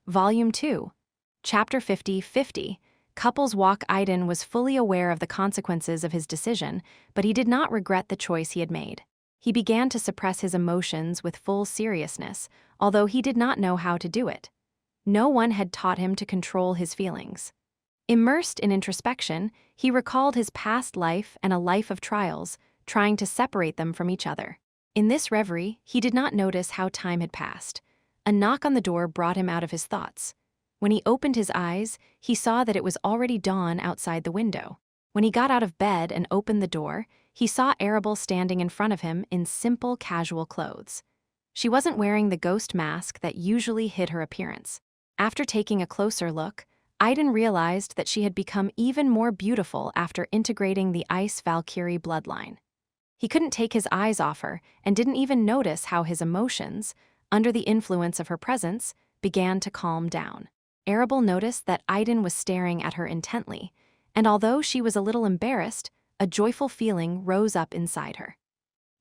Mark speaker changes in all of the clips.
Speaker 1: Volume 2. Chapter 50. Couples Walk. Idan was fully aware of the consequences of his decision, but he did not regret the choice he had made. He began to suppress his emotions with full seriousness, although he did not know how to do it. No one had taught him to control his feelings. Immersed in introspection, he recalled his past life and a life of trials, trying to separate them from each other. In this reverie, he did not notice how time had passed. A knock on the door brought him out of his thoughts. When he opened his eyes, he saw that it was already dawn outside the window. When he got out of bed and opened the door, he saw Arabel standing in front of him in simple, casual clothes. She wasn't wearing the ghost mask that usually hid her appearance. After taking a closer look, Idan realized that she had become even more beautiful after integrating the Ice Valkyrie bloodline. He couldn't take his eyes off her and didn't even notice how his emotions, under the influence of her presence, began to calm down. Arabel noticed that Idan was staring at her intently, and although she was a little embarrassed, a joyful feeling rose up inside her.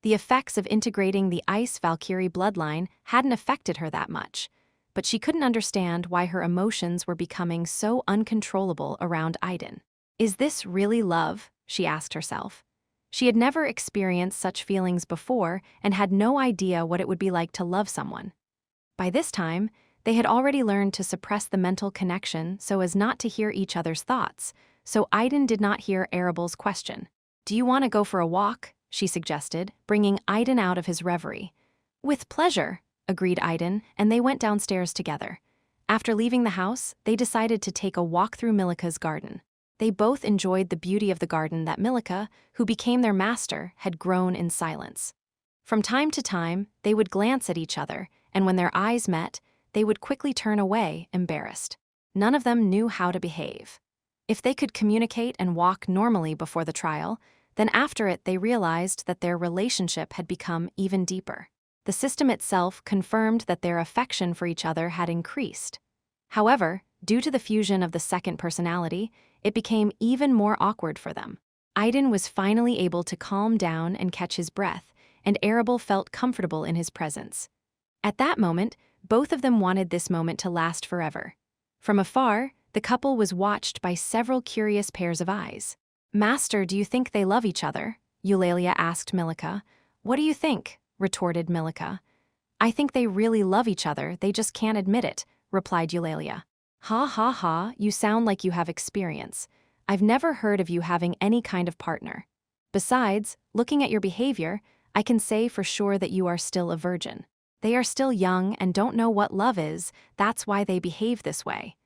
Speaker 1: The effects of integrating the Ice Valkyrie bloodline hadn't affected her that much, but she couldn't understand why her emotions were becoming so uncontrollable around Idan. Is this really love? She asked herself. She had never experienced such feelings before and had no idea what it would be like to love someone. By this time, they had already learned to suppress the mental connection so as not to hear each other's thoughts, so Idan did not hear Arabel's question. "Do you want to go for a walk?" she suggested, bringing Idan out of his reverie. "With pleasure," agreed Idan, and they went downstairs together. After leaving the house, they decided to take a walk through Milika's garden. They both enjoyed the beauty of the garden that Milika, who became their master, had grown in silence. From time to time, they would glance at each other, and when their eyes met, they would quickly turn away, embarrassed. None of them knew how to behave. If they could communicate and walk normally before the trial, then after it they realized that their relationship had become even deeper. The system itself confirmed that their affection for each other had increased. However, due to the fusion of the second personality, it became even more awkward for them. Idan was finally able to calm down and catch his breath, and Arabel felt comfortable in his presence. At that moment, both of them wanted this moment to last forever. From afar, the couple was watched by several curious pairs of eyes. "Master, do you think they love each other?" Eulalia asked Milika. "What do you think?" retorted Milika. "I think they really love each other, they just can't admit it," replied Eulalia. "Ha ha ha, you sound like you have experience. I've never heard of you having any kind of partner. Besides, looking at your behavior, I can say for sure that you are still a virgin. They are still young and don't know what love is, that's why they behave this way.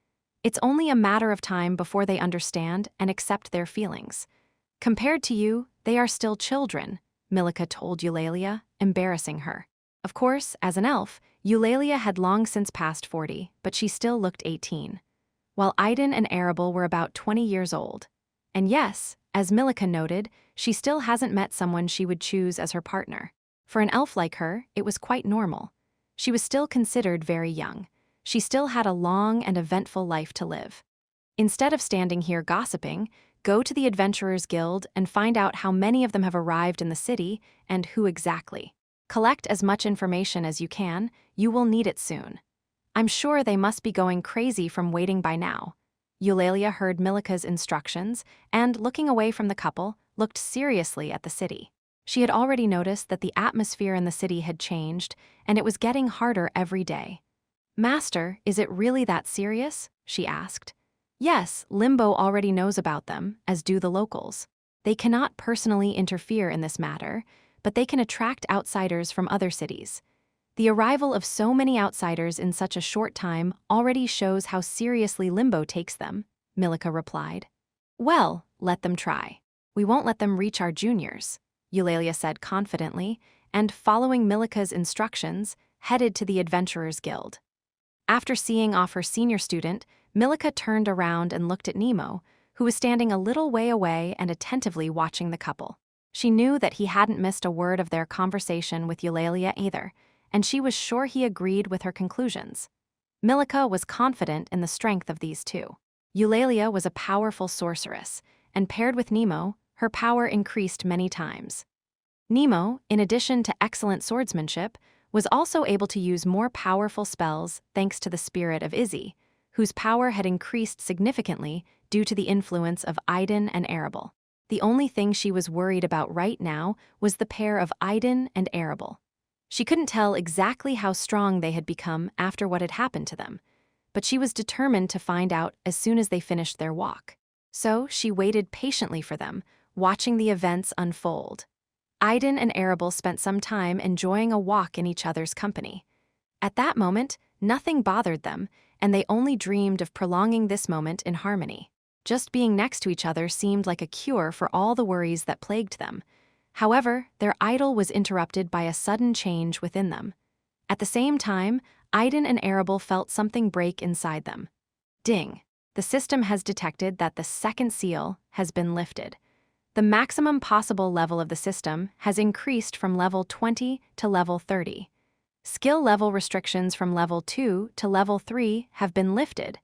Speaker 1: It's only a matter of time before they understand and accept their feelings. Compared to you, they are still children," Milika told Eulalia, embarrassing her. Of course, as an elf, Eulalia had long since passed 40, but she still looked 18. While Idan and Arabel were about 20 years old. And yes, as Milika noted, she still hasn't met someone she would choose as her partner. For an elf like her, it was quite normal. She was still considered very young. She still had a long and eventful life to live. Instead of standing here gossiping, go to the Adventurers Guild and find out how many of them have arrived in the city and who exactly. Collect as much information as you can, you will need it soon. I'm sure they must be going crazy from waiting by now." Eulalia heard Milika's instructions and, looking away from the couple, looked seriously at the city. She had already noticed that the atmosphere in the city had changed, and it was getting harder every day. "Master, is it really that serious?" she asked. "Yes, Limbo already knows about them, as do the locals. They cannot personally interfere in this matter, but they can attract outsiders from other cities. The arrival of so many outsiders in such a short time already shows how seriously Limbo takes them," Milika replied. "Well, let them try. We won't let them reach our juniors," Eulalia said confidently, and, following Milika's instructions, headed to the Adventurers Guild. After seeing off her senior student, Milika turned around and looked at Nemo, who was standing a little way away and attentively watching the couple. She knew that he hadn't missed a word of their conversation with Eulalia either, and she was sure he agreed with her conclusions. Milika was confident in the strength of these two. Eulalia was a powerful sorceress, and paired with Nemo, her power increased many times. Nemo, in addition to excellent swordsmanship, was also able to use more powerful spells thanks to the spirit of Izzy, whose power had increased significantly due to the influence of Idan and Arabel. The only thing she was worried about right now was the pair of Idan and Arabel. She couldn't tell exactly how strong they had become after what had happened to them, but she was determined to find out as soon as they finished their walk. So she waited patiently for them, watching the events unfold. Idan and Arabel spent some time enjoying a walk in each other's company. At that moment, nothing bothered them, and they only dreamed of prolonging this moment in harmony. Just being next to each other seemed like a cure for all the worries that plagued them. However, their idyll was interrupted by a sudden change within them. At the same time, Idan and Arabel felt something break inside them. Ding! The system has detected that the second seal has been lifted. The maximum possible level of the system has increased from level 20 to level 30. Skill level restrictions from level 2 to level 3 have been lifted.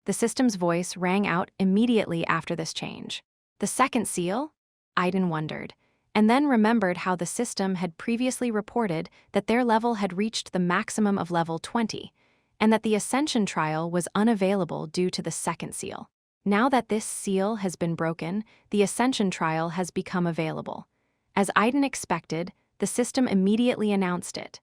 Speaker 1: The system's voice rang out immediately after this change. The second seal? Idan wondered, and then remembered how the system had previously reported that their level had reached the maximum of level 20, and that the Ascension trial was unavailable due to the second seal. Now that this seal has been broken, the Ascension trial has become available. As Idan expected, the system immediately announced it.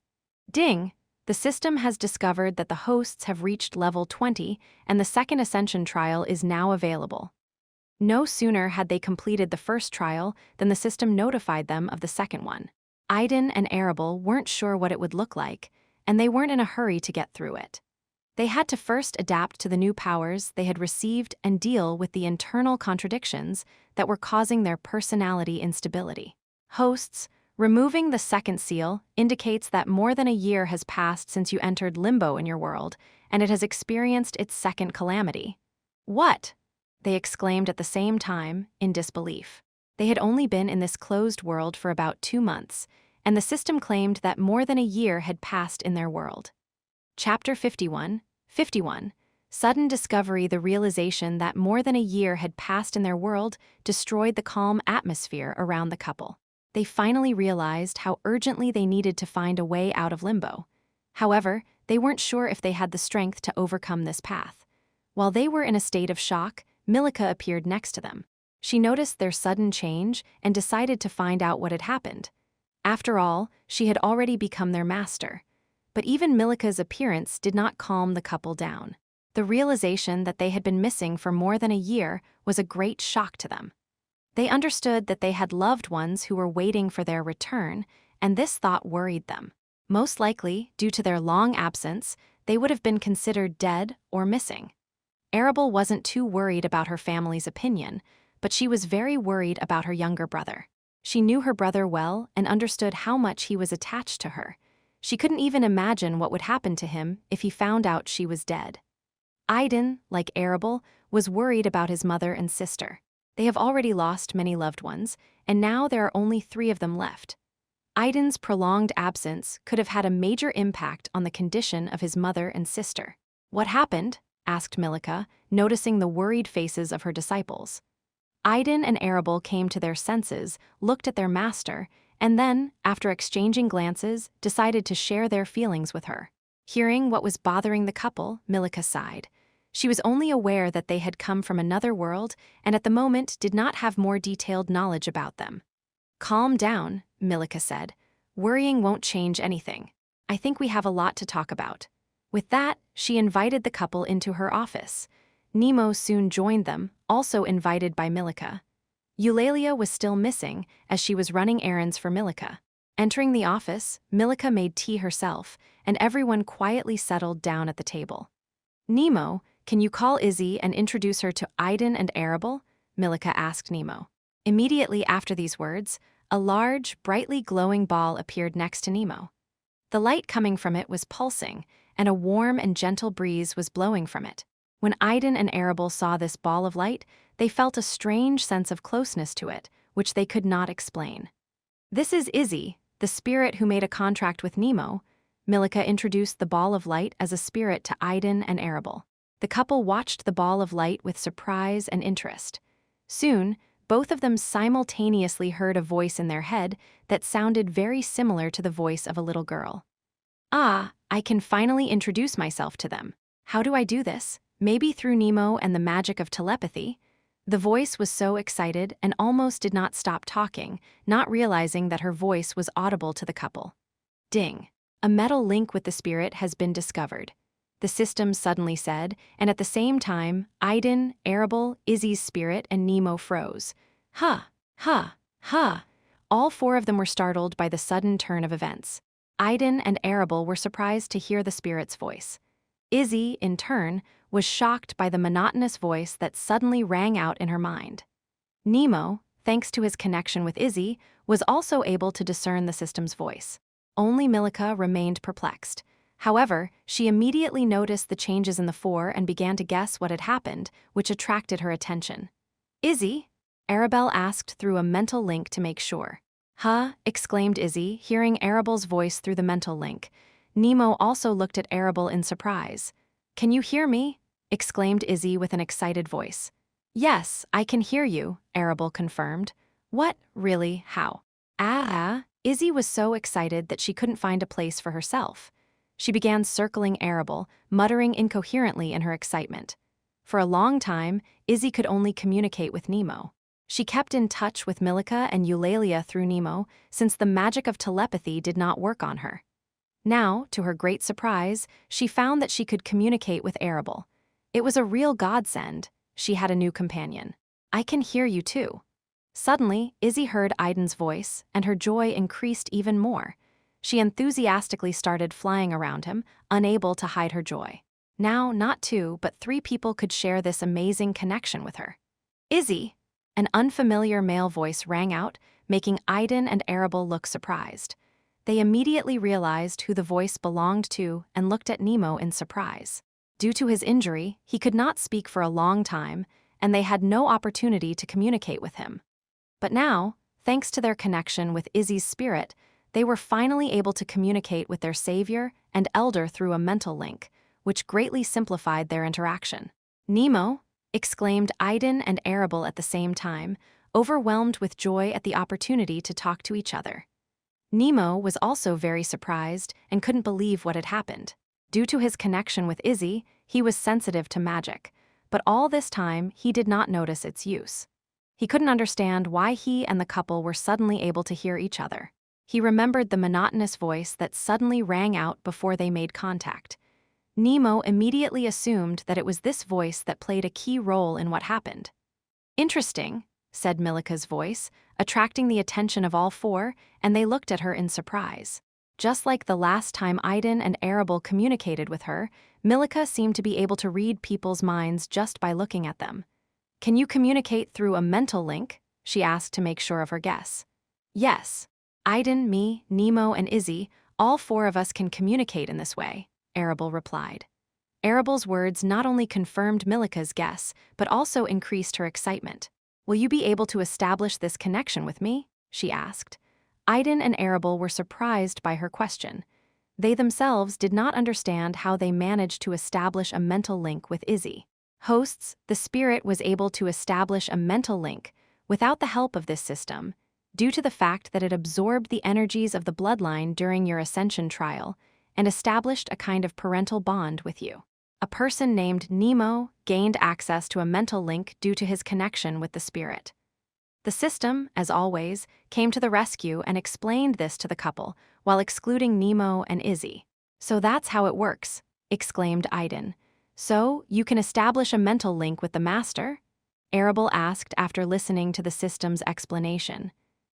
Speaker 1: Ding! The system has discovered that the hosts have reached level 20 and the second Ascension trial is now available. No sooner had they completed the first trial than the system notified them of the second one. Idan and Arabel weren't sure what it would look like, and they weren't in a hurry to get through it. They had to first adapt to the new powers they had received and deal with the internal contradictions that were causing their personality instability. Hosts, removing the second seal indicates that more than a year has passed since you entered limbo in your world, and it has experienced its second calamity. What? They exclaimed at the same time, in disbelief. They had only been in this closed world for about 2 months, and the system claimed that more than a year had passed in their world. Chapter 51. Sudden discovery. The realization that more than a year had passed in their world destroyed the calm atmosphere around the couple. They finally realized how urgently they needed to find a way out of limbo. However, they weren't sure if they had the strength to overcome this path. While they were in a state of shock, Milika appeared next to them. She noticed their sudden change and decided to find out what had happened. After all, she had already become their master. But even Milika's appearance did not calm the couple down. The realization that they had been missing for more than a year was a great shock to them. They understood that they had loved ones who were waiting for their return, and this thought worried them. Most likely, due to their long absence, they would have been considered dead or missing. Arabel wasn't too worried about her family's opinion, but she was very worried about her younger brother. She knew her brother well and understood how much he was attached to her. She couldn't even imagine what would happen to him if he found out she was dead. Idan, like Arabel, was worried about his mother and sister. They have already lost many loved ones, and now there are only 3 of them left. Idan's prolonged absence could have had a major impact on the condition of his mother and sister. What happened? Asked Milika, noticing the worried faces of her disciples. Idan and Arabel came to their senses, looked at their master, and then, after exchanging glances, decided to share their feelings with her. Hearing what was bothering the couple, Milika sighed. She was only aware that they had come from another world and at the moment did not have more detailed knowledge about them. Calm down, Milika said. Worrying won't change anything. I think we have a lot to talk about. With that, she invited the couple into her office. Nemo soon joined them, also invited by Milika. Eulalia was still missing, as she was running errands for Milika. Entering the office, Milika made tea herself, and everyone quietly settled down at the table. Nemo, can you call Izzy and introduce her to Idan and Arabel? Milika asked Nemo. Immediately after these words, a large, brightly glowing ball appeared next to Nemo. The light coming from it was pulsing, and a warm and gentle breeze was blowing from it. When Idan and Arabel saw this ball of light, they felt a strange sense of closeness to it, which they could not explain. This is Izzy, the spirit who made a contract with Nemo. Milika introduced the ball of light as a spirit to Idan and Arabel. The couple watched the ball of light with surprise and interest. Soon, both of them simultaneously heard a voice in their head that sounded very similar to the voice of a little girl. Ah, I can finally introduce myself to them. How do I do this? Maybe through Nemo and the magic of telepathy? The voice was so excited and almost did not stop talking, not realizing that her voice was audible to the couple. Ding! A metal link with the spirit has been discovered, the system suddenly said, and at the same time, Idan, Arabel, Izzy's spirit, and Nemo froze. Ha! Ha! Ha! All four of them were startled by the sudden turn of events. Idan and Arabel were surprised to hear the spirit's voice. Izzy, in turn, was shocked by the monotonous voice that suddenly rang out in her mind. Nemo, thanks to his connection with Izzy, was also able to discern the system's voice. Only Milika remained perplexed. However, she immediately noticed the changes in the four and began to guess what had happened, which attracted her attention. Izzy? Arabel asked through a mental link to make sure. Huh? Exclaimed Izzy, hearing Arabel's voice through the mental link. Nemo also looked at Arabel in surprise. Can you hear me? Exclaimed Izzy with an excited voice. Yes, I can hear you, Arabel confirmed. What? Really? How? Izzy was so excited that she couldn't find a place for herself. She began circling Arabel, muttering incoherently in her excitement. For a long time, Izzy could only communicate with Nemo. She kept in touch with Milika and Eulalia through Nemo, since the magic of telepathy did not work on her. Now, to her great surprise, she found that she could communicate with Arabel. It was a real godsend. She had a new companion. I can hear you too. Suddenly, Izzy heard Idan's voice, and her joy increased even more. She enthusiastically started flying around him, unable to hide her joy. Now, not two, but three people could share this amazing connection with her. Izzy! An unfamiliar male voice rang out, making Idan and Arabel look surprised. They immediately realized who the voice belonged to and looked at Nemo in surprise. Due to his injury, he could not speak for a long time, and they had no opportunity to communicate with him. But now, thanks to their connection with Izzy's spirit, they were finally able to communicate with their savior and elder through a mental link, which greatly simplified their interaction. Nemo! Exclaimed Idan and Arabel at the same time, overwhelmed with joy at the opportunity to talk to each other. Nemo was also very surprised and couldn't believe what had happened. Due to his connection with Izzy, he was sensitive to magic, but all this time he did not notice its use. He couldn't understand why he and the couple were suddenly able to hear each other. He remembered the monotonous voice that suddenly rang out before they made contact. Nemo immediately assumed that it was this voice that played a key role in what happened. Interesting, said Milika's voice, attracting the attention of all four, and they looked at her in surprise. Just like the last time Idan and Arabel communicated with her, Milika seemed to be able to read people's minds just by looking at them. Can you communicate through a mental link? She asked to make sure of her guess. Yes. Idan, me, Nemo, and Izzy, all four of us can communicate in this way, Arabel replied. Arabel's words not only confirmed Milika's guess, but also increased her excitement. Will you be able to establish this connection with me? She asked. Idan and Arabel were surprised by her question. They themselves did not understand how they managed to establish a mental link with Izzy. Hosts, the spirit was able to establish a mental link without the help of this system, due to the fact that it absorbed the energies of the bloodline during your ascension trial and established a kind of parental bond with you. A person named Nemo gained access to a mental link due to his connection with the spirit. The system, as always, came to the rescue and explained this to the couple while excluding Nemo and Izzy. So that's how it works, exclaimed Idan. So, you can establish a mental link with the master? Arabel asked after listening to the system's explanation.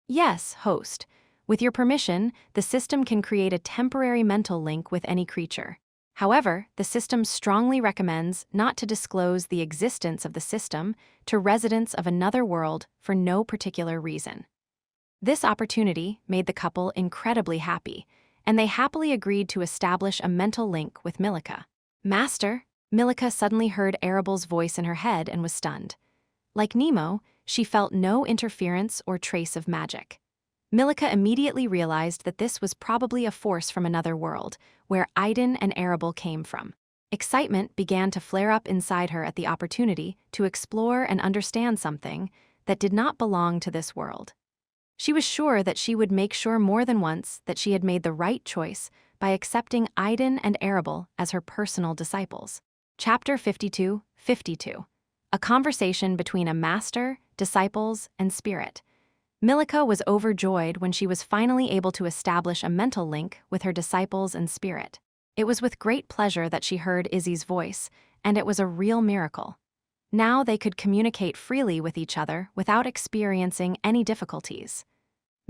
Speaker 1: Yes, host. With your permission, the system can create a temporary mental link with any creature. However, the system strongly recommends not to disclose the existence of the system to residents of another world for no particular reason. This opportunity made the couple incredibly happy, and they happily agreed to establish a mental link with Milika. Master? Milika suddenly heard Arabel's voice in her head and was stunned. Like Nemo, she felt no interference or trace of magic. Milika immediately realized that this was probably a force from another world, where Idan and Arabel came from. Excitement began to flare up inside her at the opportunity to explore and understand something that did not belong to this world. She was sure that she would make sure more than once that she had made the right choice by accepting Idan and Arabel as her personal disciples. Chapter 52. A conversation between a master, disciples, and spirit. Milika was overjoyed when she was finally able to establish a mental link with her disciples and spirit. It was with great pleasure that she heard Izzy's voice, and it was a real miracle. Now they could communicate freely with each other without experiencing any difficulties.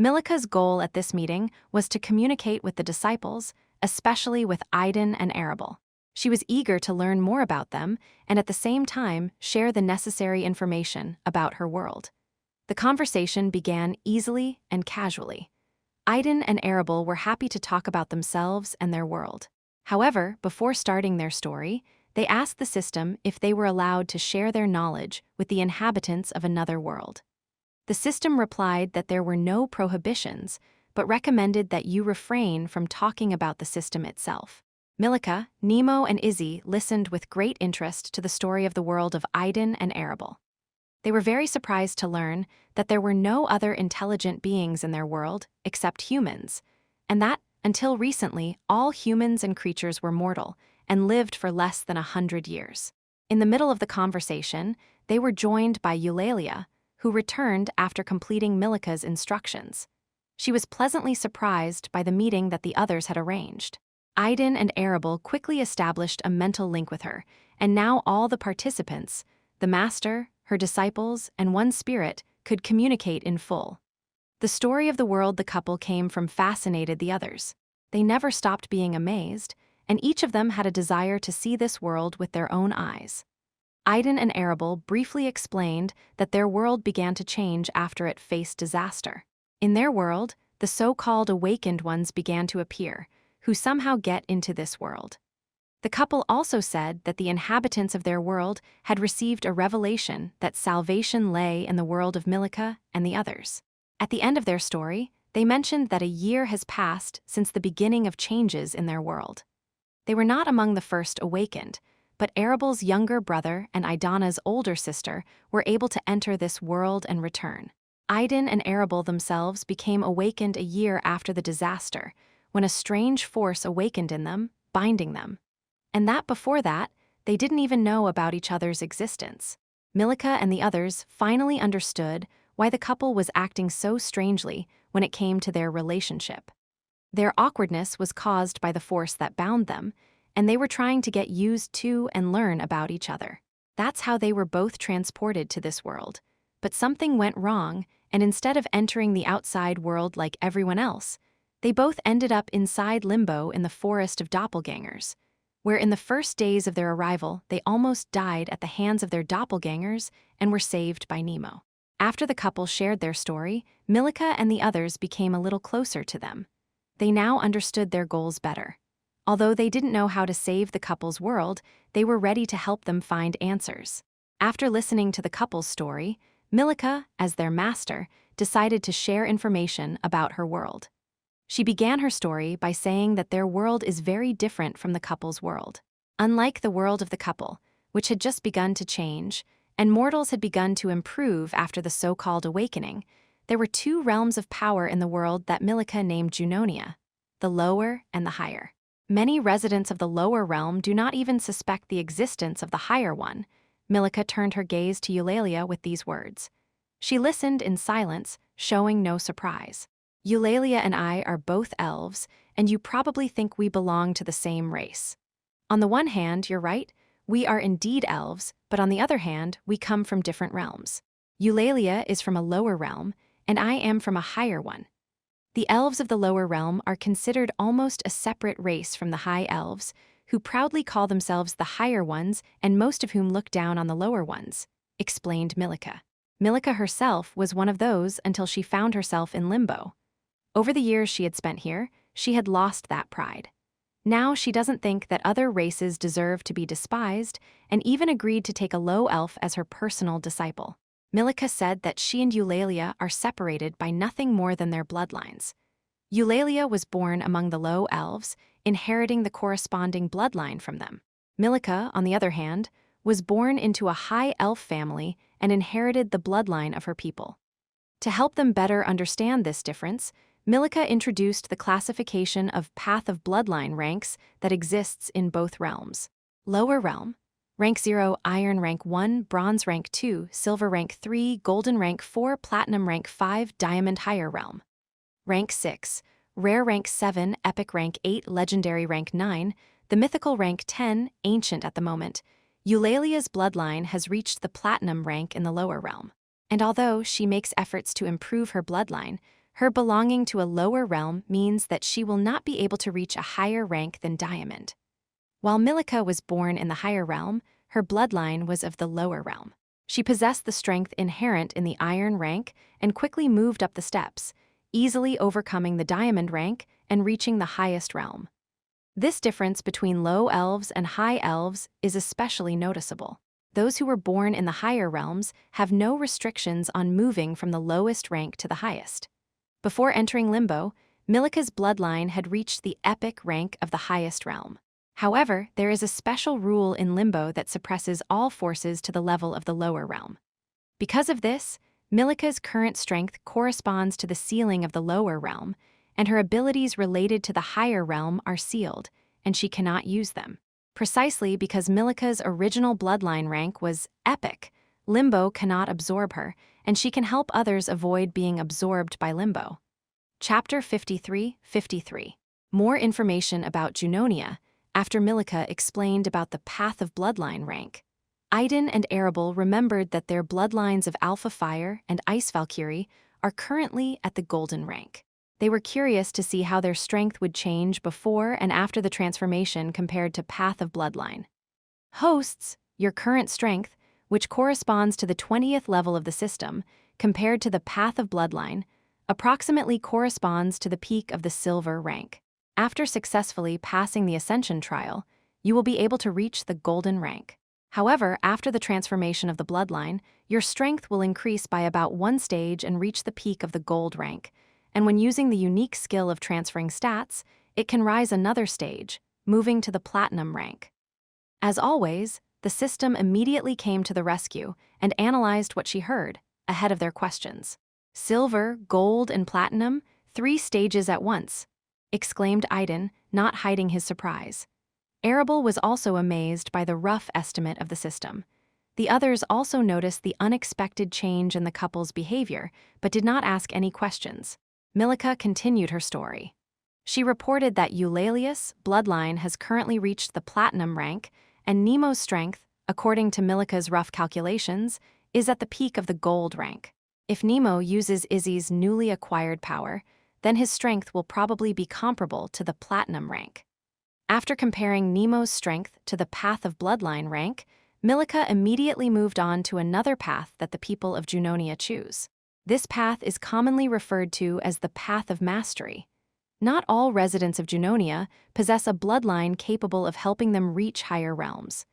Speaker 1: Milika's goal at this meeting was to communicate with the disciples, especially with Idan and Arabel. She was eager to learn more about them and at the same time share the necessary information about her world. The conversation began easily and casually. Idan and Arabel were happy to talk about themselves and their world. However, before starting their story, they asked the system if they were allowed to share their knowledge with the inhabitants of another world. The system replied that there were no prohibitions, but recommended that you refrain from talking about the system itself. Milika, Nemo, and Izzy listened with great interest to the story of the world of Idan and Arabel. They were very surprised to learn that there were no other intelligent beings in their world except humans, and that, until recently, all humans and creatures were mortal and lived for less than 100 years. In the middle of the conversation, they were joined by Eulalia, who returned after completing Milika's instructions. She was pleasantly surprised by the meeting that the others had arranged. Idan and Arabel quickly established a mental link with her, and now all the participants, the master, her disciples, and one spirit, could communicate in full. The story of the world the couple came from fascinated the others. They never stopped being amazed, and each of them had a desire to see this world with their own eyes. Idan and Arabel briefly explained that their world began to change after it faced disaster. In their world, the so-called awakened ones began to appear, who somehow get into this world. The couple also said that the inhabitants of their world had received a revelation that salvation lay in the world of Milika and the others. At the end of their story, they mentioned that a year has passed since the beginning of changes in their world. They were not among the first awakened, but Arabel's younger brother and Idana's older sister were able to enter this world and return. Idan and Arabel themselves became awakened a year after the disaster, when a strange force awakened in them, binding them. And that before that, they didn't even know about each other's existence. Milika and the others finally understood why the couple was acting so strangely when it came to their relationship. Their awkwardness was caused by the force that bound them, and they were trying to get used to and learn about each other. That's how they were both transported to this world. But something went wrong, and instead of entering the outside world like everyone else, they both ended up inside limbo in the forest of doppelgangers, where in the first days of their arrival they almost died at the hands of their doppelgangers and were saved by Nemo. After the couple shared their story, Milika and the others became a little closer to them. They now understood their goals better. Although they didn't know how to save the couple's world, they were ready to help them find answers. After listening to the couple's story, Milika, as their master, decided to share information about her world. She began her story by saying that their world is very different from the couple's world. Unlike the world of the couple, which had just begun to change, and mortals had begun to improve after the so-called awakening, there were two realms of power in the world that Milika named Junonia, the lower and the higher. Many residents of the lower realm do not even suspect the existence of the higher one. Milika turned her gaze to Eulalia with these words. She listened in silence, showing no surprise. Eulalia and I are both elves, and you probably think we belong to the same race. On the one hand, you're right, we are indeed elves, but on the other hand, we come from different realms. Eulalia is from a lower realm, and I am from a higher one. The elves of the lower realm are considered almost a separate race from the high elves, who proudly call themselves the higher ones and most of whom look down on the lower ones, explained Milika. Milika herself was one of those until she found herself in limbo. Over the years she had spent here, she had lost that pride. Now she doesn't think that other races deserve to be despised and even agreed to take a low elf as her personal disciple. Milika said that she and Eulalia are separated by nothing more than their bloodlines. Eulalia was born among the low elves, inheriting the corresponding bloodline from them. Milika, on the other hand, was born into a high elf family and inherited the bloodline of her people. To help them better understand this difference, Milica introduced the classification of path of bloodline ranks that exists in both realms. Lower realm: rank 0, iron rank 1, bronze rank 2, silver rank 3, golden rank 4, platinum rank 5, diamond. Higher realm: rank 6, rare rank 7, epic rank 8, legendary rank 9, the mythical rank 10, ancient at the moment. Eulalia's bloodline has reached the platinum rank in the lower realm. And although she makes efforts to improve her bloodline, her belonging to a lower realm means that she will not be able to reach a higher rank than diamond. While Milica was born in the higher realm, her bloodline was of the lower realm. She possessed the strength inherent in the iron rank and quickly moved up the steps, easily overcoming the diamond rank and reaching the highest realm. This difference between low elves and high elves is especially noticeable. Those who were born in the higher realms have no restrictions on moving from the lowest rank to the highest. Before entering Limbo, Milica's bloodline had reached the epic rank of the highest realm. However, there is a special rule in Limbo that suppresses all forces to the level of the lower realm. Because of this, Milica's current strength corresponds to the ceiling of the lower realm, and her abilities related to the higher realm are sealed, and she cannot use them. Precisely because Milica's original bloodline rank was epic, Limbo cannot absorb her, and she can help others avoid being absorbed by Limbo. Chapter 53:53. More information about Junonia, after Milica explained about the path of bloodline rank. Idan and Arabel remembered that their bloodlines of Alpha Fire and Ice Valkyrie are currently at the golden rank. They were curious to see how their strength would change before and after the transformation compared to path of bloodline. Hosts, your current strength, which corresponds to the 20th level of the system, compared to the path of bloodline, approximately corresponds to the peak of the silver rank. After successfully passing the ascension trial, you will be able to reach the golden rank. However, after the transformation of the bloodline, your strength will increase by about one stage and reach the peak of the gold rank, and when using the unique skill of transferring stats, it can rise another stage, moving to the platinum rank. As always, the system immediately came to the rescue and analyzed what she heard, ahead of their questions. Silver, gold, and platinum, 3 stages at once, exclaimed Idan, not hiding his surprise. Arabel was also amazed by the rough estimate of the system. The others also noticed the unexpected change in the couple's behavior, but did not ask any questions. Milica continued her story. She reported that Eulalia's bloodline has currently reached the platinum rank, and Nemo's strength, according to Milica's rough calculations, is at the peak of the gold rank. If Nemo uses Izzy's newly acquired power, then his strength will probably be comparable to the platinum rank. After comparing Nemo's strength to the path of bloodline rank, Milica immediately moved on to another path that the people of Junonia choose. This path is commonly referred to as the path of mastery. Not all residents of Junonia possess a bloodline capable of helping them reach higher realms.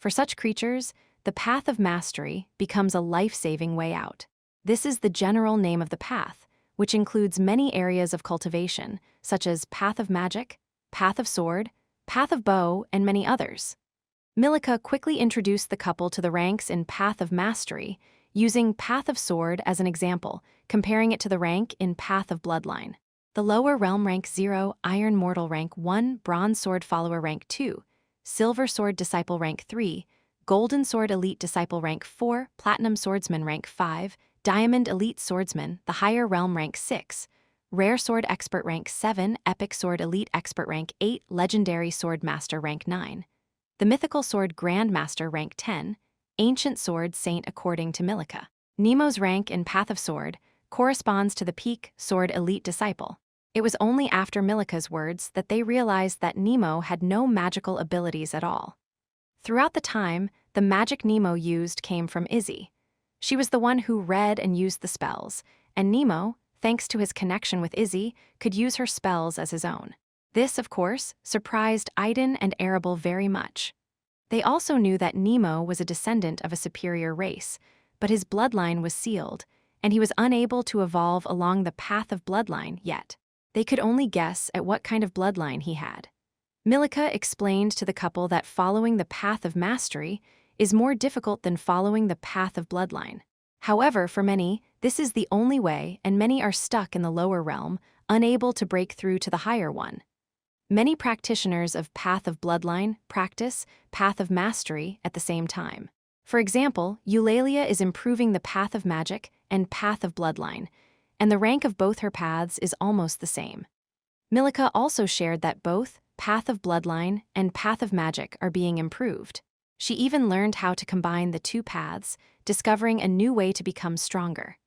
Speaker 1: For such creatures, the path of mastery becomes a life-saving way out. This is the general name of the path, which includes many areas of cultivation, such as path of magic, path of sword, path of bow, and many others. Milica quickly introduced the couple to the ranks in path of mastery, using path of sword as an example, comparing it to the rank in path of bloodline. The lower realm rank 0, iron mortal rank 1, bronze sword follower rank 2, silver sword disciple rank 3, golden sword elite disciple rank 4, platinum swordsman rank 5, diamond elite swordsman, the higher realm rank 6, rare sword expert rank 7, epic sword elite expert rank 8, legendary sword master rank 9, the mythical sword grandmaster rank 10, ancient sword saint according to Milica. Nemo's rank in path of sword corresponds to the peak sword elite disciple. It was only after Milica's words that they realized that Nemo had no magical abilities at all. Throughout the time, the magic Nemo used came from Izzy. She was the one who read and used the spells, and Nemo, thanks to his connection with Izzy, could use her spells as his own. This, of course, surprised Idan and Arabel very much. They also knew that Nemo was a descendant of a superior race, but his bloodline was sealed, and he was unable to evolve along the path of bloodline yet. They could only guess at what kind of bloodline he had. Milica explained to the couple that following the path of mastery is more difficult than following the path of bloodline. However, for many, this is the only way, and many are stuck in the lower realm, unable to break through to the higher one. Many practitioners of Path of Bloodline practice Path of Mastery at the same time. For example, Eulalia is improving the Path of Magic and Path of Bloodline, and the rank of both her paths is almost the same. Milika also shared that both Path of Bloodline and Path of Magic are being improved. She even learned how to combine the two paths, discovering a new way to become stronger.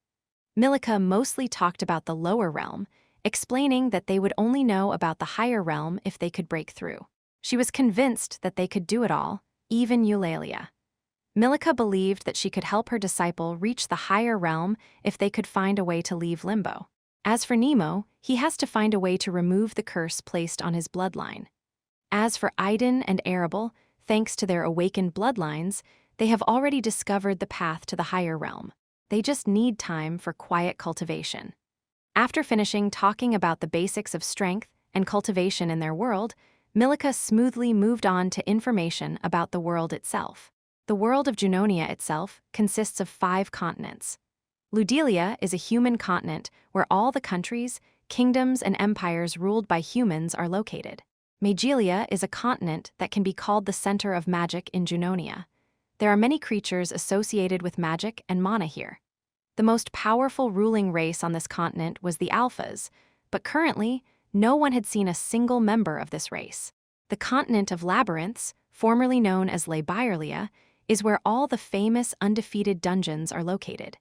Speaker 1: Milika mostly talked about the lower realm, explaining that they would only know about the higher realm if they could break through. She was convinced that they could do it all, even Eulalia. Milika believed that she could help her disciple reach the higher realm if they could find a way to leave limbo. As for Nemo, he has to find a way to remove the curse placed on his bloodline. As for Idan and Arabel, thanks to their awakened bloodlines, they have already discovered the path to the higher realm. They just need time for quiet cultivation. After finishing talking about the basics of strength and cultivation in their world, Milika smoothly moved on to information about the world itself. The world of Junonia itself consists of 5 continents. Ludelia is a human continent where all the countries, kingdoms, and empires ruled by humans are located. Magelia is a continent that can be called the center of magic in Junonia. There are many creatures associated with magic and mana here. The most powerful ruling race on this continent was the Alphas, but currently, no one had seen a single member of this race. The continent of Labyrinths, formerly known as Labyrelia, is where all the famous undefeated dungeons are located.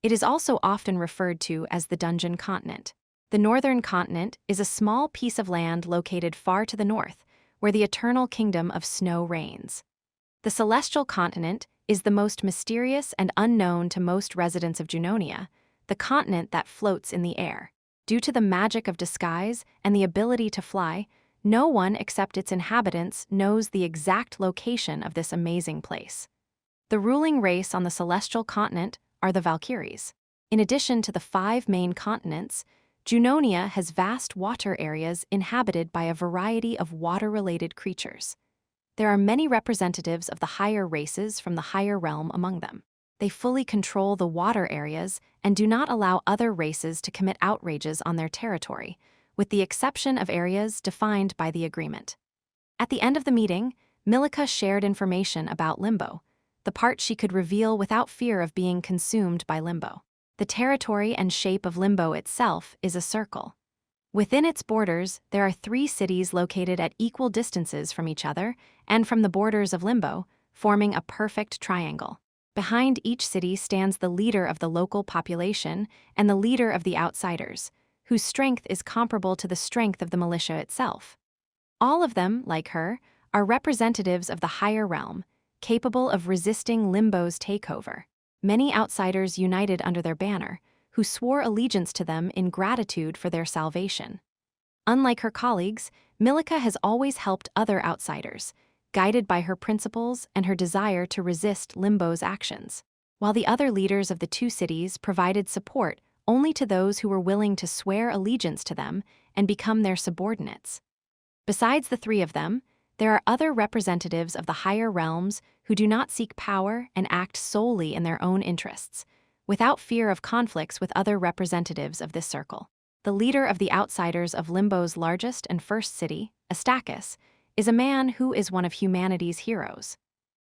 Speaker 1: It is also often referred to as the Dungeon Continent. The Northern Continent is a small piece of land located far to the north, where the eternal kingdom of snow reigns. The Celestial Continent is the most mysterious and unknown to most residents of Junonia, the continent that floats in the air. Due to the magic of disguise and the ability to fly, no one except its inhabitants knows the exact location of this amazing place. The ruling race on the Celestial Continent are the Valkyries. In addition to the 5 main continents, Junonia has vast water areas inhabited by a variety of water-related creatures. There are many representatives of the higher races from the higher realm among them. They fully control the water areas and do not allow other races to commit outrages on their territory, with the exception of areas defined by the agreement. At the end of the meeting, Milika shared information about Limbo, the part she could reveal without fear of being consumed by Limbo. The territory and shape of Limbo itself is a circle. Within its borders, there are 3 cities located at equal distances from each other and from the borders of Limbo, forming a perfect triangle. Behind each city stands the leader of the local population and the leader of the outsiders, whose strength is comparable to the strength of the militia itself. All of them, like her, are representatives of the higher realm, capable of resisting Limbo's takeover. Many outsiders united under their banner, who swore allegiance to them in gratitude for their salvation. Unlike her colleagues, Milika has always helped other outsiders, guided by her principles and her desire to resist Limbo's actions, while the other leaders of the 2 cities provided support only to those who were willing to swear allegiance to them and become their subordinates. Besides the 3 of them, there are other representatives of the higher realms who do not seek power and act solely in their own interests, without fear of conflicts with other representatives of this circle. The leader of the outsiders of Limbo's largest and first city, Astacus, is a man who is one of humanity's heroes.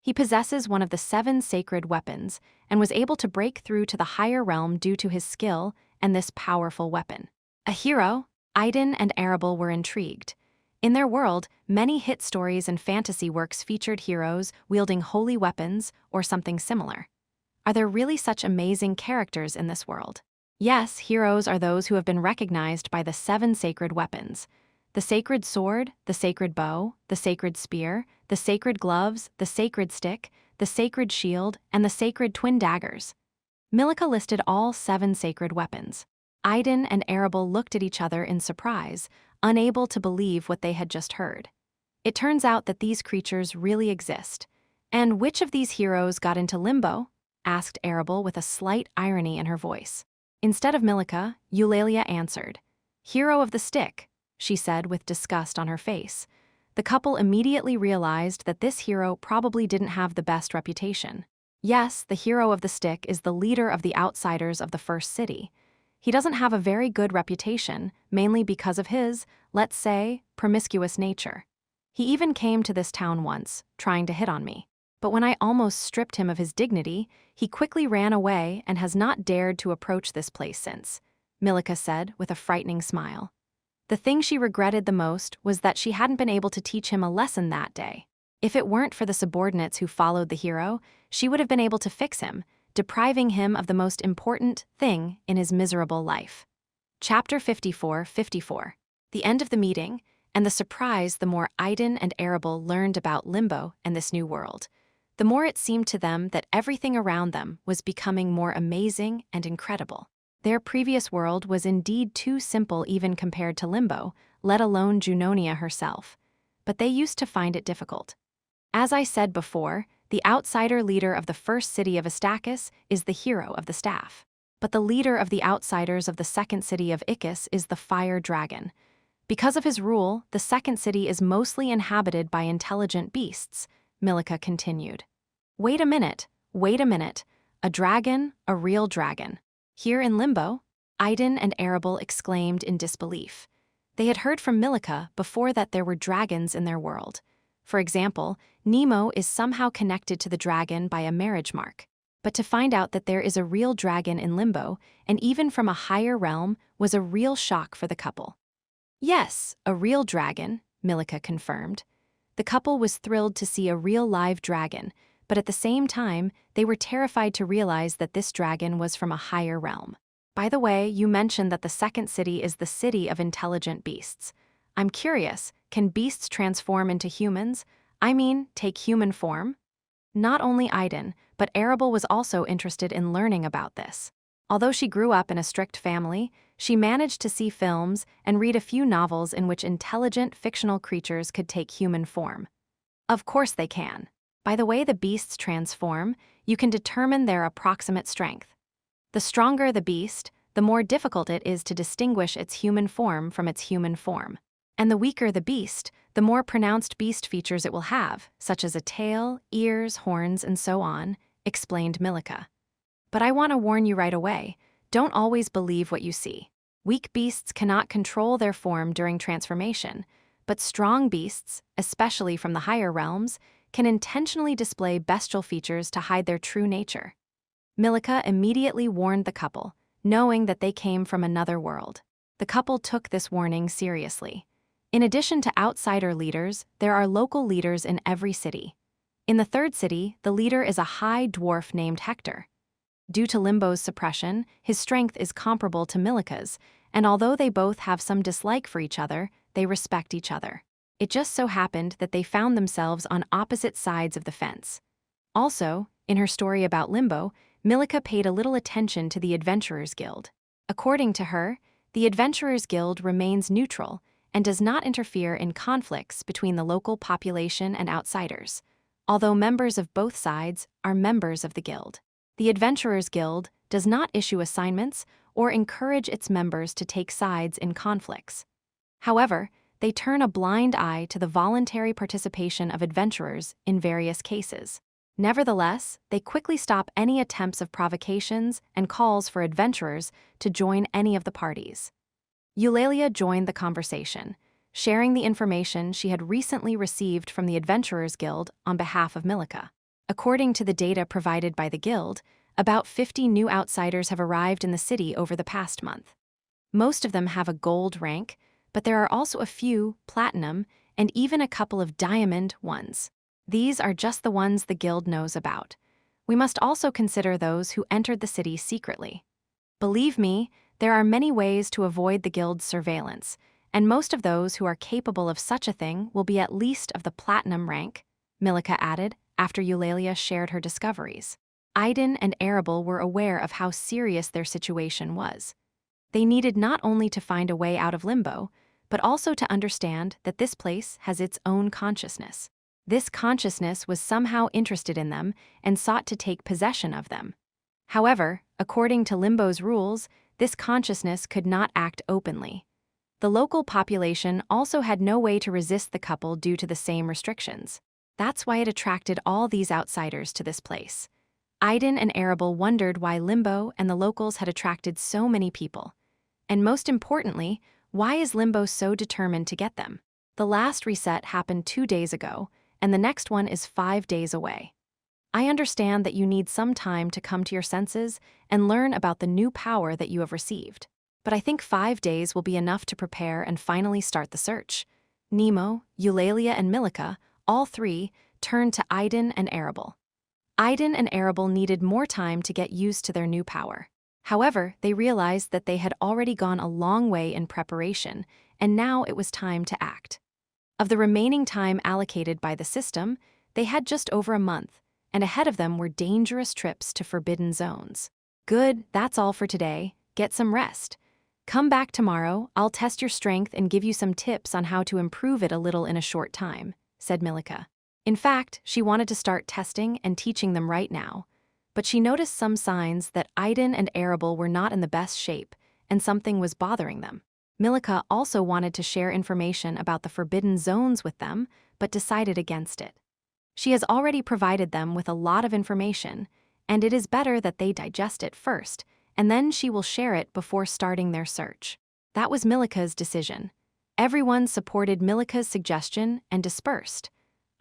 Speaker 1: He possesses one of the 7 sacred weapons and was able to break through to the higher realm due to his skill and this powerful weapon. A hero, Idan and Arabel were intrigued. In their world, many hit stories and fantasy works featured heroes wielding holy weapons or something similar. Are there really such amazing characters in this world? Yes, heroes are those who have been recognized by the 7 sacred weapons: the sacred sword, the sacred bow, the sacred spear, the sacred gloves, the sacred stick, the sacred shield, and the sacred twin daggers. Milika listed all 7 sacred weapons. Idan and Arabel looked at each other in surprise, unable to believe what they had just heard. It turns out that these creatures really exist. And which of these heroes got into Limbo? Asked Arabel with a slight irony in her voice. Instead of Milika, Eulalia answered. Hero of the stick, she said with disgust on her face. The couple immediately realized that this hero probably didn't have the best reputation. Yes, the hero of the stick is the leader of the outsiders of the first city. He doesn't have a very good reputation, mainly because of his, let's say, promiscuous nature. He even came to this town once, trying to hit on me. But when I almost stripped him of his dignity, he quickly ran away and has not dared to approach this place since," Milika said with a frightening smile. The thing she regretted the most was that she hadn't been able to teach him a lesson that day. If it weren't for the subordinates who followed the hero, she would have been able to fix him, depriving him of the most important thing in his miserable life. Chapter 54. The end of the meeting, and the surprise the more Idan and Arabel learned about Limbo and this new world. The more it seemed to them that everything around them was becoming more amazing and incredible. Their previous world was indeed too simple even compared to Limbo, let alone Junonia herself. But they used to find it difficult. As I said before, the outsider leader of the first city of Istakis is the hero of the staff. But the leader of the outsiders of the second city of Ikis is the fire dragon. Because of his rule, the second city is mostly inhabited by intelligent beasts, Milika continued. Wait a minute. A dragon, a real dragon. Here in Limbo? Idan and Arabel exclaimed in disbelief. They had heard from Milika before that there were dragons in their world. For example, Nemo is somehow connected to the dragon by a marriage mark. But to find out that there is a real dragon in Limbo, and even from a higher realm, was a real shock for the couple. Yes, a real dragon, Milika confirmed. The couple was thrilled to see a real live dragon, but at the same time, they were terrified to realize that this dragon was from a higher realm. By the way, you mentioned that the second city is the city of intelligent beasts. I'm curious, can beasts transform into humans? I mean, take human form? Not only Idan, but Arabel was also interested in learning about this. Although she grew up in a strict family, she managed to see films and read a few novels in which intelligent fictional creatures could take human form. Of course they can. By the way the beasts transform, you can determine their approximate strength. The stronger the beast, the more difficult it is to distinguish its human form from its human form. And the weaker the beast, the more pronounced beast features it will have, such as a tail, ears, horns, and so on, explained Milika. But I want to warn you right away, don't always believe what you see. Weak beasts cannot control their form during transformation, but strong beasts, especially from the higher realms, can intentionally display bestial features to hide their true nature. Milika immediately warned the couple, knowing that they came from another world. The couple took this warning seriously. In addition to outsider leaders, there are local leaders in every city. In the third city, the leader is a high dwarf named Hector. Due to Limbo's suppression, his strength is comparable to Milika's, and although they both have some dislike for each other, they respect each other. It just so happened that they found themselves on opposite sides of the fence. Also, in her story about Limbo, Milika paid a little attention to the Adventurers Guild. According to her, the Adventurers Guild remains neutral and does not interfere in conflicts between the local population and outsiders, although members of both sides are members of the guild. The Adventurers Guild does not issue assignments or encourage its members to take sides in conflicts. However, they turn a blind eye to the voluntary participation of adventurers in various cases. Nevertheless, they quickly stop any attempts of provocations and calls for adventurers to join any of the parties. Eulalia joined the conversation, sharing the information she had recently received from the Adventurers Guild on behalf of Milika. According to the data provided by the guild, about 50 new outsiders have arrived in the city over the past month. Most of them have a gold rank, but there are also a few platinum and even a couple of diamond ones. These are just the ones the guild knows about. We must also consider those who entered the city secretly. Believe me, there are many ways to avoid the guild's surveillance, and most of those who are capable of such a thing will be at least of the platinum rank, Milika added after Eulalia shared her discoveries. Idan and Arabel were aware of how serious their situation was. They needed not only to find a way out of Limbo, but also to understand that this place has its own consciousness. This consciousness was somehow interested in them and sought to take possession of them. However, according to Limbo's rules, this consciousness could not act openly. The local population also had no way to resist the couple due to the same restrictions. That's why it attracted all these outsiders to this place. Idan and Arabel wondered why Limbo and the locals had attracted so many people. And most importantly, why is Limbo so determined to get them? The last reset happened 2 days ago, and the next one is 5 days away. I understand that you need some time to come to your senses and learn about the new power that you have received. But I think 5 days will be enough to prepare and finally start the search. Nemo, Eulalia, and Milica, all three, turned to Idan and Arabel. Idan and Arabel needed more time to get used to their new power. However, they realized that they had already gone a long way in preparation, and now it was time to act. Of the remaining time allocated by the system, they had just over a month, and ahead of them were dangerous trips to forbidden zones. Good, that's all for today. Get some rest. Come back tomorrow, I'll test your strength and give you some tips on how to improve it a little in a short time, said Milica. In fact, she wanted to start testing and teaching them right now. But she noticed some signs that Idan and Arabel were not in the best shape, and something was bothering them. Milica also wanted to share information about the forbidden zones with them, but decided against it. She has already provided them with a lot of information, and it is better that they digest it first, and then she will share it before starting their search. That was Milica's decision. Everyone supported Milica's suggestion and dispersed.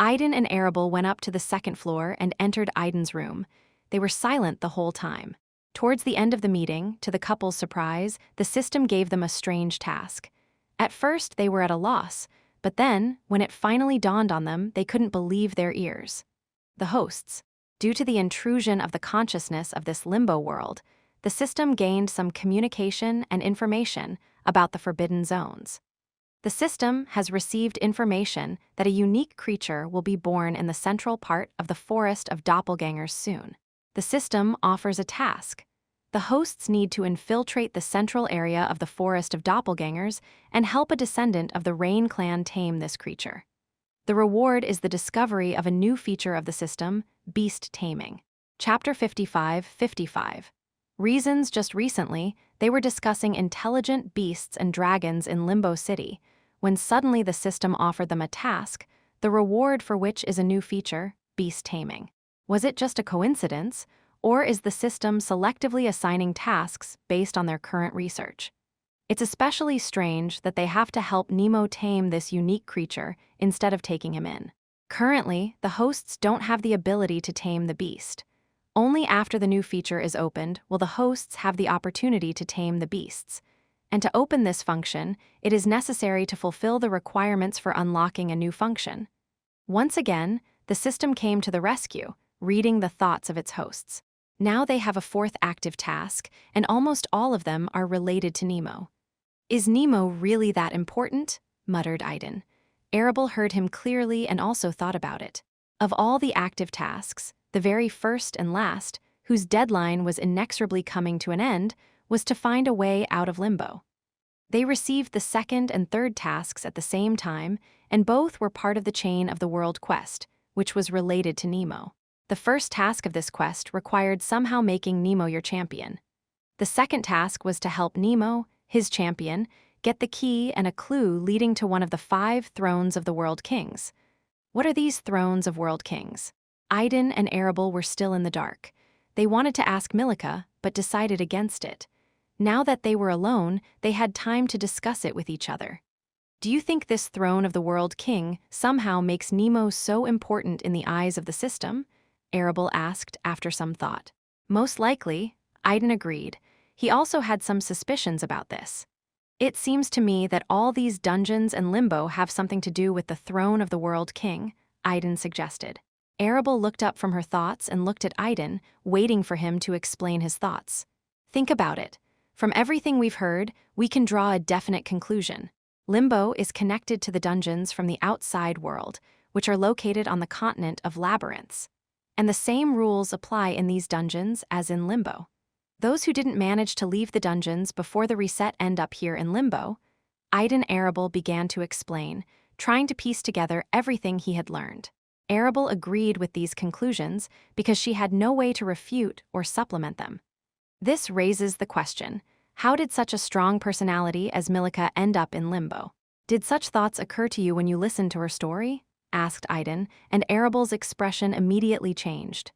Speaker 1: Idan and Arabel went up to the second floor and entered Idan's room. They were silent the whole time. Towards the end of the meeting, to the couple's surprise, the system gave them a strange task. At first, they were at a loss, but then, when it finally dawned on them, they couldn't believe their ears. The hosts. Due to the intrusion of the consciousness of this limbo world, the system gained some communication and information about the forbidden zones. The system has received information that a unique creature will be born in the central part of the forest of doppelgangers soon. The system offers a task. The hosts need to infiltrate the central area of the forest of doppelgangers and help a descendant of the Rain clan tame this creature. The reward is the discovery of a new feature of the system, beast taming. Chapter 55. Reasons. Just recently, they were discussing intelligent beasts and dragons in Limbo City, when suddenly the system offered them a task, the reward for which is a new feature, beast taming. Was it just a coincidence, or is the system selectively assigning tasks based on their current research? It's especially strange that they have to help Nemo tame this unique creature instead of taking him in. Currently, the hosts don't have the ability to tame the beast. Only after the new feature is opened will the hosts have the opportunity to tame the beasts. And to open this function, it is necessary to fulfill the requirements for unlocking a new function. Once again, the system came to the rescue, reading the thoughts of its hosts. Now they have a fourth active task, and almost all of them are related to Nemo. Is Nemo really that important? Muttered Idan. Arabel heard him clearly and also thought about it. Of all the active tasks, the very first and last, whose deadline was inexorably coming to an end, was to find a way out of Limbo. They received the second and third tasks at the same time, and both were part of the chain of the world quest, which was related to Nemo. The first task of this quest required somehow making Nemo your champion. The second task was to help Nemo, his champion, get the key and a clue leading to one of the 5 thrones of the World Kings. What are these thrones of World Kings? Idan and Arabel were still in the dark. They wanted to ask Milica, but decided against it. Now that they were alone, they had time to discuss it with each other. Do you think this throne of the World King somehow makes Nemo so important in the eyes of the system? Arabel asked after some thought. Most likely, Idan agreed. He also had some suspicions about this. It seems to me that all these dungeons and Limbo have something to do with the throne of the World King, Idan suggested. Arabel looked up from her thoughts and looked at Idan, waiting for him to explain his thoughts. Think about it. From everything we've heard, we can draw a definite conclusion. Limbo is connected to the dungeons from the outside world, which are located on the continent of labyrinths. And the same rules apply in these dungeons as in Limbo. Those who didn't manage to leave the dungeons before the reset end up here in Limbo. Idan Arabel began to explain, trying to piece together everything he had learned. Arabel agreed with these conclusions because she had no way to refute or supplement them. This raises the question, how did such a strong personality as Milica end up in Limbo? Did such thoughts occur to you when you listened to her story? Asked Idan, and Arabel's expression immediately changed.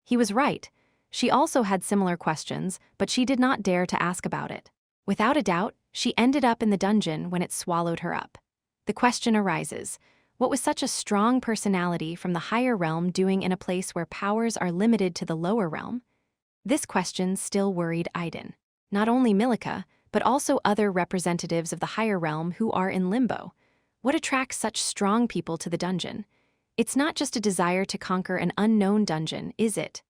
Speaker 1: He was right. She also had similar questions, but she did not dare to ask about it. Without a doubt, she ended up in the dungeon when it swallowed her up. The question arises, what was such a strong personality from the higher realm doing in a place where powers are limited to the lower realm? This question still worried Idan. Not only Milika, but also other representatives of the higher realm who are in limbo. What attracts such strong people to the dungeon? It's not just a desire to conquer an unknown dungeon, is it?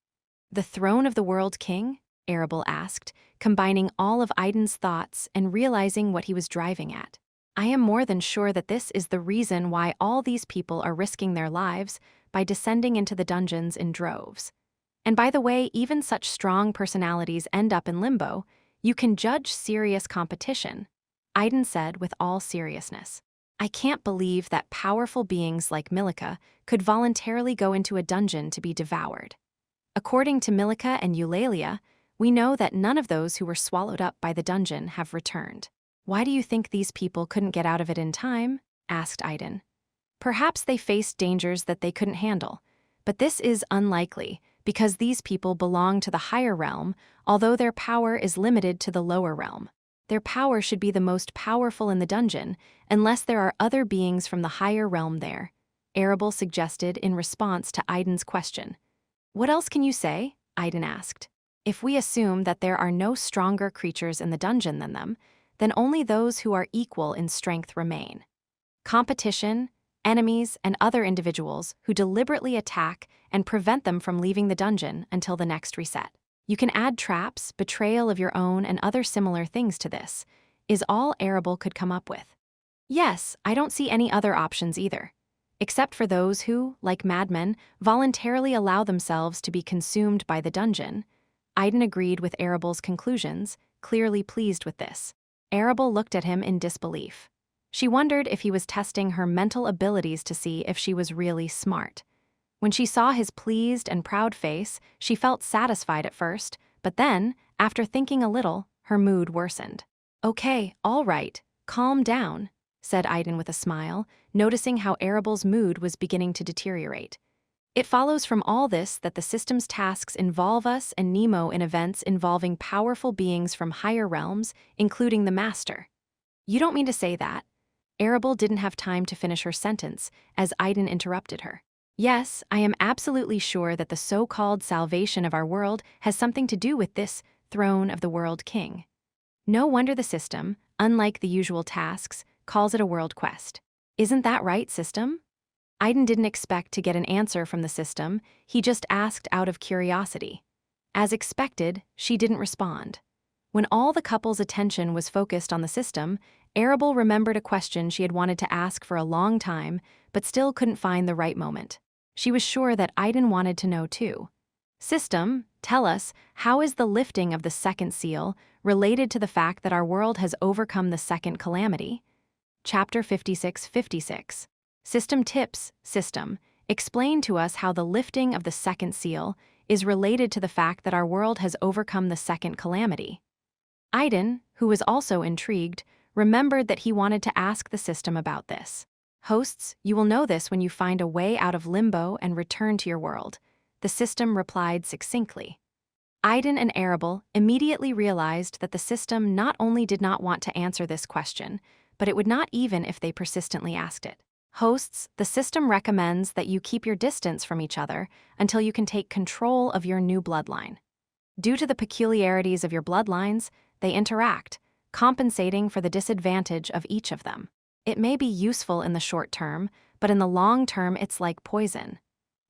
Speaker 1: The throne of the world king? Arabel asked, combining all of Idan's thoughts and realizing what he was driving at. I am more than sure that this is the reason why all these people are risking their lives by descending into the dungeons in droves. And by the way, even such strong personalities end up in limbo. You can judge serious competition, Idan said with all seriousness. I can't believe that powerful beings like Milika could voluntarily go into a dungeon to be devoured. According to Milika and Eulalia, we know that none of those who were swallowed up by the dungeon have returned. Why do you think these people couldn't get out of it in time? Asked Idan. Perhaps they faced dangers that they couldn't handle, but this is unlikely because these people belong to the higher realm, although their power is limited to the lower realm. Their power should be the most powerful in the dungeon, unless there are other beings from the higher realm there, Arabel suggested in response to Idan's question. What else can you say? Idan asked. If we assume that there are no stronger creatures in the dungeon than them, then only those who are equal in strength remain. Competition, enemies, and other individuals who deliberately attack and prevent them from leaving the dungeon until the next reset. You can add traps, betrayal of your own, and other similar things to this, is all Arabel could come up with. Yes, I don't see any other options either. Except for those who, like madmen, voluntarily allow themselves to be consumed by the dungeon. Idan agreed with Arabel's conclusions, clearly pleased with this. Arabel looked at him in disbelief. She wondered if he was testing her mental abilities to see if she was really smart. When she saw his pleased and proud face, she felt satisfied at first, but then, after thinking a little, her mood worsened. Okay, all right, calm down, said Idan with a smile, noticing how Arabel's mood was beginning to deteriorate. It follows from all this that the system's tasks involve us and Nemo in events involving powerful beings from higher realms, including the Master. You don't mean to say that? Arabel didn't have time to finish her sentence, as Idan interrupted her. Yes, I am absolutely sure that the so-called salvation of our world has something to do with this throne of the world king. No wonder the system, unlike the usual tasks, calls it a world quest. Isn't that right, system? Idan didn't expect to get an answer from the system, he just asked out of curiosity. As expected, she didn't respond. When all the couple's attention was focused on the system, Arabel remembered a question she had wanted to ask for a long time, but still couldn't find the right moment. She was sure that Idan wanted to know too. System, tell us, how is the lifting of the second seal related to the fact that our world has overcome the second calamity? Chapter 56:56. System tips, system, explain to us how the lifting of the second seal is related to the fact that our world has overcome the second calamity. Idan, who was also intrigued, remembered that he wanted to ask the system about this. Hosts, you will know this when you find a way out of limbo and return to your world, the system replied succinctly. Idan and Arabel immediately realized that the system not only did not want to answer this question, but it would not even if they persistently asked it. Hosts, the system recommends that you keep your distance from each other until you can take control of your new bloodline. Due to the peculiarities of your bloodlines, they interact, compensating for the disadvantage of each of them. It may be useful in the short term, but in the long term it's like poison.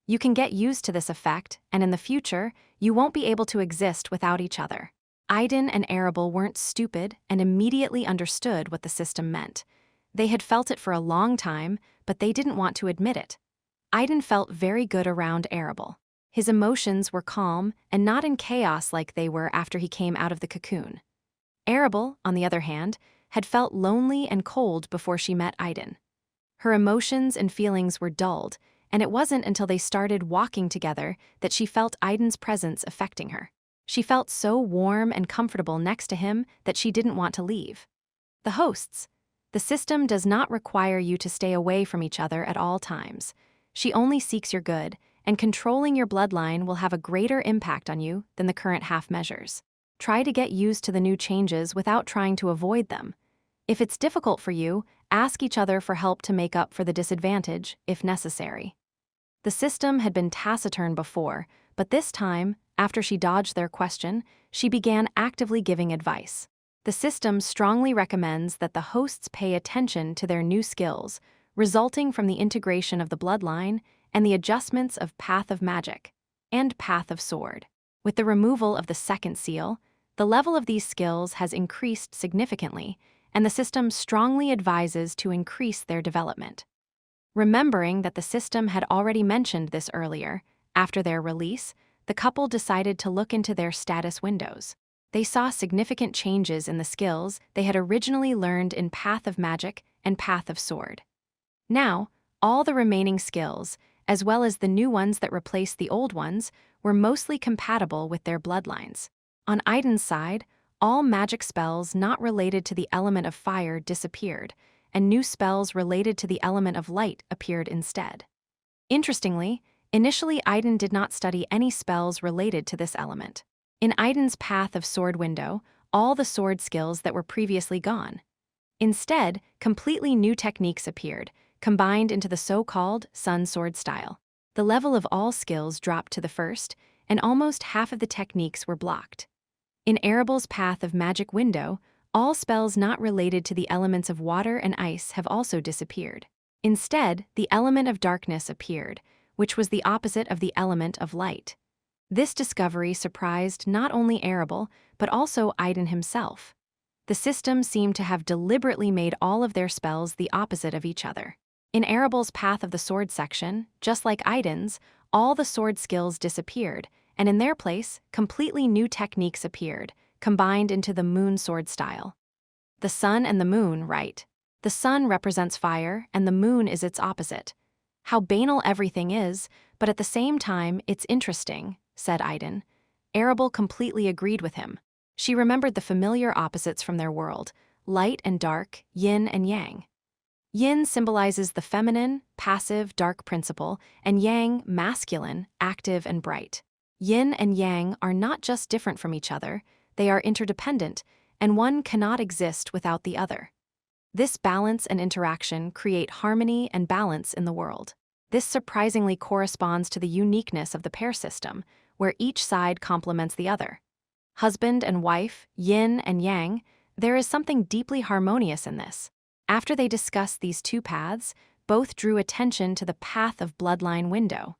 Speaker 1: You can get used to this effect, and in the future, you won't be able to exist without each other. Idan and Arabel weren't stupid and immediately understood what the system meant. They had felt it for a long time, but they didn't want to admit it. Idan felt very good around Arabel. His emotions were calm and not in chaos like they were after he came out of the cocoon. Arabel, on the other hand, had felt lonely and cold before she met Idan. Her emotions and feelings were dulled, and it wasn't until they started walking together that she felt Idan's presence affecting her. She felt so warm and comfortable next to him that she didn't want to leave. The hosts. The system does not require you to stay away from each other at all times. She only seeks your good, and controlling your bloodline will have a greater impact on you than the current half measures. Try to get used to the new changes without trying to avoid them. If it's difficult for you, ask each other for help to make up for the disadvantage, if necessary. The system had been taciturn before, but this time, after she dodged their question, she began actively giving advice. The system strongly recommends that the hosts pay attention to their new skills, resulting from the integration of the bloodline and the adjustments of Path of Magic and Path of Sword. With the removal of the second seal, the level of these skills has increased significantly, and the system strongly advises to increase their development. Remembering that the system had already mentioned this earlier, after their release, the couple decided to look into their status windows. They saw significant changes in the skills they had originally learned in Path of Magic and Path of Sword. Now, all the remaining skills, as well as the new ones that replaced the old ones, were mostly compatible with their bloodlines. On Idan's side, all magic spells not related to the element of fire disappeared, and new spells related to the element of light appeared instead. Interestingly, initially Idan did not study any spells related to this element. In Idan's Path of Sword window, all the sword skills that were previously gone. Instead, completely new techniques appeared, combined into the so-called Sun Sword style. The level of all skills dropped to the first, and almost half of the techniques were blocked. In Arabel's Path of Magic window, all spells not related to the elements of water and ice have also disappeared. Instead, the element of darkness appeared, which was the opposite of the element of light. This discovery surprised not only Arabel, but also Idan himself. The system seemed to have deliberately made all of their spells the opposite of each other. In Arabel's Path of the Sword section, just like Idan's, all the sword skills disappeared, and in their place, completely new techniques appeared, combined into the moon sword style. The sun and the moon, right? The sun represents fire, and the moon is its opposite. How banal everything is, but at the same time, it's interesting, said Idan. Arabel completely agreed with him. She remembered the familiar opposites from their world, light and dark, yin and yang. Yin symbolizes the feminine, passive, dark principle, and yang, masculine, active and bright. Yin and yang are not just different from each other, they are interdependent, and one cannot exist without the other. This balance and interaction create harmony and balance in the world. This surprisingly corresponds to the uniqueness of the pair system, where each side complements the other. Husband and wife, yin and yang, there is something deeply harmonious in this. After they discussed these two paths, both drew attention to the Path of Bloodline window.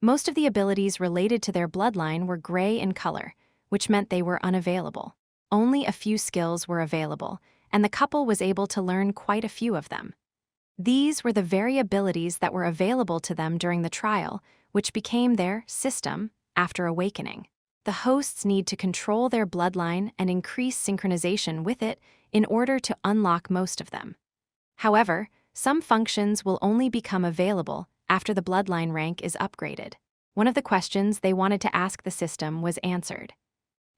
Speaker 1: Most of the abilities related to their bloodline were gray in color, which meant they were unavailable. Only a few skills were available, and the couple was able to learn quite a few of them. These were the very abilities that were available to them during the trial, which became their system after awakening. The hosts need to control their bloodline and increase synchronization with it in order to unlock most of them. However, some functions will only become available after the bloodline rank is upgraded. One of the questions they wanted to ask the system was answered.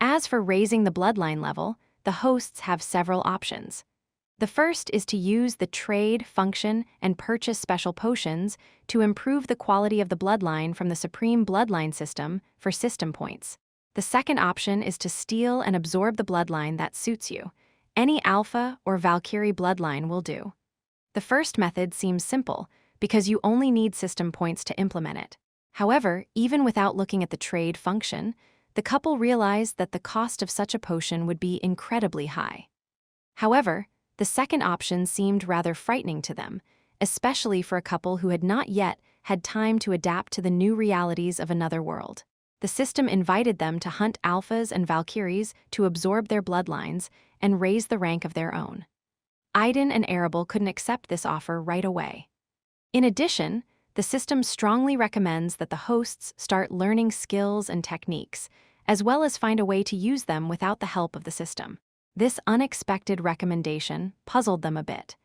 Speaker 1: As for raising the bloodline level, the hosts have several options. The first is to use the trade, function, and purchase special potions to improve the quality of the bloodline from the Supreme Bloodline system for system points. The second option is to steal and absorb the bloodline that suits you. Any Alpha or Valkyrie bloodline will do. The first method seems simple, because you only need system points to implement it. However, even without looking at the trade function, the couple realized that the cost of such a potion would be incredibly high. However, the second option seemed rather frightening to them, especially for a couple who had not yet had time to adapt to the new realities of another world. The system invited them to hunt alphas and valkyries to absorb their bloodlines and raise the rank of their own. Idan and Arabel couldn't accept this offer right away. In addition, the system strongly recommends that the hosts start learning skills and techniques, as well as find a way to use them without the help of the system. This unexpected recommendation puzzled them a bit.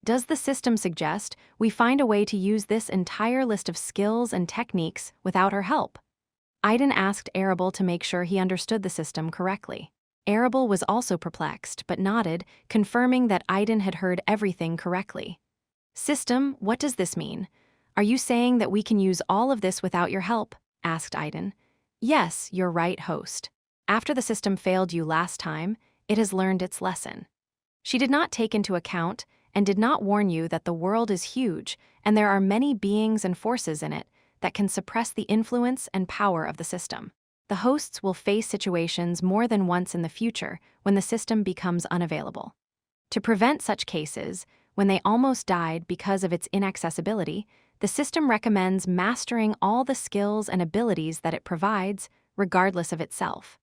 Speaker 1: Does the system suggest we find a way to use this entire list of skills and techniques without her help? Idan asked Arabel to make sure he understood the system correctly. Arabel was also perplexed, but nodded, confirming that Idan had heard everything correctly. System, what does this mean? "Are you saying that we can use all of this without your help?" asked Idan. "Yes, you're right, host. After the system failed you last time, it has learned its lesson." She did not take into account and did not warn you that the world is huge and there are many beings and forces in it that can suppress the influence and power of the system. The hosts will face situations more than once in the future when the system becomes unavailable. To prevent such cases, when they almost died because of its inaccessibility, the system recommends mastering all the skills and abilities that it provides, regardless of itself.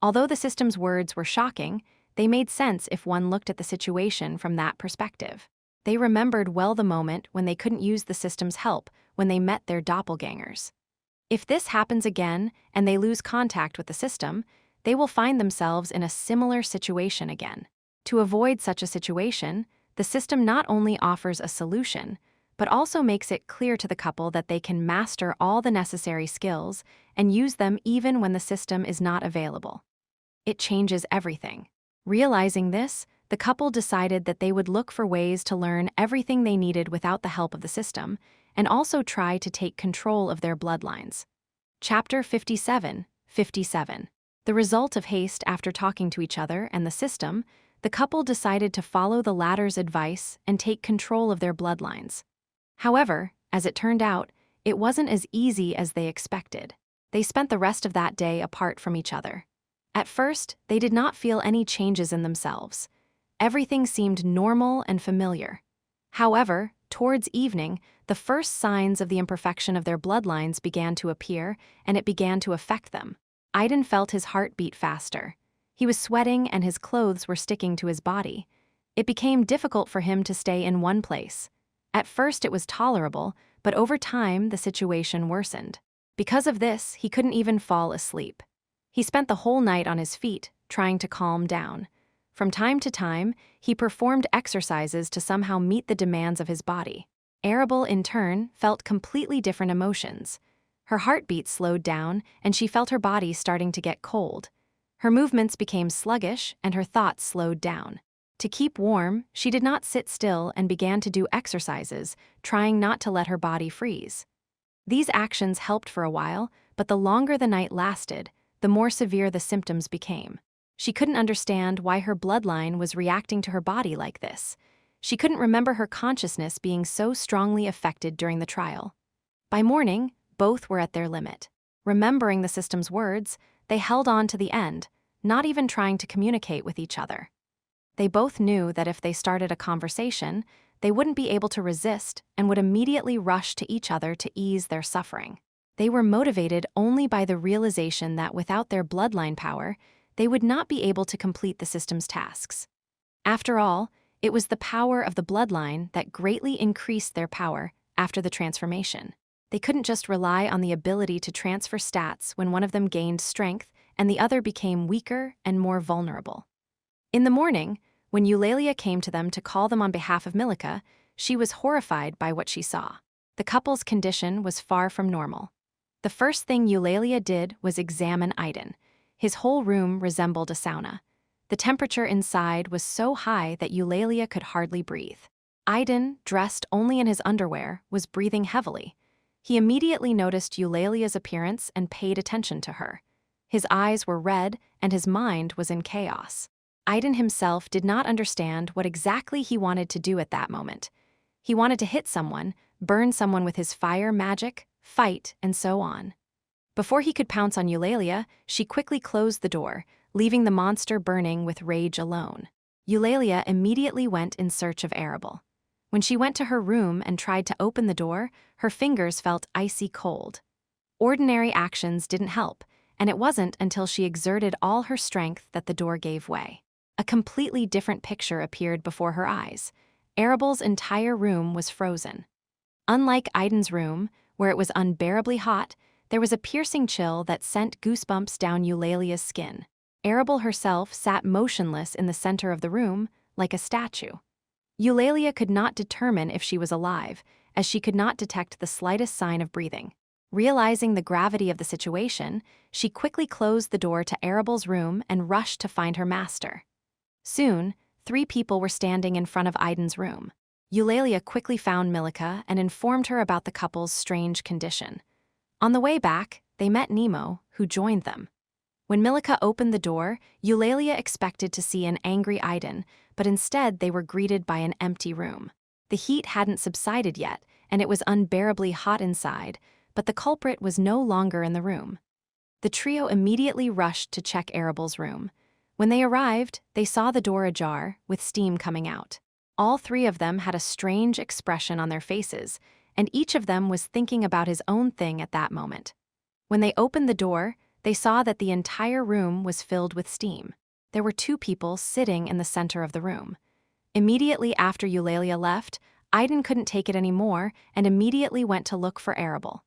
Speaker 1: Although the system's words were shocking, they made sense if one looked at the situation from that perspective. They remembered well the moment when they couldn't use the system's help when they met their doppelgangers. If this happens again and they lose contact with the system, they will find themselves in a similar situation again. To avoid such a situation, the system not only offers a solution, but also makes it clear to the couple that they can master all the necessary skills and use them even when the system is not available. It changes everything. Realizing this, the couple decided that they would look for ways to learn everything they needed without the help of the system, and also try to take control of their bloodlines. Chapter 57. The result of haste. After talking to each other and the system, the couple decided to follow the latter's advice and take control of their bloodlines. However, as it turned out, it wasn't as easy as they expected. They spent the rest of that day apart from each other. At first, they did not feel any changes in themselves. Everything seemed normal and familiar. However, towards evening, the first signs of the imperfection of their bloodlines began to appear, and it began to affect them. Idan felt his heart beat faster. He was sweating and his clothes were sticking to his body. It became difficult for him to stay in one place. At first it was tolerable, but over time the situation worsened. Because of this, he couldn't even fall asleep. He spent the whole night on his feet, trying to calm down. From time to time, he performed exercises to somehow meet the demands of his body. Arabel, in turn, felt completely different emotions. Her heartbeat slowed down, and she felt her body starting to get cold. Her movements became sluggish, and her thoughts slowed down. To keep warm, she did not sit still and began to do exercises, trying not to let her body freeze. These actions helped for a while, but the longer the night lasted, the more severe the symptoms became. She couldn't understand why her bloodline was reacting to her body like this. She couldn't remember her consciousness being so strongly affected during the trial. By morning, both were at their limit. Remembering the system's words, they held on to the end, not even trying to communicate with each other. They both knew that if they started a conversation, they wouldn't be able to resist and would immediately rush to each other to ease their suffering. They were motivated only by the realization that without their bloodline power, they would not be able to complete the system's tasks. After all, it was the power of the bloodline that greatly increased their power after the transformation. They couldn't just rely on the ability to transfer stats when one of them gained strength and the other became weaker and more vulnerable. In the morning, when Eulalia came to them to call them on behalf of Milika, she was horrified by what she saw. The couple's condition was far from normal. The first thing Eulalia did was examine Idan. His whole room resembled a sauna. The temperature inside was so high that Eulalia could hardly breathe. Idan, dressed only in his underwear, was breathing heavily. He immediately noticed Eulalia's appearance and paid attention to her. His eyes were red and his mind was in chaos. Idan himself did not understand what exactly he wanted to do at that moment. He wanted to hit someone, burn someone with his fire magic, fight, and so on. Before he could pounce on Eulalia, she quickly closed the door, leaving the monster burning with rage alone. Eulalia immediately went in search of Arabel. When she went to her room and tried to open the door, her fingers felt icy cold. Ordinary actions didn't help, and it wasn't until she exerted all her strength that the door gave way. A completely different picture appeared before her eyes. Arabel's entire room was frozen. Unlike Idan's room, where it was unbearably hot, there was a piercing chill that sent goosebumps down Eulalia's skin. Arabel herself sat motionless in the center of the room, like a statue. Eulalia could not determine if she was alive, as she could not detect the slightest sign of breathing. Realizing the gravity of the situation, she quickly closed the door to Arabel's room and rushed to find her master. Soon, 3 people were standing in front of Idan's room. Eulalia quickly found Milica and informed her about the couple's strange condition. On the way back, they met Nemo, who joined them. When Milica opened the door, Eulalia expected to see an angry Idan, but instead they were greeted by an empty room. The heat hadn't subsided yet, and it was unbearably hot inside, but the culprit was no longer in the room. The trio immediately rushed to check Arabel's room. When they arrived, they saw the door ajar, with steam coming out. All three of them had a strange expression on their faces, and each of them was thinking about his own thing at that moment. When they opened the door, they saw that the entire room was filled with steam. There were two people sitting in the center of the room. Immediately after Eulalia left, Idan couldn't take it anymore and immediately went to look for Arabel.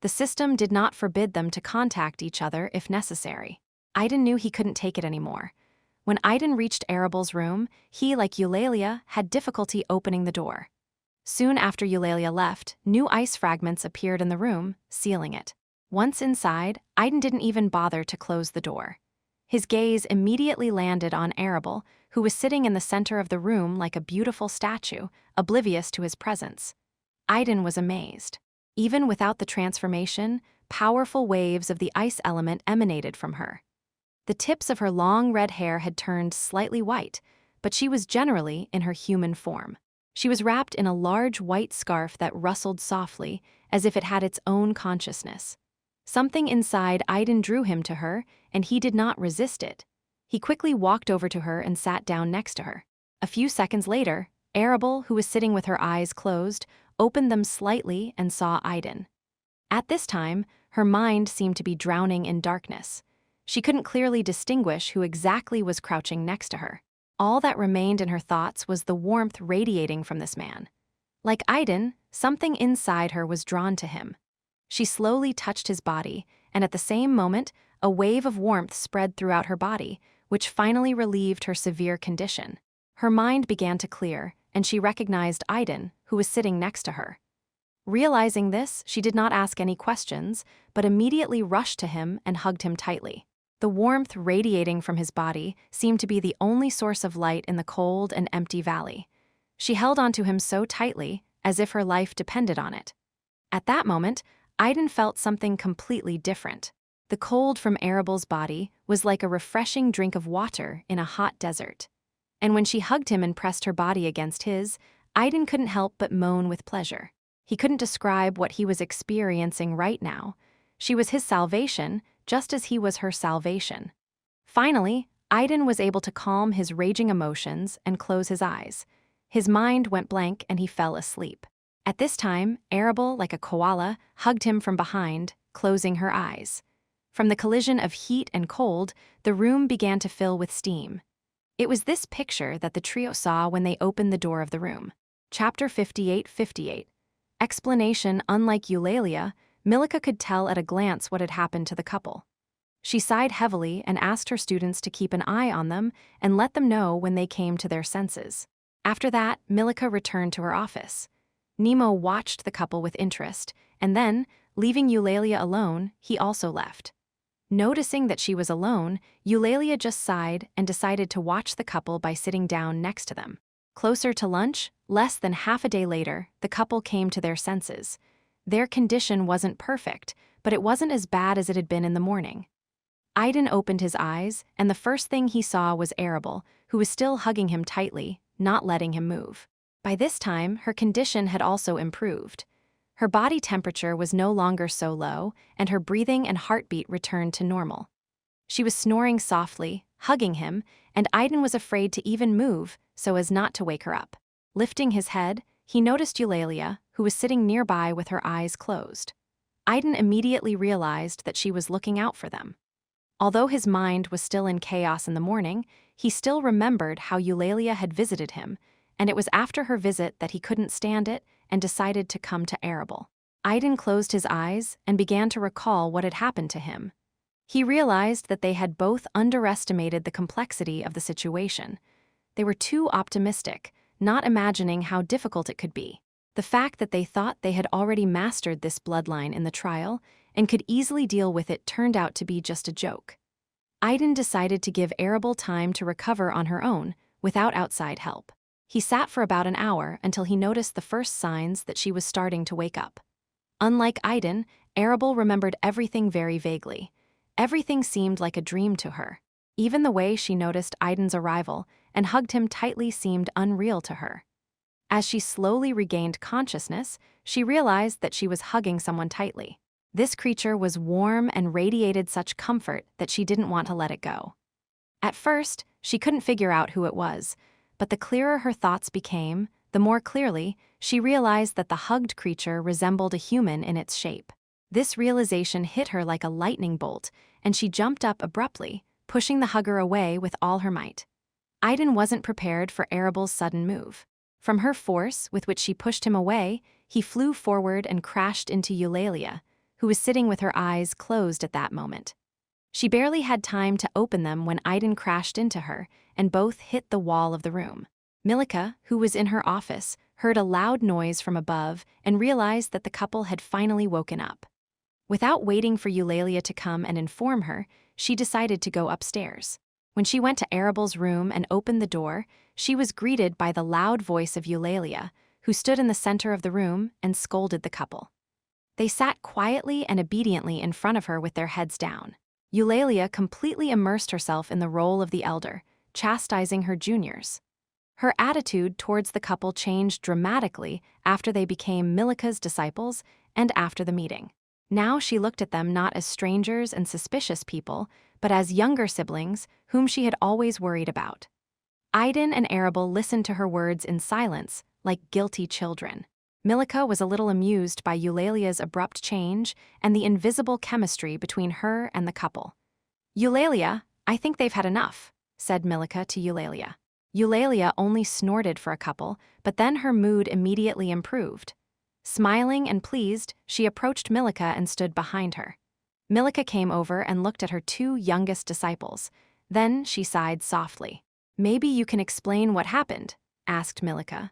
Speaker 1: The system did not forbid them to contact each other if necessary. Idan knew he couldn't take it anymore. When Idan reached Arabel's room, he, like Eulalia, had difficulty opening the door. Soon after Eulalia left, new ice fragments appeared in the room, sealing it. Once inside, Idan didn't even bother to close the door. His gaze immediately landed on Arabel, who was sitting in the center of the room like a beautiful statue, oblivious to his presence. Idan was amazed. Even without the transformation, powerful waves of the ice element emanated from her. The tips of her long red hair had turned slightly white, but she was generally in her human form. She was wrapped in a large white scarf that rustled softly, as if it had its own consciousness. Something inside Idan drew him to her, and he did not resist it. He quickly walked over to her and sat down next to her. A few seconds later, Arabel, who was sitting with her eyes closed, opened them slightly and saw Idan. At this time, her mind seemed to be drowning in darkness. She couldn't clearly distinguish who exactly was crouching next to her. All that remained in her thoughts was the warmth radiating from this man. Like Idan, something inside her was drawn to him. She slowly touched his body, and at the same moment, a wave of warmth spread throughout her body, which finally relieved her severe condition. Her mind began to clear, and she recognized Idan, who was sitting next to her. Realizing this, she did not ask any questions, but immediately rushed to him and hugged him tightly. The warmth radiating from his body seemed to be the only source of light in the cold and empty valley. She held onto him so tightly, as if her life depended on it. At that moment, Idan felt something completely different. The cold from Arabel's body was like a refreshing drink of water in a hot desert. And when she hugged him and pressed her body against his, Idan couldn't help but moan with pleasure. He couldn't describe what he was experiencing right now. She was his salvation, just as he was her salvation. Finally, Idan was able to calm his raging emotions and close his eyes. His mind went blank and he fell asleep. At this time, Arabel, like a koala, hugged him from behind, closing her eyes. From the collision of heat and cold, the room began to fill with steam. It was this picture that the trio saw when they opened the door of the room. Chapter 58:58. Explanation. Unlike Eulalia, Milica could tell at a glance what had happened to the couple. She sighed heavily and asked her students to keep an eye on them and let them know when they came to their senses. After that, Milica returned to her office. Nemo watched the couple with interest, and then, leaving Eulalia alone, he also left. Noticing that she was alone, Eulalia just sighed and decided to watch the couple by sitting down next to them. Closer to lunch, less than half a day later, the couple came to their senses. Their condition wasn't perfect, but it wasn't as bad as it had been in the morning. Idan opened his eyes, and the first thing he saw was Arabel, who was still hugging him tightly, not letting him move. By this time, her condition had also improved. Her body temperature was no longer so low, and her breathing and heartbeat returned to normal. She was snoring softly, hugging him, and Idan was afraid to even move so as not to wake her up. Lifting his head, he noticed Eulalia, who was sitting nearby with her eyes closed. Idan immediately realized that she was looking out for them. Although his mind was still in chaos in the morning, he still remembered how Eulalia had visited him, and it was after her visit that he couldn't stand it and decided to come to Arabel. Idan closed his eyes and began to recall what had happened to him. He realized that they had both underestimated the complexity of the situation. They were too optimistic, not imagining how difficult it could be. The fact that they thought they had already mastered this bloodline in the trial and could easily deal with it turned out to be just a joke. Idan decided to give Arabel time to recover on her own, without outside help. He sat for about an hour until he noticed the first signs that she was starting to wake up. Unlike Idan, Arabel remembered everything very vaguely. Everything seemed like a dream to her. Even the way she noticed Idan's arrival and hugged him tightly seemed unreal to her. As she slowly regained consciousness, she realized that she was hugging someone tightly. This creature was warm and radiated such comfort that she didn't want to let it go. At first, she couldn't figure out who it was, but the clearer her thoughts became, the more clearly she realized that the hugged creature resembled a human in its shape. This realization hit her like a lightning bolt, and she jumped up abruptly, pushing the hugger away with all her might. Idan wasn't prepared for Arabel's sudden move. From her force with which she pushed him away, he flew forward and crashed into Eulalia, who was sitting with her eyes closed at that moment. She barely had time to open them when Idan crashed into her, and both hit the wall of the room. Milika, who was in her office, heard a loud noise from above and realized that the couple had finally woken up. Without waiting for Eulalia to come and inform her, she decided to go upstairs. When she went to Arabel's room and opened the door, she was greeted by the loud voice of Eulalia, who stood in the center of the room and scolded the couple. They sat quietly and obediently in front of her with their heads down. Eulalia completely immersed herself in the role of the elder, chastising her juniors. Her attitude towards the couple changed dramatically after they became Milika's disciples and after the meeting. Now she looked at them not as strangers and suspicious people, but as younger siblings whom she had always worried about. Idan and Arabel listened to her words in silence, like guilty children. Milika was a little amused by Eulalia's abrupt change and the invisible chemistry between her and the couple. "Eulalia, I think they've had enough," said Milika to Eulalia. Eulalia only snorted for a couple, but then her mood immediately improved. Smiling and pleased, she approached Milika and stood behind her. Milika came over and looked at her two youngest disciples. Then she sighed softly. "Maybe you can explain what happened?" asked Milika.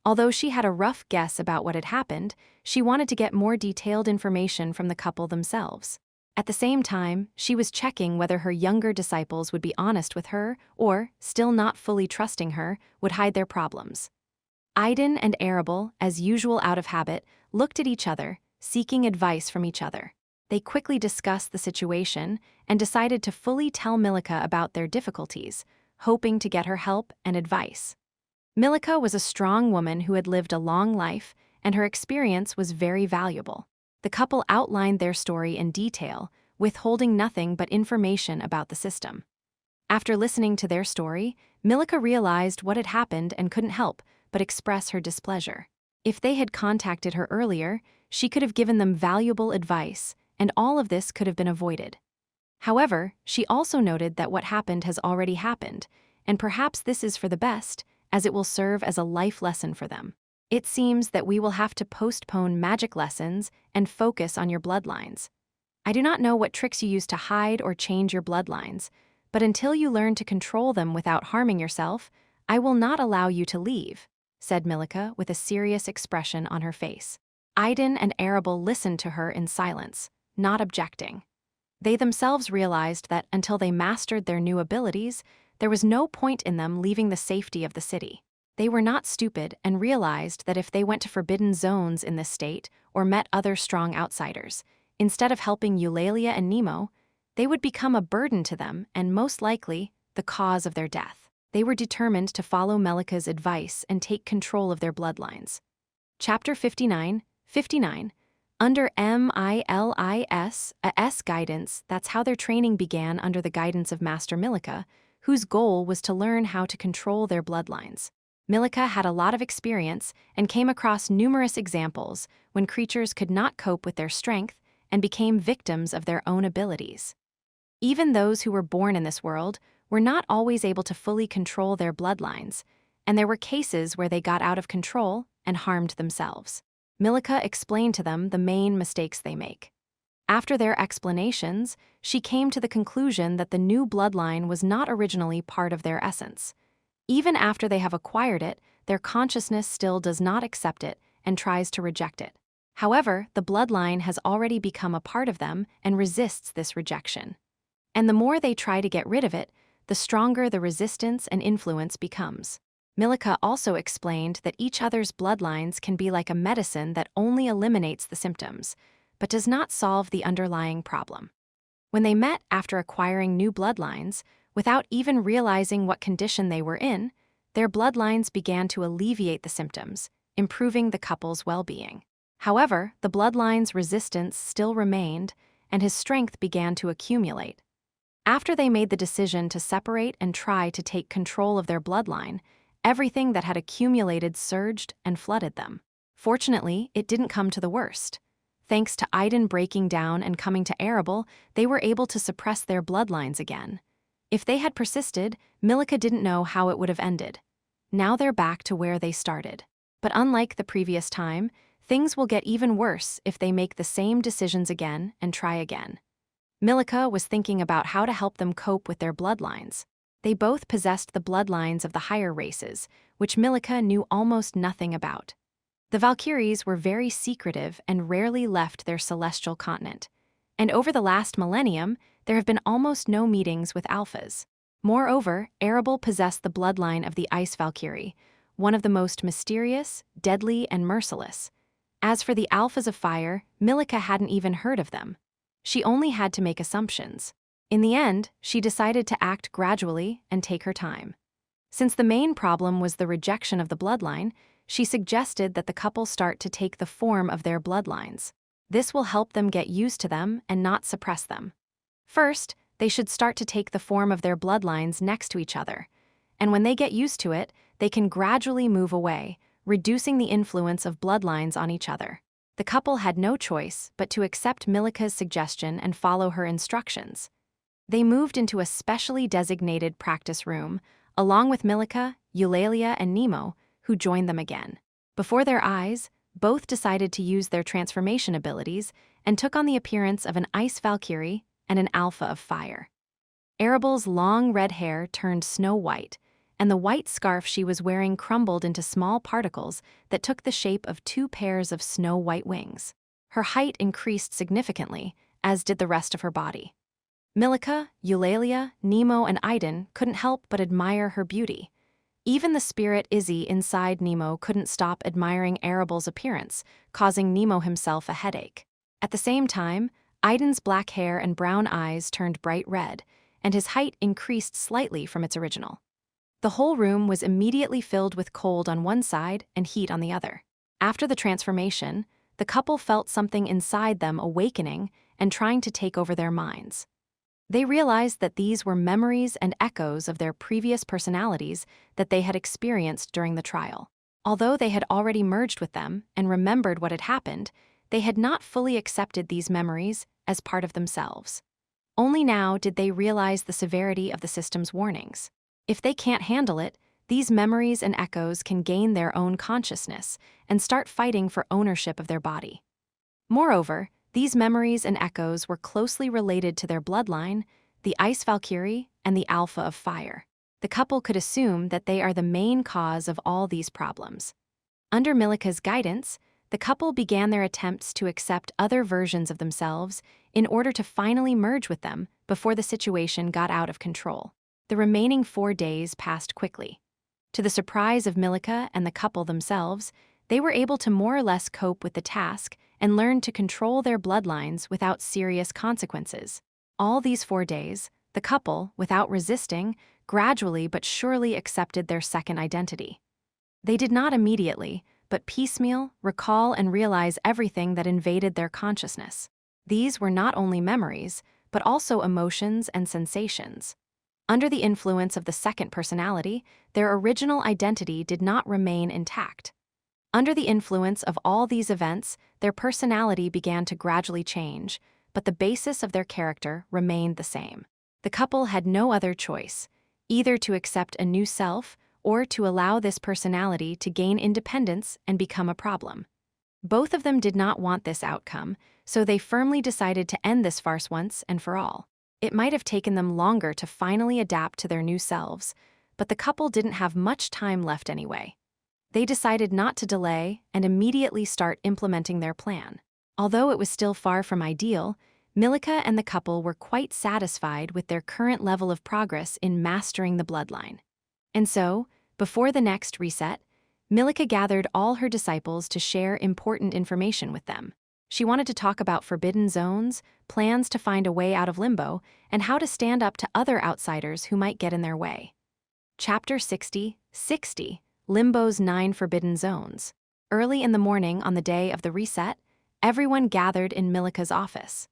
Speaker 1: Although she had a rough guess about what had happened, she wanted to get more detailed information from the couple themselves. At the same time, she was checking whether her younger disciples would be honest with her or, still not fully trusting her, would hide their problems. Idan and Arabel, as usual out of habit, looked at each other, seeking advice from each other. They quickly discussed the situation and decided to fully tell Milika about their difficulties, hoping to get her help and advice. Milika was a strong woman who had lived a long life, and her experience was very valuable. The couple outlined their story in detail, withholding nothing but information about the system. After listening to their story, Milika realized what had happened and couldn't help but express her displeasure. If they had contacted her earlier, she could have given them valuable advice, and all of this could have been avoided. However, she also noted that what happened has already happened, and perhaps this is for the best, as it will serve as a life lesson for them. "It seems that we will have to postpone magic lessons and focus on your bloodlines. I do not know what tricks you use to hide or change your bloodlines, but until you learn to control them without harming yourself, I will not allow you to leave," said Milika with a serious expression on her face. Idan and Arabel listened to her in silence, not objecting. They themselves realized that until they mastered their new abilities, there was no point in them leaving the safety of the city. They were not stupid and realized that if they went to forbidden zones in this state or met other strong outsiders, instead of helping Eulalia and Nemo, they would become a burden to them and most likely the cause of their death. They were determined to follow Milika's advice and take control of their bloodlines. Chapter 59. Under MILIS guidance, that's how their training began under the guidance of Master Milika, whose goal was to learn how to control their bloodlines. Milika had a lot of experience and came across numerous examples when creatures could not cope with their strength and became victims of their own abilities. Even those who were born in this world were not always able to fully control their bloodlines, and there were cases where they got out of control and harmed themselves. Milika explained to them the main mistakes they make. After their explanations, she came to the conclusion that the new bloodline was not originally part of their essence. Even after they have acquired it, their consciousness still does not accept it and tries to reject it. However, the bloodline has already become a part of them and resists this rejection. And the more they try to get rid of it, the stronger the resistance and influence becomes. Milika also explained that each other's bloodlines can be like a medicine that only eliminates the symptoms, but does not solve the underlying problem. When they met after acquiring new bloodlines, without even realizing what condition they were in, their bloodlines began to alleviate the symptoms, improving the couple's well-being. However, the bloodline's resistance still remained, and his strength began to accumulate. After they made the decision to separate and try to take control of their bloodline, everything that had accumulated surged and flooded them. Fortunately, it didn't come to the worst. Thanks to Idan breaking down and coming to Arabel, they were able to suppress their bloodlines again. If they had persisted, Milika didn't know how it would have ended. Now they're back to where they started. But unlike the previous time, things will get even worse if they make the same decisions again and try again. Milika was thinking about how to help them cope with their bloodlines. They both possessed the bloodlines of the higher races, which Milika knew almost nothing about. The Valkyries were very secretive and rarely left their celestial continent. And over the last millennium, there have been almost no meetings with alphas. Moreover, Arabel possessed the bloodline of the Ice Valkyrie, one of the most mysterious, deadly, and merciless. As for the alphas of fire, Milika hadn't even heard of them. She only had to make assumptions. In the end, she decided to act gradually and take her time. Since the main problem was the rejection of the bloodline, she suggested that the couple start to take the form of their bloodlines. This will help them get used to them and not suppress them. First, they should start to take the form of their bloodlines next to each other. And when they get used to it, they can gradually move away, reducing the influence of bloodlines on each other. The couple had no choice but to accept Milika's suggestion and follow her instructions. They moved into a specially designated practice room, along with Milika, Eulalia, and Nemo, who joined them again. Before their eyes, both decided to use their transformation abilities and took on the appearance of an Ice Valkyrie and an Alpha of Fire. Arabel's long red hair turned snow white, and the white scarf she was wearing crumbled into small particles that took the shape of 2 pairs of snow-white wings. Her height increased significantly, as did the rest of her body. Milika, Eulalia, Nemo, and Idan couldn't help but admire her beauty. Even the spirit Izzy inside Nemo couldn't stop admiring Arabel's appearance, causing Nemo himself a headache. At the same time, Idan's black hair and brown eyes turned bright red, and his height increased slightly from its original. The whole room was immediately filled with cold on one side and heat on the other. After the transformation, the couple felt something inside them awakening and trying to take over their minds. They realized that these were memories and echoes of their previous personalities that they had experienced during the trial. Although they had already merged with them and remembered what had happened, they had not fully accepted these memories as part of themselves. Only now did they realize the severity of the system's warnings. If they can't handle it, these memories and echoes can gain their own consciousness and start fighting for ownership of their body. Moreover, these memories and echoes were closely related to their bloodline, the Ice Valkyrie and the Alpha of Fire. The couple could assume that they are the main cause of all these problems. Under Milika's guidance, the couple began their attempts to accept other versions of themselves in order to finally merge with them before the situation got out of control. The remaining 4 days passed quickly. To the surprise of Milika and the couple themselves, they were able to more or less cope with the task and learn to control their bloodlines without serious consequences. All these 4 days, the couple, without resisting, gradually but surely accepted their second identity. They did not immediately, but piecemeal, recall and realize everything that invaded their consciousness. These were not only memories, but also emotions and sensations. Under the influence of the second personality, their original identity did not remain intact. Under the influence of all these events, their personality began to gradually change, but the basis of their character remained the same. The couple had no other choice, either to accept a new self or to allow this personality to gain independence and become a problem. Both of them did not want this outcome, so they firmly decided to end this farce once and for all. It might have taken them longer to finally adapt to their new selves, but the couple didn't have much time left anyway. They decided not to delay and immediately start implementing their plan. Although it was still far from ideal, Milika and the couple were quite satisfied with their current level of progress in mastering the bloodline. And so, Before the next reset, Milika gathered all her disciples to share important information with them. She wanted to talk about forbidden zones, plans to find a way out of limbo, and how to stand up to other outsiders who might get in their way. Chapter 60, Limbo's 9 Forbidden Zones. Early in the morning on the day of the reset, everyone gathered in Milika's office.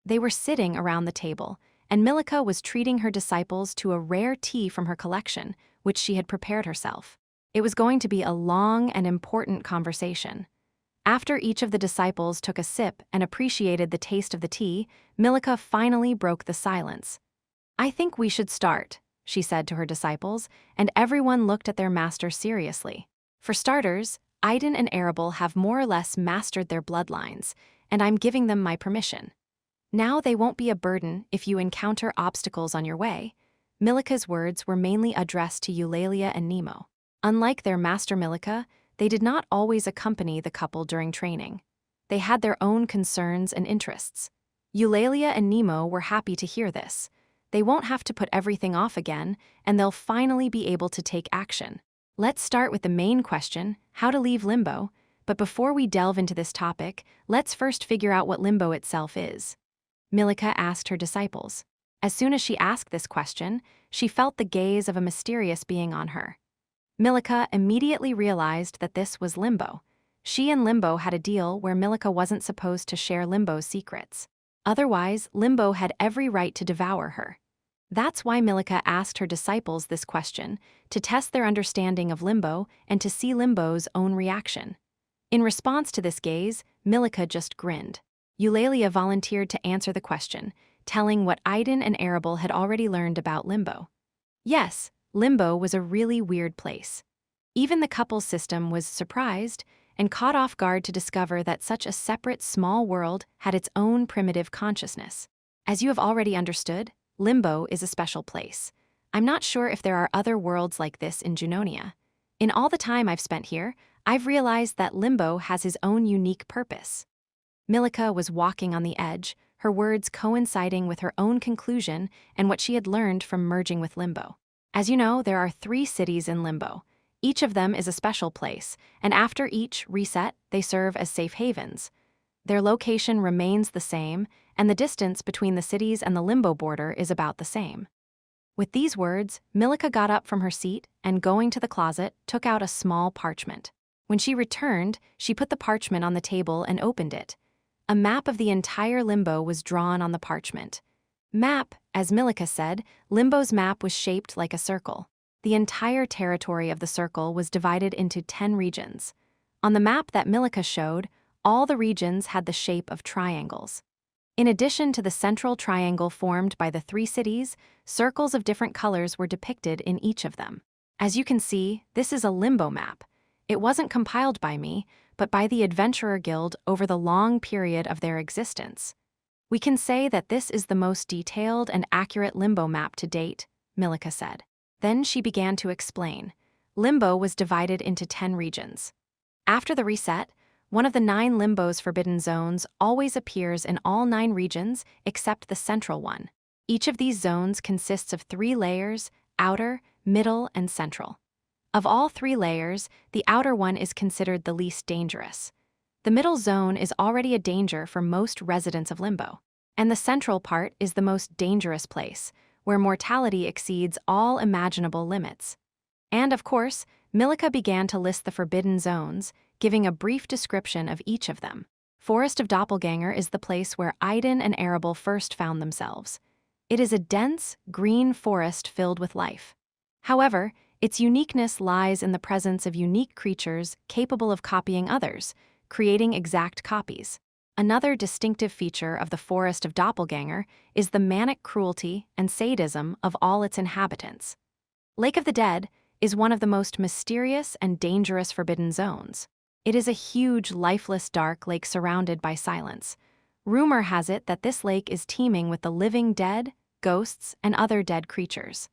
Speaker 1: They were sitting around the table, and Milika was treating her disciples to a rare tea from her collection, which she had prepared herself. It was going to be a long and important conversation. After each of the disciples took a sip and appreciated the taste of the tea, Milika finally broke the silence. "I think we should start," she said to her disciples, and everyone looked at their master seriously. "For starters, Idan and Arabel have more or less mastered their bloodlines, and I'm giving them my permission. Now they won't be a burden if you encounter obstacles on your way." Milika's words were mainly addressed to Eulalia and Nemo. Unlike their master Milika, they did not always accompany the couple during training. They had their own concerns and interests. Eulalia and Nemo were happy to hear this. They won't have to put everything off again, and they'll finally be able to take action. Let's start with the main question, how to leave limbo. But before we delve into this topic, let's first figure out what limbo itself is. Milika asked her disciples. As soon as she asked this question, she felt the gaze of a mysterious being on her. Milika immediately realized that this was Limbo. She and Limbo had a deal where Milika wasn't supposed to share Limbo's secrets. Otherwise, Limbo had every right to devour her. That's why Milika asked her disciples this question, to test their understanding of Limbo and to see Limbo's own reaction. In response to this gaze, Milika just grinned. Eulalia volunteered to answer the question, telling what Idan and Arabel had already learned about Limbo. Yes, Limbo was a really weird place. Even the couple's system was surprised and caught off guard to discover that such a separate small world had its own primitive consciousness. As you have already understood, Limbo is a special place. I'm not sure if there are other worlds like this in Junonia. In all the time I've spent here, I've realized that Limbo has his own unique purpose. Milika was walking on the edge, her words coinciding with her own conclusion and what she had learned from merging with Limbo. As you know, there are 3 cities in Limbo. Each of them is a special place, and after each reset, they serve as safe havens. Their location remains the same, and the distance between the cities and the Limbo border is about the same. With these words, Milika got up from her seat and, going to the closet, took out a small parchment. When she returned, she put the parchment on the table and opened it. A map of the entire Limbo was drawn on the parchment. Map, as Milika said, Limbo's map was shaped like a circle. The entire territory of the circle was divided into 10 regions. On the map that Milika showed, all the regions had the shape of triangles. In addition to the central triangle formed by the 3 cities, circles of different colors were depicted in each of them. As you can see, this is a Limbo map. It wasn't compiled by me, but by the Adventurer Guild over the long period of their existence. We can say that this is the most detailed and accurate Limbo map to date, Milika said. Then she began to explain. Limbo was divided into 10 regions. After the reset, one of the 9 Limbo's forbidden zones always appears in all 9 regions except the central one. Each of these zones consists of 3 layers: outer, middle, and central. Of all 3 layers, the outer one is considered the least dangerous. The middle zone is already a danger for most residents of Limbo, and the central part is the most dangerous place, where mortality exceeds all imaginable limits. And of course, Milika began to list the forbidden zones, giving a brief description of each of them. Forest of Doppelganger is the place where Idan and Arabel first found themselves. It is a dense, green forest filled with life. However, its uniqueness lies in the presence of unique creatures capable of copying others, creating exact copies. Another distinctive feature of the Forest of Doppelganger is the manic cruelty and sadism of all its inhabitants. Lake of the Dead is one of the most mysterious and dangerous forbidden zones. It is a huge, lifeless, dark lake surrounded by silence. Rumor has it that this lake is teeming with the living dead, ghosts, and other dead creatures.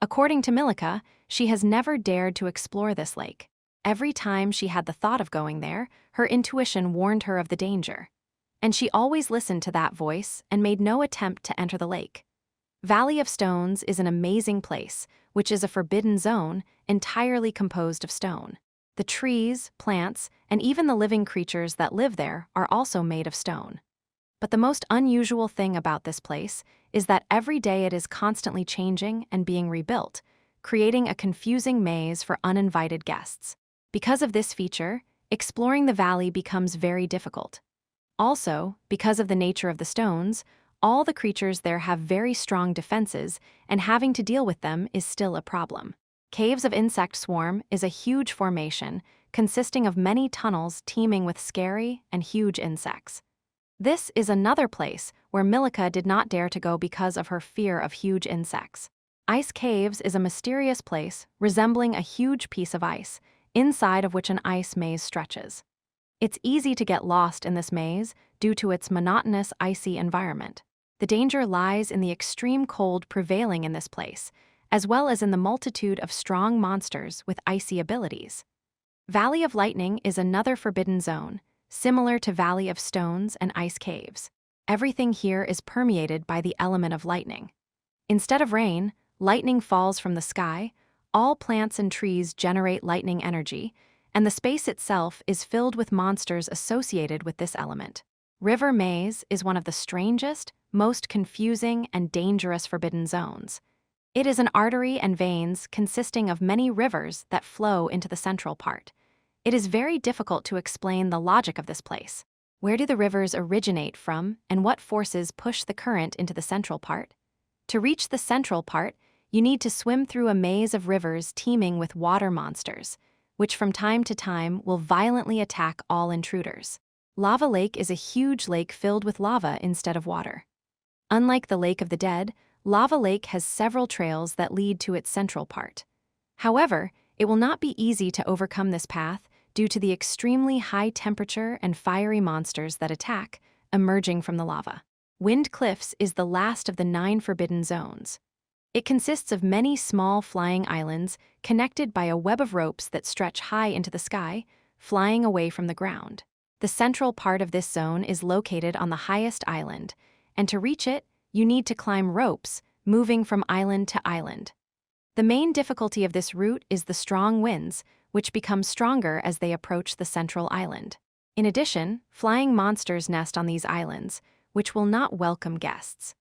Speaker 1: According to Milika, she has never dared to explore this lake. Every time she had the thought of going there, her intuition warned her of the danger. And she always listened to that voice and made no attempt to enter the lake. Valley of Stones is an amazing place, which is a forbidden zone entirely composed of stone. The trees, plants, and even the living creatures that live there are also made of stone. But the most unusual thing about this place is that every day it is constantly changing and being rebuilt, creating a confusing maze for uninvited guests. Because of this feature, exploring the valley becomes very difficult. Also, because of the nature of the stones, all the creatures there have very strong defenses, and having to deal with them is still a problem. Caves of Insect Swarm is a huge formation consisting of many tunnels teeming with scary and huge insects. This is another place where Milica did not dare to go because of her fear of huge insects. Ice Caves is a mysterious place resembling a huge piece of ice, inside of which an ice maze stretches. It's easy to get lost in this maze due to its monotonous icy environment. The danger lies in the extreme cold prevailing in this place, as well as in the multitude of strong monsters with icy abilities. Valley of Lightning is another forbidden zone, similar to Valley of Stones and Ice Caves. Everything here is permeated by the element of lightning. Instead of rain, lightning falls from the sky, all plants and trees generate lightning energy, and the space itself is filled with monsters associated with this element. River Maze is one of the strangest, most confusing, and dangerous forbidden zones. It is an artery and veins consisting of many rivers that flow into the central part. It is very difficult to explain the logic of this place. Where do the rivers originate from, and what forces push the current into the central part? To reach the central part, you need to swim through a maze of rivers teeming with water monsters, which from time to time will violently attack all intruders. Lava Lake is a huge lake filled with lava instead of water. Unlike the Lake of the Dead, Lava Lake has several trails that lead to its central part. However, it will not be easy to overcome this path due to the extremely high temperature and fiery monsters that attack, emerging from the lava. Wind Cliffs is the last of the 9 forbidden zones. It consists of many small flying islands connected by a web of ropes that stretch high into the sky, flying away from the ground. The central part of this zone is located on the highest island, and to reach it, you need to climb ropes, moving from island to island. The main difficulty of this route is the strong winds, which become stronger as they approach the central island. In addition, flying monsters nest on these islands, which will not welcome guests.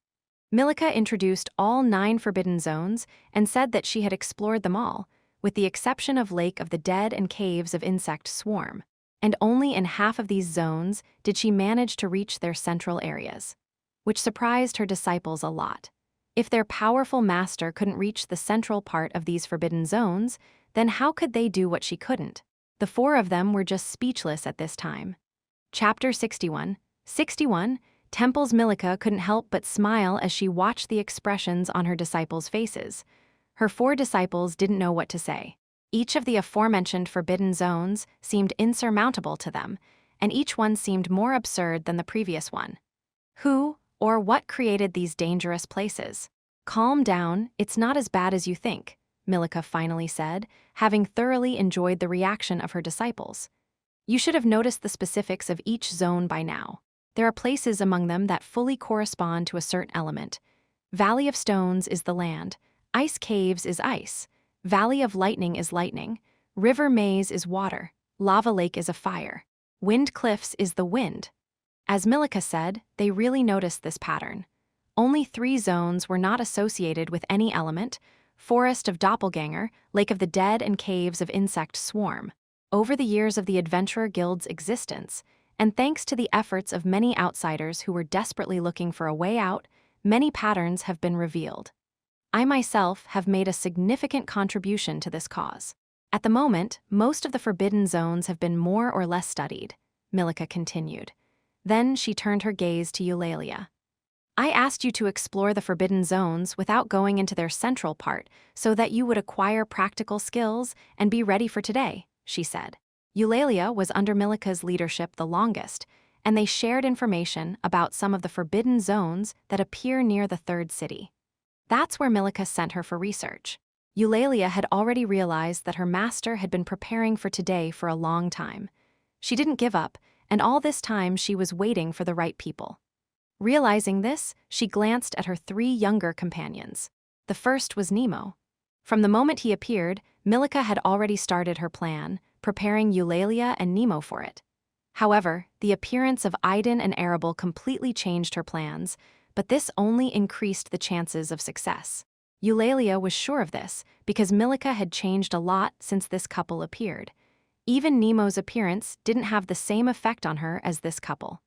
Speaker 1: Milica introduced all 9 forbidden zones and said that she had explored them all, with the exception of Lake of the Dead and Caves of Insect Swarm. And only in half of these zones did she manage to reach their central areas, which surprised her disciples a lot. If their powerful master couldn't reach the central part of these forbidden zones, then how could they do what she couldn't? The 4 of them were just speechless at this time. Chapter 61. Temple's Milica couldn't help but smile as she watched the expressions on her disciples' faces. Her 4 disciples didn't know what to say. Each of the aforementioned forbidden zones seemed insurmountable to them, and each one seemed more absurd than the previous one. Who or what created these dangerous places? Calm down, it's not as bad as you think, Milica finally said, having thoroughly enjoyed the reaction of her disciples. You should have noticed the specifics of each zone by now. There are places among them that fully correspond to a certain element. Valley of Stones is the land, Ice Caves is ice, Valley of Lightning is lightning, River Maze is water, Lava Lake is a fire, Wind Cliffs is the wind. As Milica said, they really noticed this pattern. Only 3 zones were not associated with any element: Forest of Doppelganger, Lake of the Dead, and Caves of Insect Swarm. Over the years of the Adventurer Guild's existence, and thanks to the efforts of many outsiders who were desperately looking for a way out, many patterns have been revealed. I myself have made a significant contribution to this cause. At the moment, most of the forbidden zones have been more or less studied, Milica continued. Then she turned her gaze to Eulalia. I asked you to explore the forbidden zones without going into their central part so that you would acquire practical skills and be ready for today, she said. Eulalia was under Milica's leadership the longest, and they shared information about some of the forbidden zones that appear near the 3rd city. That's where Milica sent her for research. Eulalia had already realized that her master had been preparing for today for a long time. She didn't give up, and all this time she was waiting for the right people. Realizing this, she glanced at her 3 younger companions. The first was Nemo. From the moment he appeared, Milika had already started her plan, preparing Eulalia and Nemo for it. However, the appearance of Idan and Arabel completely changed her plans, but this only increased the chances of success. Eulalia was sure of this because Milika had changed a lot since this couple appeared. Even Nemo's appearance didn't have the same effect on her as this couple.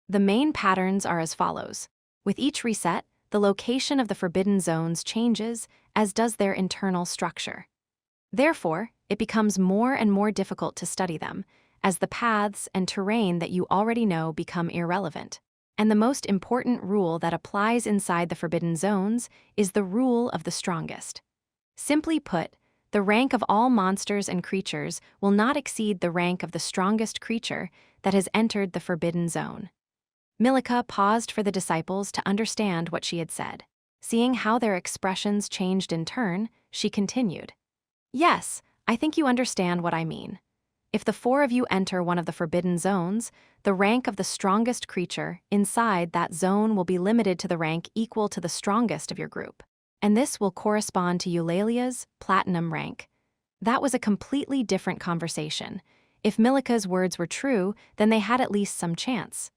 Speaker 1: The main patterns are as follows. With each reset, the location of the forbidden zones changes, as does their internal structure. Therefore, it becomes more and more difficult to study them, as the paths and terrain that you already know become irrelevant. And the most important rule that applies inside the forbidden zones is the rule of the strongest. Simply put, the rank of all monsters and creatures will not exceed the rank of the strongest creature that has entered the forbidden zone. Milika paused for the disciples to understand what she had said. Seeing how their expressions changed in turn, she continued. Yes, I think you understand what I mean. If the 4 of you enter one of the forbidden zones, the rank of the strongest creature inside that zone will be limited to the rank equal to the strongest of your group. And this will correspond to Eulalia's platinum rank. That was a completely different conversation. If Milika's words were true, then they had at least some chance.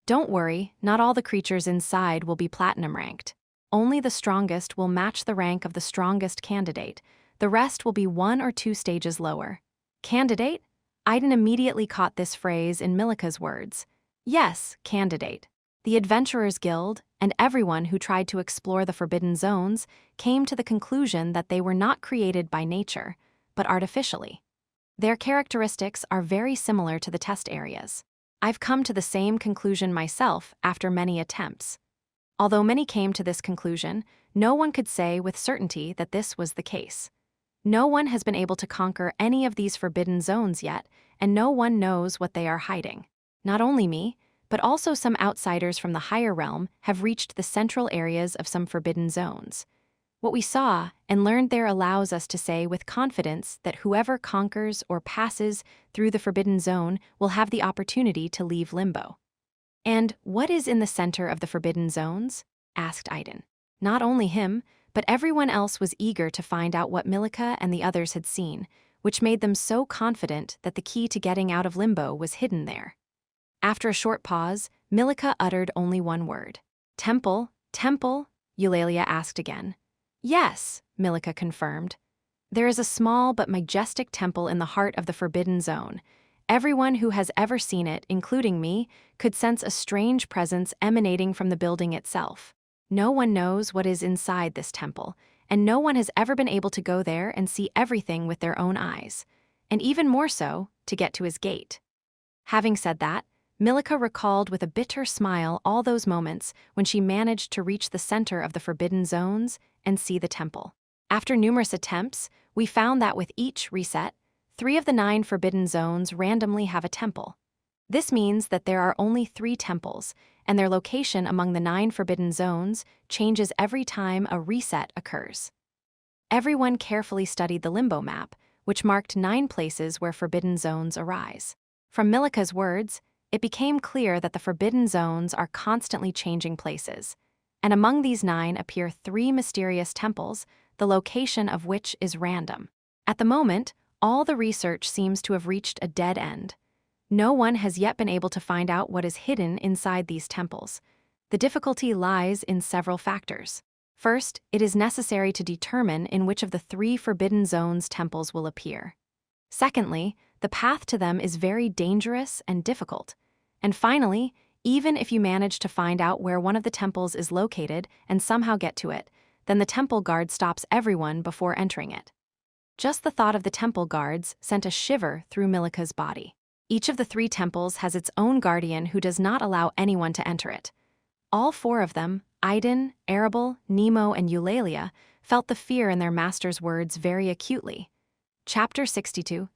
Speaker 1: Don't worry, not all the creatures inside will be platinum ranked. Only the strongest will match the rank of the strongest candidate. The rest will be 1 or 2 stages lower. Candidate? Idan immediately caught this phrase in Milika's words. Yes, candidate. The Adventurers Guild, and everyone who tried to explore the forbidden zones, came to the conclusion that they were not created by nature, but artificially. Their characteristics are very similar to the test areas. I've come to the same conclusion myself after many attempts. Although many came to this conclusion, no one could say with certainty that this was the case. No one has been able to conquer any of these forbidden zones yet, and no one knows what they are hiding. Not only me, but also some outsiders from the higher realm have reached the central areas of some forbidden zones. What we saw and learned there allows us to say with confidence that whoever conquers or passes through the forbidden zone will have the opportunity to leave limbo. And what is in the center of the forbidden zones? Asked Idan. Not only him, but everyone else was eager to find out what Milika and the others had seen, which made them so confident that the key to getting out of limbo was hidden there. After a short pause, Milika uttered only one word. Temple, temple? Eulalia asked again. Yes, Milika confirmed. There is a small but majestic temple in the heart of the forbidden zone. Everyone who has ever seen it, including me, could sense a strange presence emanating from the building itself. No one knows what is inside this temple, and no one has ever been able to go there and see everything with their own eyes, and even more so, to get to his gate. Having said that, Milika recalled with a bitter smile all those moments when she managed to reach the center of the forbidden zones and see the temple. After numerous attempts, we found that with each reset, 3 of the 9 forbidden zones randomly have a temple. This means that there are only 3 temples, and their location among the 9 forbidden zones changes every time a reset occurs. Everyone carefully studied the limbo map, which marked 9 places where forbidden zones arise. From Milika's words, it became clear that the forbidden zones are constantly changing places, and among these 9 appear 3 mysterious temples, the location of which is random. At the moment, all the research seems to have reached a dead end. No one has yet been able to find out what is hidden inside these temples. The difficulty lies in several factors. First, it is necessary to determine in which of the 3 forbidden zones temples will appear. Secondly, the path to them is very dangerous and difficult. And finally, even if you manage to find out where one of the temples is located and somehow get to it, then the temple guard stops everyone before entering it. Just the thought of the temple guards sent a shiver through Milika's body. Each of the 3 temples has its own guardian who does not allow anyone to enter it. All 4 of them, Idan, Arabel, Nemo, and Eulalia, felt the fear in their master's words very acutely. Chapter 62.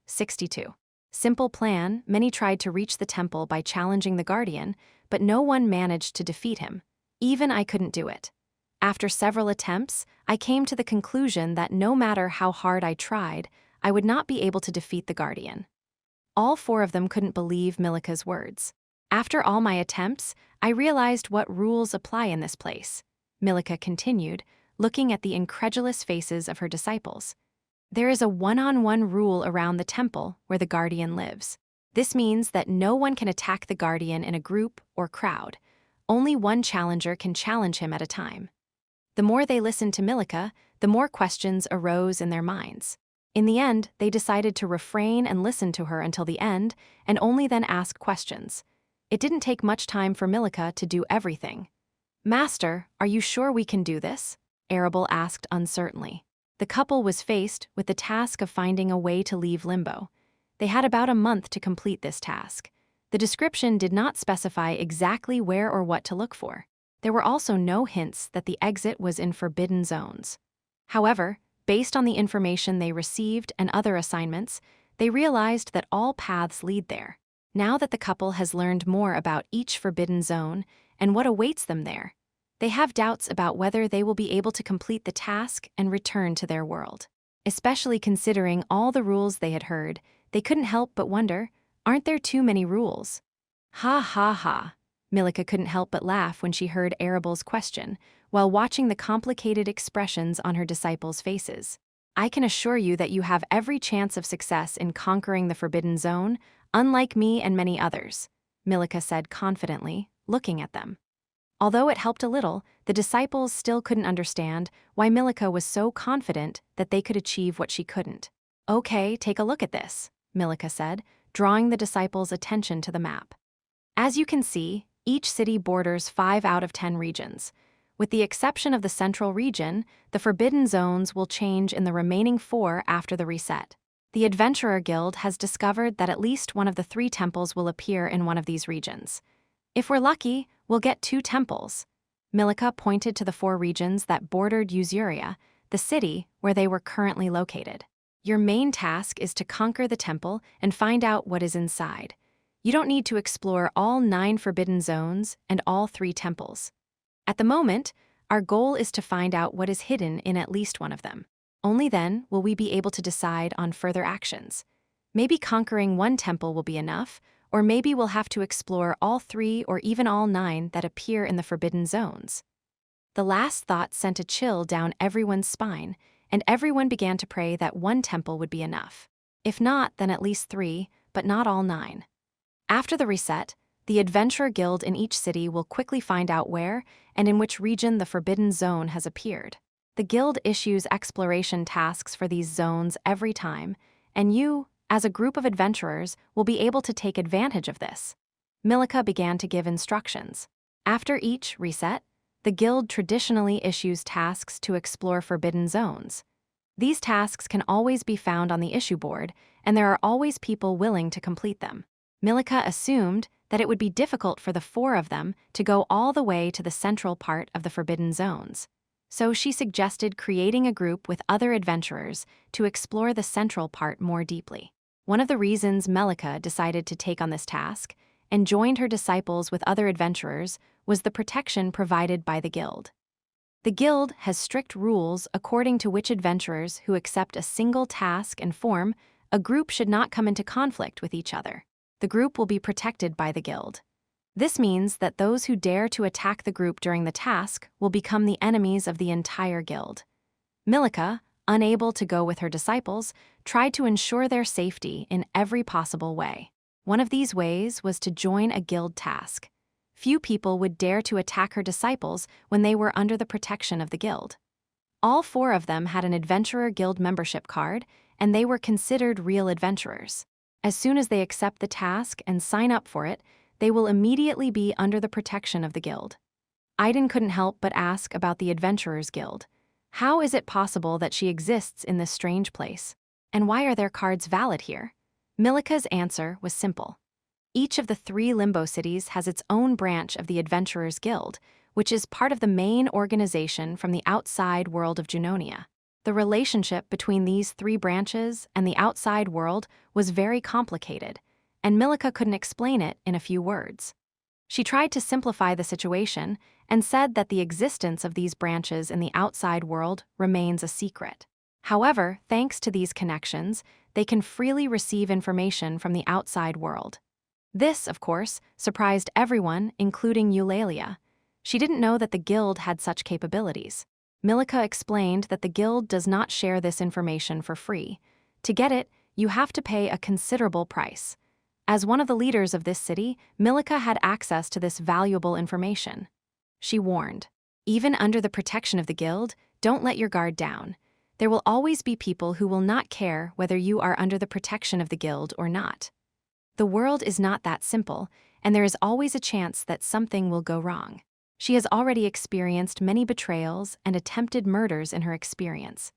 Speaker 1: Simple plan. Many tried to reach the temple by challenging the guardian, but no one managed to defeat him. Even I couldn't do it. After several attempts, I came to the conclusion that no matter how hard I tried, I would not be able to defeat the guardian. All 4 of them couldn't believe Milika's words. After all my attempts, I realized what rules apply in this place. Milika continued, looking at the incredulous faces of her disciples. There is a one-on-one rule around the temple where the guardian lives. This means that no one can attack the guardian in a group or crowd. Only one challenger can challenge him at a time. The more they listened to Milika, the more questions arose in their minds. In the end, they decided to refrain and listen to her until the end, and only then ask questions. It didn't take much time for Milika to do everything. "Master, are you sure we can do this?" Arabel asked uncertainly. The couple was faced with the task of finding a way to leave Limbo. They had about a month to complete this task. The description did not specify exactly where or what to look for. There were also no hints that the exit was in forbidden zones. However, based on the information they received and other assignments, they realized that all paths lead there. Now that the couple has learned more about each forbidden zone and what awaits them there, they have doubts about whether they will be able to complete the task and return to their world. Especially considering all the rules they had heard, they couldn't help but wonder, aren't there too many rules? Ha ha ha. Milika couldn't help but laugh when she heard Arabel's question, while watching the complicated expressions on her disciples' faces. "I can assure you that you have every chance of success in conquering the forbidden zone, unlike me and many others," Milika said confidently, looking at them. Although it helped a little, the disciples still couldn't understand why Milika was so confident that they could achieve what she couldn't. "Okay, take a look at this," Milika said, drawing the disciples' attention to the map. As you can see, each city borders 5 out of 10 regions. With the exception of the central region, the forbidden zones will change in the remaining 4 after the reset. The Adventurer Guild has discovered that at least one of the 3 temples will appear in one of these regions. If we're lucky, we'll get 2 temples. Milika pointed to the 4 regions that bordered Usuria, the city where they were currently located. Your main task is to conquer the temple and find out what is inside. You don't need to explore all 9 forbidden zones and all 3 temples. At the moment, our goal is to find out what is hidden in at least one of them. Only then will we be able to decide on further actions. Maybe conquering 1 temple will be enough, or maybe we'll have to explore all 3 or even all 9 that appear in the forbidden zones. The last thought sent a chill down everyone's spine, and everyone began to pray that 1 temple would be enough. If not, then at least 3, but not all 9. After the reset, the Adventurer Guild in each city will quickly find out where and in which region the forbidden zone has appeared. The guild issues exploration tasks for these zones every time, and you, as a group of adventurers, will be able to take advantage of this. Milika began to give instructions. After each reset, the guild traditionally issues tasks to explore forbidden zones. These tasks can always be found on the issue board, and there are always people willing to complete them. Milika assumed that it would be difficult for the 4 of them to go all the way to the central part of the forbidden zones. So she suggested creating a group with other adventurers to explore the central part more deeply. One of the reasons Milika decided to take on this task and joined her disciples with other adventurers was the protection provided by the guild. The guild has strict rules according to which adventurers who accept a single task and form a group should not come into conflict with each other. The group will be protected by the guild. This means that those who dare to attack the group during the task will become the enemies of the entire guild. Milika, unable to go with her disciples, tried to ensure their safety in every possible way. One of these ways was to join a guild task. Few people would dare to attack her disciples when they were under the protection of the guild. All 4 of them had an Adventurer Guild membership card, and they were considered real adventurers. As soon as they accept the task and sign up for it, they will immediately be under the protection of the guild. Idan couldn't help but ask about the Adventurers Guild. How is it possible that she exists in this strange place? And why are their cards valid here? Milika's answer was simple. Each of the 3 Limbo cities has its own branch of the Adventurers Guild, which is part of the main organization from the outside world of Junonia. The relationship between these 3 branches and the outside world was very complicated, and Milika couldn't explain it in a few words. She tried to simplify the situation and said that the existence of these branches in the outside world remains a secret. However, thanks to these connections, they can freely receive information from the outside world. This, of course, surprised everyone, including Eulalia. She didn't know that the guild had such capabilities. Milica explained that the guild does not share this information for free. To get it, you have to pay a considerable price. As one of the leaders of this city, Milica had access to this valuable information. She warned, even under the protection of the guild, don't let your guard down. There will always be people who will not care whether you are under the protection of the guild or not. The world is not that simple, and there is always a chance that something will go wrong. She has already experienced many betrayals and attempted murders in her experience.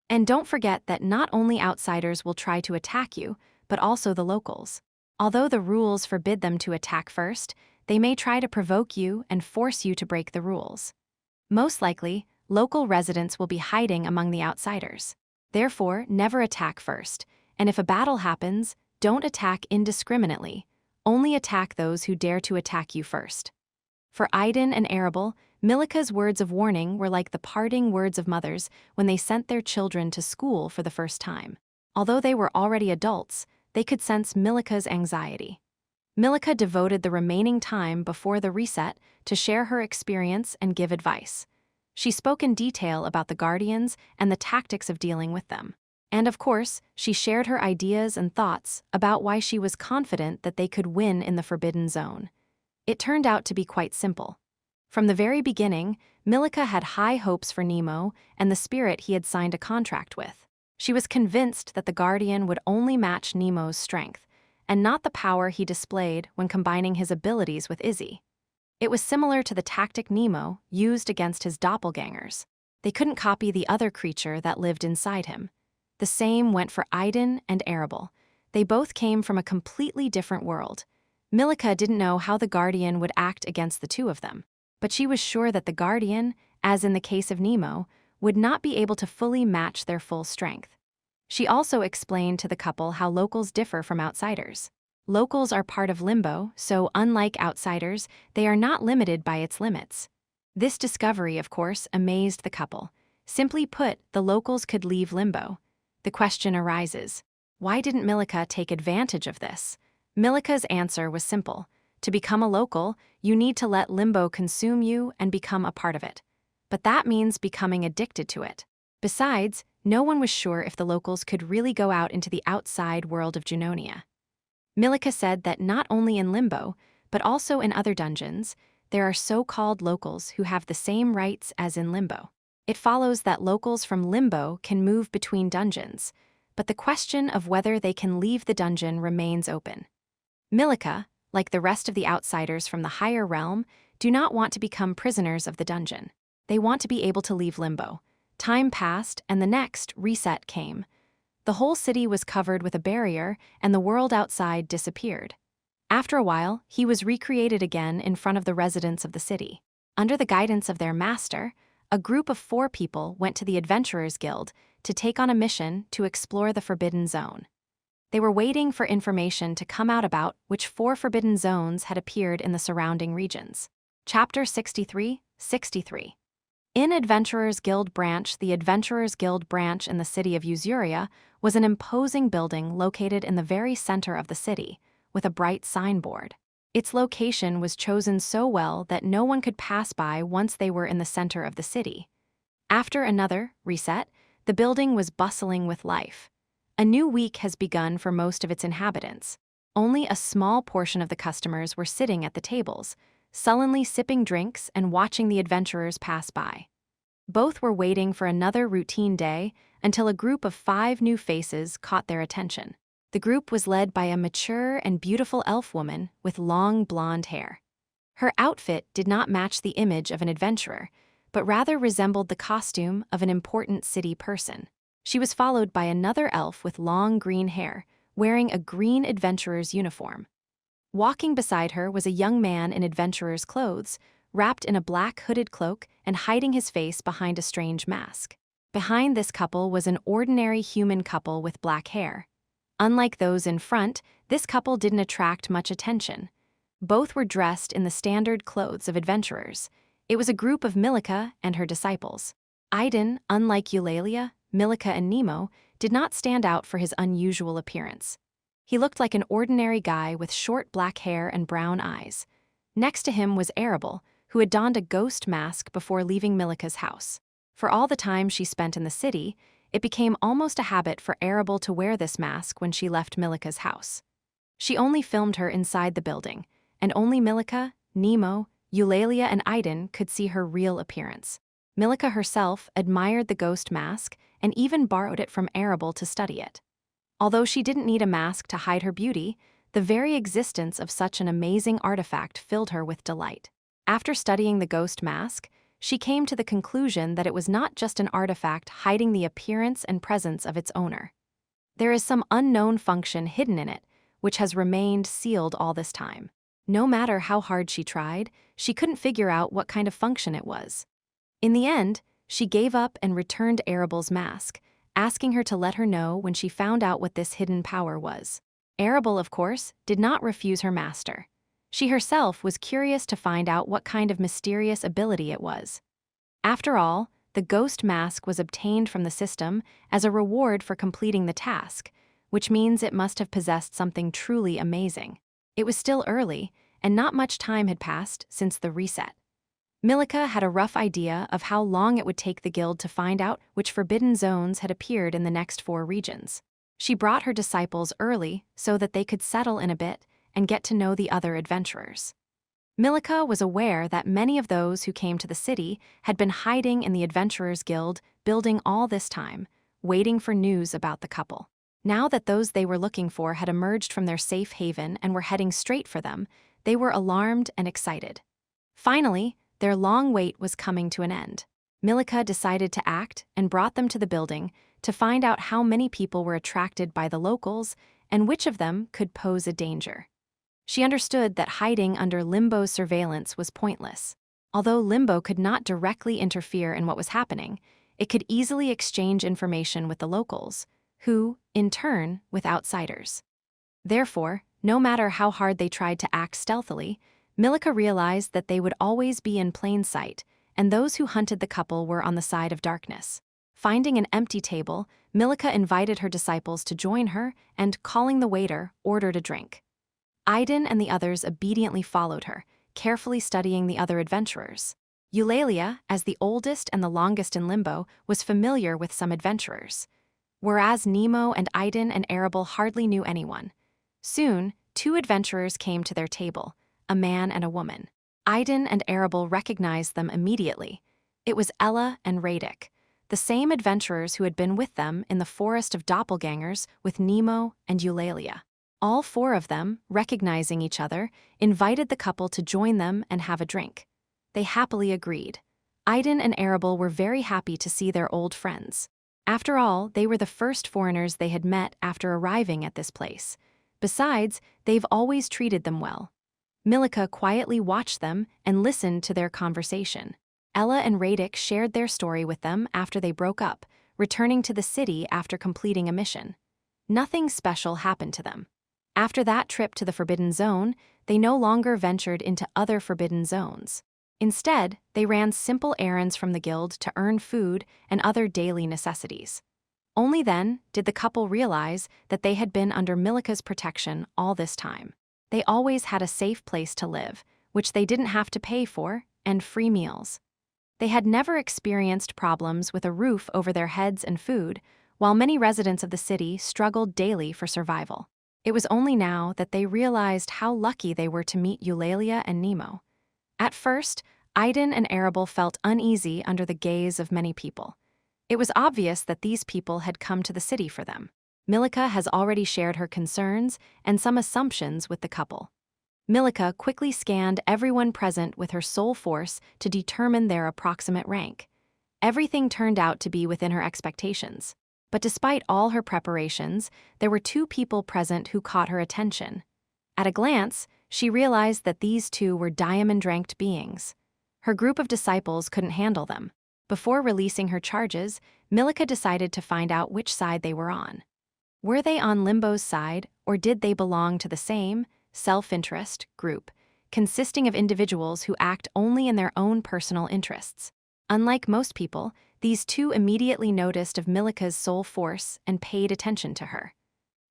Speaker 1: And don't forget that not only outsiders will try to attack you, but also the locals. Although the rules forbid them to attack first, they may try to provoke you and force you to break the rules. Most likely, local residents will be hiding among the outsiders. Therefore, never attack first, and if a battle happens, don't attack indiscriminately. Only attack those who dare to attack you first. For Idan and Arabel, Milica's words of warning were like the parting words of mothers when they sent their children to school for the first time. Although they were already adults, they could sense Milica's anxiety. Milica devoted the remaining time before the reset to share her experience and give advice. She spoke in detail about the guardians and the tactics of dealing with them. And of course, she shared her ideas and thoughts about why she was confident that they could win in the Forbidden Zone. It turned out to be quite simple. From the very beginning, Milica had high hopes for Nemo and the spirit he had signed a contract with. She was convinced that the Guardian would only match Nemo's strength, and not the power he displayed when combining his abilities with Izzy. It was similar to the tactic Nemo used against his doppelgangers. They couldn't copy the other creature that lived inside him. The same went for Idan and Arabel. They both came from a completely different world. Milica didn't know how the Guardian would act against the two of them, but she was sure that the Guardian, as in the case of Nemo, would not be able to fully match their full strength. She also explained to the couple how locals differ from outsiders. Locals are part of Limbo, so unlike outsiders, they are not limited by its limits. This discovery, of course, amazed the couple. Simply put, the locals could leave Limbo. The question arises, why didn't Milica take advantage of this? Milica's answer was simple. To become a local, you need to let Limbo consume you and become a part of it. But that means becoming addicted to it. Besides, no one was sure if the locals could really go out into the outside world of Junonia. Milica said that not only in Limbo, but also in other dungeons, there are so-called locals who have the same rights as in Limbo. It follows that locals from Limbo can move between dungeons, but the question of whether they can leave the dungeon remains open. Milica, like the rest of the outsiders from the higher realm, do not want to become prisoners of the dungeon. They want to be able to leave Limbo. Time passed, and the next reset came. The whole city was covered with a barrier, and the world outside disappeared. After a while, he was recreated again in front of the residents of the city. Under the guidance of their master, a group of 4 people went to the Adventurers Guild to take on a mission to explore the Forbidden Zone. They were waiting for information to come out about which 4 forbidden zones had appeared in the surrounding regions. Chapter 63. In Adventurers Guild Branch, the Adventurers Guild Branch in the city of Usuria was an imposing building located in the very center of the city, with a bright signboard. Its location was chosen so well that no one could pass by once they were in the center of the city. After another reset, the building was bustling with life. A new week has begun for most of its inhabitants. Only a small portion of the customers were sitting at the tables, sullenly sipping drinks and watching the adventurers pass by. Both were waiting for another routine day until a group of 5 new faces caught their attention. The group was led by a mature and beautiful elf woman with long blonde hair. Her outfit did not match the image of an adventurer, but rather resembled the costume of an important city person. She was followed by another elf with long green hair, wearing a green adventurer's uniform. Walking beside her was a young man in adventurer's clothes, wrapped in a black hooded cloak and hiding his face behind a strange mask. Behind this couple was an ordinary human couple with black hair. Unlike those in front, this couple didn't attract much attention. Both were dressed in the standard clothes of adventurers. It was a group of Milica and her disciples. Idan, unlike Eulalia, Milica and Nemo, did not stand out for his unusual appearance. He looked like an ordinary guy with short black hair and brown eyes. Next to him was Arabel, who had donned a ghost mask before leaving Milika's house. For all the time she spent in the city, it became almost a habit for Arabel to wear this mask when she left Milika's house. She only filmed her inside the building, and only Milika, Nemo, Eulalia, and Idan could see her real appearance. Milika herself admired the ghost mask and even borrowed it from Arabel to study it. Although she didn't need a mask to hide her beauty, the very existence of such an amazing artifact filled her with delight. After studying the ghost mask, she came to the conclusion that it was not just an artifact hiding the appearance and presence of its owner. There is some unknown function hidden in it, which has remained sealed all this time. No matter how hard she tried, she couldn't figure out what kind of function it was. In the end, she gave up and returned Arabel's mask, asking her to let her know when she found out what this hidden power was. Arabel, of course, did not refuse her master. She herself was curious to find out what kind of mysterious ability it was. After all, the ghost mask was obtained from the system as a reward for completing the task, which means it must have possessed something truly amazing. It was still early, and not much time had passed since the reset. Milika had a rough idea of how long it would take the guild to find out which forbidden zones had appeared in the next 4 regions. She brought her disciples early so that they could settle in a bit and get to know the other adventurers. Milika was aware that many of those who came to the city had been hiding in the Adventurers Guild building all this time, waiting for news about the couple. Now that those they were looking for had emerged from their safe haven and were heading straight for them, they were alarmed and excited. Finally, their long wait was coming to an end. Milika decided to act and brought them to the building to find out how many people were attracted by the locals and which of them could pose a danger. She understood that hiding under Limbo's surveillance was pointless. Although Limbo could not directly interfere in what was happening, it could easily exchange information with the locals, who, in turn, with outsiders. Therefore, no matter how hard they tried to act stealthily, Milika realized that they would always be in plain sight, and those who hunted the couple were on the side of darkness. Finding an empty table, Milika invited her disciples to join her and, calling the waiter, ordered a drink. Idan and the others obediently followed her, carefully studying the other adventurers. Eulalia, as the oldest and the longest in Limbo, was familiar with some adventurers, whereas Nemo and Idan and Arabel hardly knew anyone. Soon, 2 adventurers came to their table, a man and a woman. Idan and Arabel recognized them immediately. It was Ella and Radek, the same adventurers who had been with them in the forest of doppelgangers with Nemo and Eulalia. All 4 of them, recognizing each other, invited the couple to join them and have a drink. They happily agreed. Idan and Arabel were very happy to see their old friends. After all, they were the first foreigners they had met after arriving at this place. Besides, they've always treated them well. Milika quietly watched them and listened to their conversation. Ella and Radek shared their story with them after they broke up, returning to the city after completing a mission. Nothing special happened to them. After that trip to the Forbidden Zone, they no longer ventured into other forbidden zones. Instead, they ran simple errands from the guild to earn food and other daily necessities. Only then did the couple realize that they had been under Milika's protection all this time. They always had a safe place to live, which they didn't have to pay for, and free meals. They had never experienced problems with a roof over their heads and food, while many residents of the city struggled daily for survival. It was only now that they realized how lucky they were to meet Eulalia and Nemo. At first, Idan and Arabel felt uneasy under the gaze of many people. It was obvious that these people had come to the city for them. Milika has already shared her concerns and some assumptions with the couple. Milika quickly scanned everyone present with her soul force to determine their approximate rank. Everything turned out to be within her expectations. But despite all her preparations, there were 2 people present who caught her attention. At a glance, she realized that these 2 were diamond-ranked beings. Her group of disciples couldn't handle them. Before releasing her charges, Milika decided to find out which side they were on. Were they on Limbo's side, or did they belong to the same, self-interest group, consisting of individuals who act only in their own personal interests? Unlike most people, these 2 immediately noticed of Milika's soul force and paid attention to her.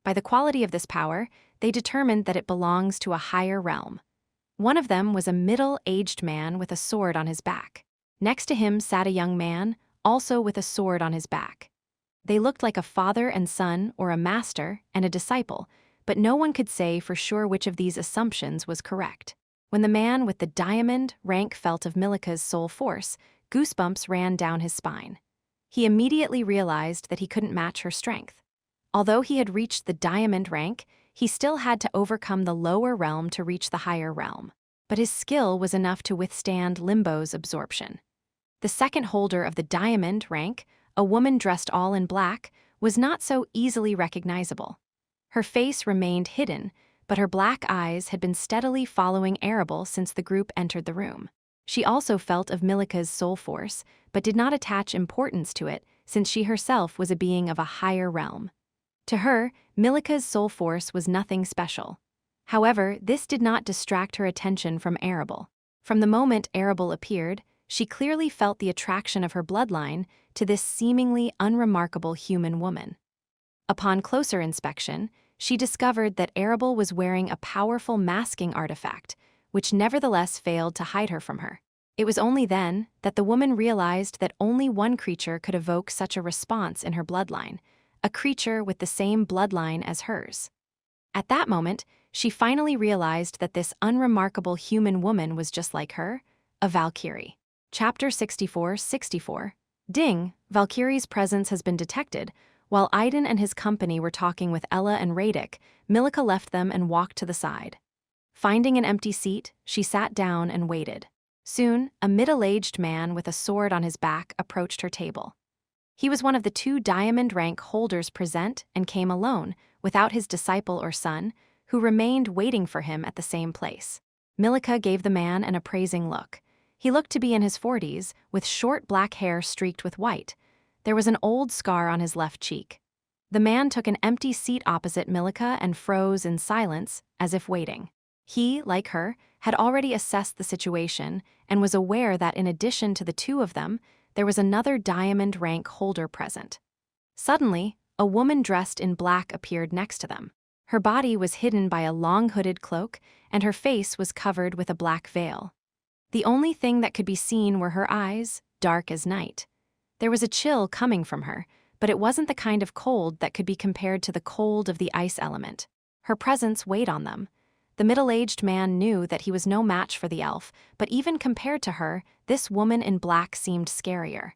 Speaker 1: By the quality of this power, they determined that it belongs to a higher realm. One of them was a middle-aged man with a sword on his back. Next to him sat a young man, also with a sword on his back. They looked like a father and son, or a master and a disciple, but no one could say for sure which of these assumptions was correct. When the man with the diamond rank felt of Milika's soul force, goosebumps ran down his spine. He immediately realized that he couldn't match her strength. Although he had reached the diamond rank, he still had to overcome the lower realm to reach the higher realm. But his skill was enough to withstand Limbo's absorption. The second holder of the diamond rank, a woman dressed all in black, was not so easily recognizable. Her face remained hidden, but her black eyes had been steadily following Arabel since the group entered the room. She also felt of Milika's soul force, but did not attach importance to it since she herself was a being of a higher realm. To her, Milika's soul force was nothing special. However, this did not distract her attention from Arabel. From the moment Arabel appeared, she clearly felt the attraction of her bloodline to this seemingly unremarkable human woman. Upon closer inspection, she discovered that Arabel was wearing a powerful masking artifact, which nevertheless failed to hide her from her. It was only then that the woman realized that only one creature could evoke such a response in her bloodline, a creature with the same bloodline as hers. At that moment, she finally realized that this unremarkable human woman was just like her, a Valkyrie. Chapter 64. Ding! Valkyrie's presence has been detected. While Idan and his company were talking with Ella and Radek, Milika left them and walked to the side. Finding an empty seat, she sat down and waited. Soon, a middle-aged man with a sword on his back approached her table. He was one of the 2 diamond rank holders present and came alone, without his disciple or son, who remained waiting for him at the same place. Milika gave the man an appraising look. He looked to be in his 40s, with short black hair streaked with white. There was an old scar on his left cheek. The man took an empty seat opposite Milika and froze in silence, as if waiting. He, like her, had already assessed the situation and was aware that in addition to the 2 of them, there was another diamond rank holder present. Suddenly, a woman dressed in black appeared next to them. Her body was hidden by a long hooded cloak, and her face was covered with a black veil. The only thing that could be seen were her eyes, dark as night. There was a chill coming from her, but it wasn't the kind of cold that could be compared to the cold of the ice element. Her presence weighed on them. The middle-aged man knew that he was no match for the elf, but even compared to her, this woman in black seemed scarier.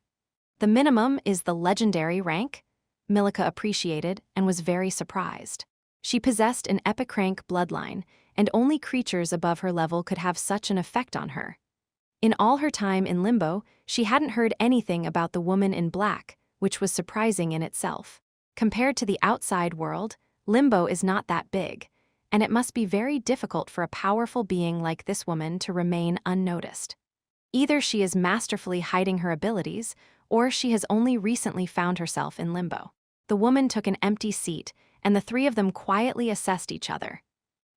Speaker 1: The minimum is the legendary rank, Milika appreciated and was very surprised. She possessed an epic rank bloodline, and only creatures above her level could have such an effect on her. In all her time in Limbo, she hadn't heard anything about the woman in black, which was surprising in itself. Compared to the outside world, Limbo is not that big, and it must be very difficult for a powerful being like this woman to remain unnoticed. Either she is masterfully hiding her abilities, or she has only recently found herself in Limbo. The woman took an empty seat, and the 3 of them quietly assessed each other.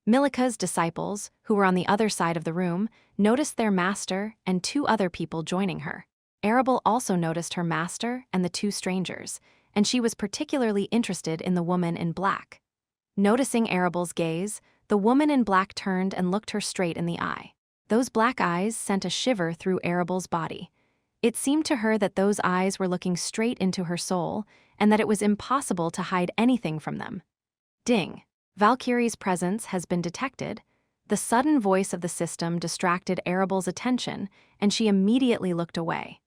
Speaker 1: Milika's disciples, who were on the other side of the room, noticed their master and 2 other people joining her. Arabel also noticed her master and the 2 strangers, and she was particularly interested in the woman in black. Noticing Arabel's gaze, the woman in black turned and looked her straight in the eye. Those black eyes sent a shiver through Arabel's body. It seemed to her that those eyes were looking straight into her soul, and that it was impossible to hide anything from them. Ding! Valkyrie's presence has been detected. The sudden voice of the system distracted Arabel's attention, and she immediately looked away.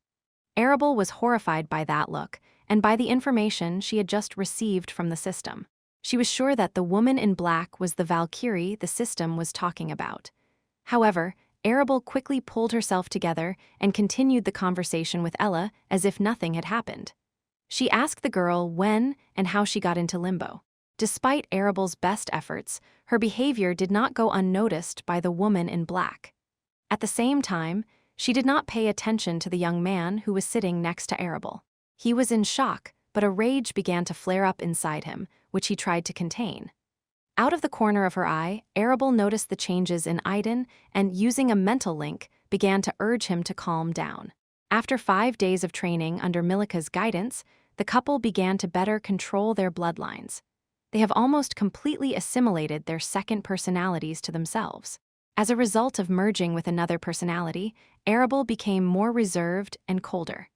Speaker 1: Arabel was horrified by that look, and by the information she had just received from the system. She was sure that the woman in black was the Valkyrie the system was talking about. However, Arabel quickly pulled herself together and continued the conversation with Ella as if nothing had happened. She asked the girl when and how she got into Limbo. Despite Arabel's best efforts, her behavior did not go unnoticed by the woman in black. At the same time, she did not pay attention to the young man who was sitting next to Arabel. He was in shock, but a rage began to flare up inside him, which he tried to contain. Out of the corner of her eye, Arabel noticed the changes in Idan and, using a mental link, began to urge him to calm down. After 5 days of training under Milika's guidance, the couple began to better control their bloodlines. They have almost completely assimilated their second personalities to themselves. As a result of merging with another personality, Arabel became more reserved and colder.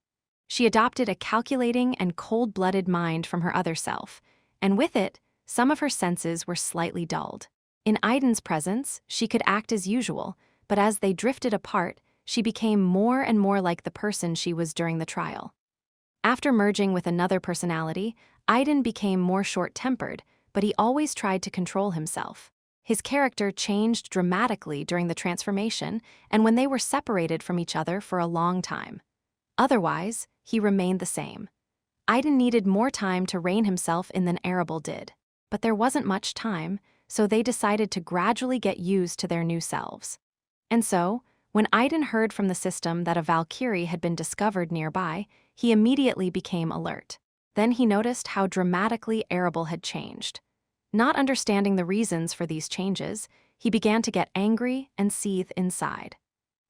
Speaker 1: She adopted a calculating and cold-blooded mind from her other self, and with it, some of her senses were slightly dulled. In Idan's presence, she could act as usual, but as they drifted apart, she became more and more like the person she was during the trial. After merging with another personality, Idan became more short-tempered, but he always tried to control himself. His character changed dramatically during the transformation and when they were separated from each other for a long time. Otherwise, he remained the same. Idan needed more time to rein himself in than Arabel did. But there wasn't much time, so they decided to gradually get used to their new selves. And so, when Idan heard from the system that a Valkyrie had been discovered nearby, he immediately became alert. Then he noticed how dramatically Arabel had changed. Not understanding the reasons for these changes, he began to get angry and seethe inside.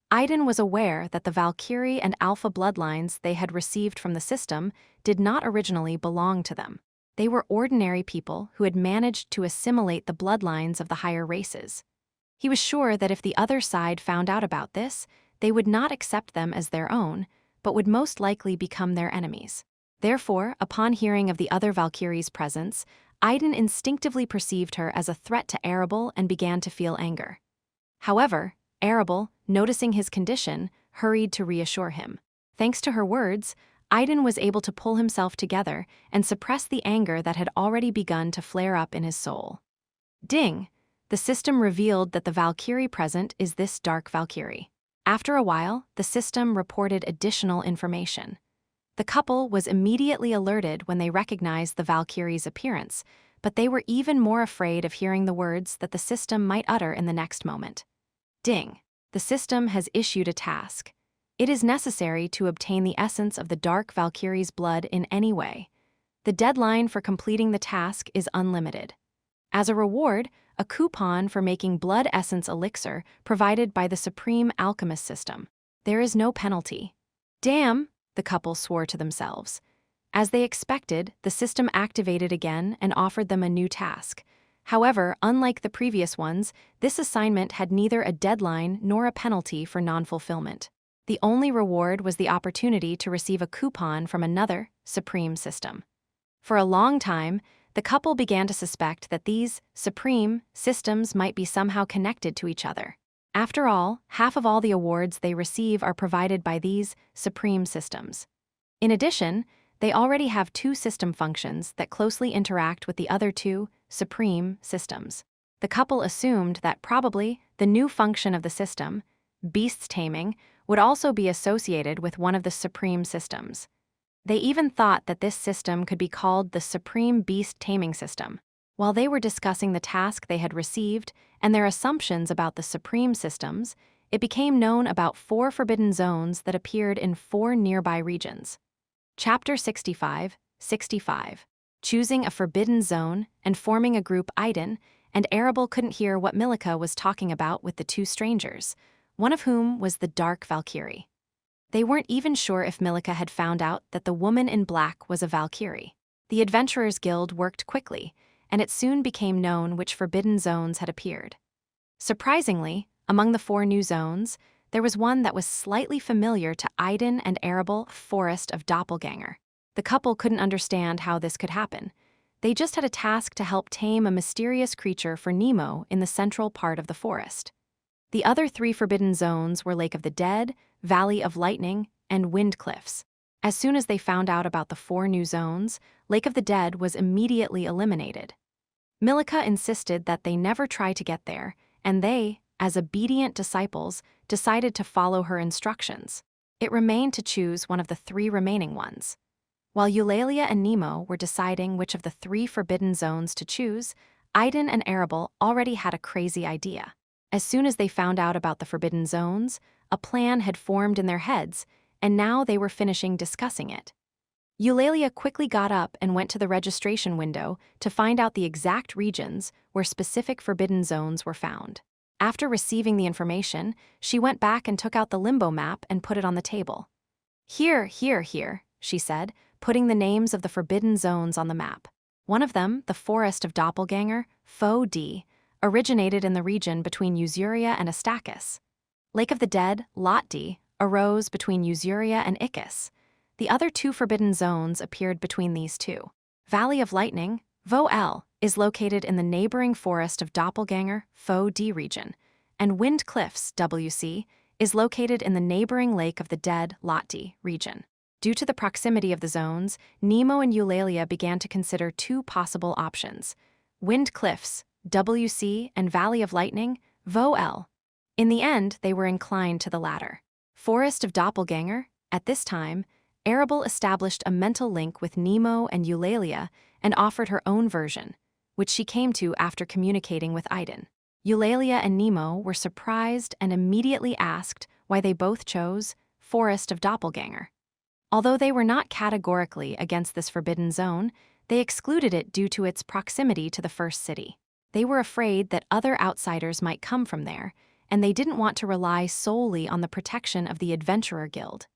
Speaker 1: Idan was aware that the Valkyrie and Alpha bloodlines they had received from the system did not originally belong to them. They were ordinary people who had managed to assimilate the bloodlines of the higher races. He was sure that if the other side found out about this, they would not accept them as their own, but would most likely become their enemies. Therefore, upon hearing of the other Valkyrie's presence, Idan instinctively perceived her as a threat to Arabel and began to feel anger. However, Arabel, noticing his condition, hurried to reassure him. Thanks to her words, Idan was able to pull himself together and suppress the anger that had already begun to flare up in his soul. Ding! The system revealed that the Valkyrie present is this dark Valkyrie. After a while, the system reported additional information. The couple was immediately alerted when they recognized the Valkyrie's appearance, but they were even more afraid of hearing the words that the system might utter in the next moment. Ding! The system has issued a task. It is necessary to obtain the essence of the dark Valkyrie's blood in any way. The deadline for completing the task is unlimited. As a reward, a coupon for making blood essence elixir provided by the Supreme Alchemist system. There is no penalty. Damn, the couple swore to themselves. As they expected, the system activated again and offered them a new task. However, unlike the previous ones, this assignment had neither a deadline nor a penalty for non-fulfillment. The only reward was the opportunity to receive a coupon from another Supreme system. For a long time, the couple began to suspect that these Supreme systems might be somehow connected to each other. After all, half of all the awards they receive are provided by these Supreme systems. In addition, they already have two system functions that closely interact with the other two Supreme systems. The couple assumed that probably the new function of the system, beasts taming, would also be associated with one of the Supreme systems. They even thought that this system could be called the Supreme Beast Taming System. While they were discussing the task they had received and their assumptions about the Supreme systems, it became known about 4 forbidden zones that appeared in 4 nearby regions. Chapter 65, 65. Choosing a forbidden zone and forming a group. Idan and Arabel couldn't hear what Milika was talking about with the two strangers, one of whom was the Dark Valkyrie. They weren't even sure if Milika had found out that the woman in black was a Valkyrie. The Adventurers Guild worked quickly, and it soon became known which forbidden zones had appeared. Surprisingly, among the 4 new zones, there was one that was slightly familiar to Idan and Arabel, Forest of Doppelganger. The couple couldn't understand how this could happen. They just had a task to help tame a mysterious creature for Nemo in the central part of the forest. The other 3 forbidden zones were Lake of the Dead, Valley of Lightning, and Wind Cliffs. As soon as they found out about the 4 new zones, Lake of the Dead was immediately eliminated. Milika insisted that they never try to get there, and they, as obedient disciples, decided to follow her instructions. It remained to choose one of the 3 remaining ones. While Eulalia and Nemo were deciding which of the 3 forbidden zones to choose, Idan and Arabel already had a crazy idea. As soon as they found out about the forbidden zones, a plan had formed in their heads, and now they were finishing discussing it. Eulalia quickly got up and went to the registration window to find out the exact regions where specific forbidden zones were found. After receiving the information, she went back and took out the limbo map and put it on the table. Here, she said, putting the names of the forbidden zones on the map. One of them, the Forest of Doppelganger, Faux D, originated in the region between Usuria and Astacus. Lake of the Dead, Lot D, arose between Usuria and Icus. The other two forbidden zones appeared between these two. Valley of Lightning, Vaux L, is located in the neighboring Forest of Doppelganger, Faux D region, and Wind Cliffs, WC, is located in the neighboring Lake of the Dead, Lot D region. Due to the proximity of the zones, Nemo and Eulalia began to consider two possible options: Wind Cliffs, WC, and Valley of Lightning, Vaux L. In the end, they were inclined to the latter. Forest of Doppelganger, at this time, Arabel established a mental link with Nemo and Eulalia and offered her own version, which she came to after communicating with Idan. Eulalia and Nemo were surprised and immediately asked why they both chose Forest of Doppelganger. Although they were not categorically against this forbidden zone, they excluded it due to its proximity to the first city. They were afraid that other outsiders might come from there, and they didn't want to rely solely on the protection of the Adventurer Guild.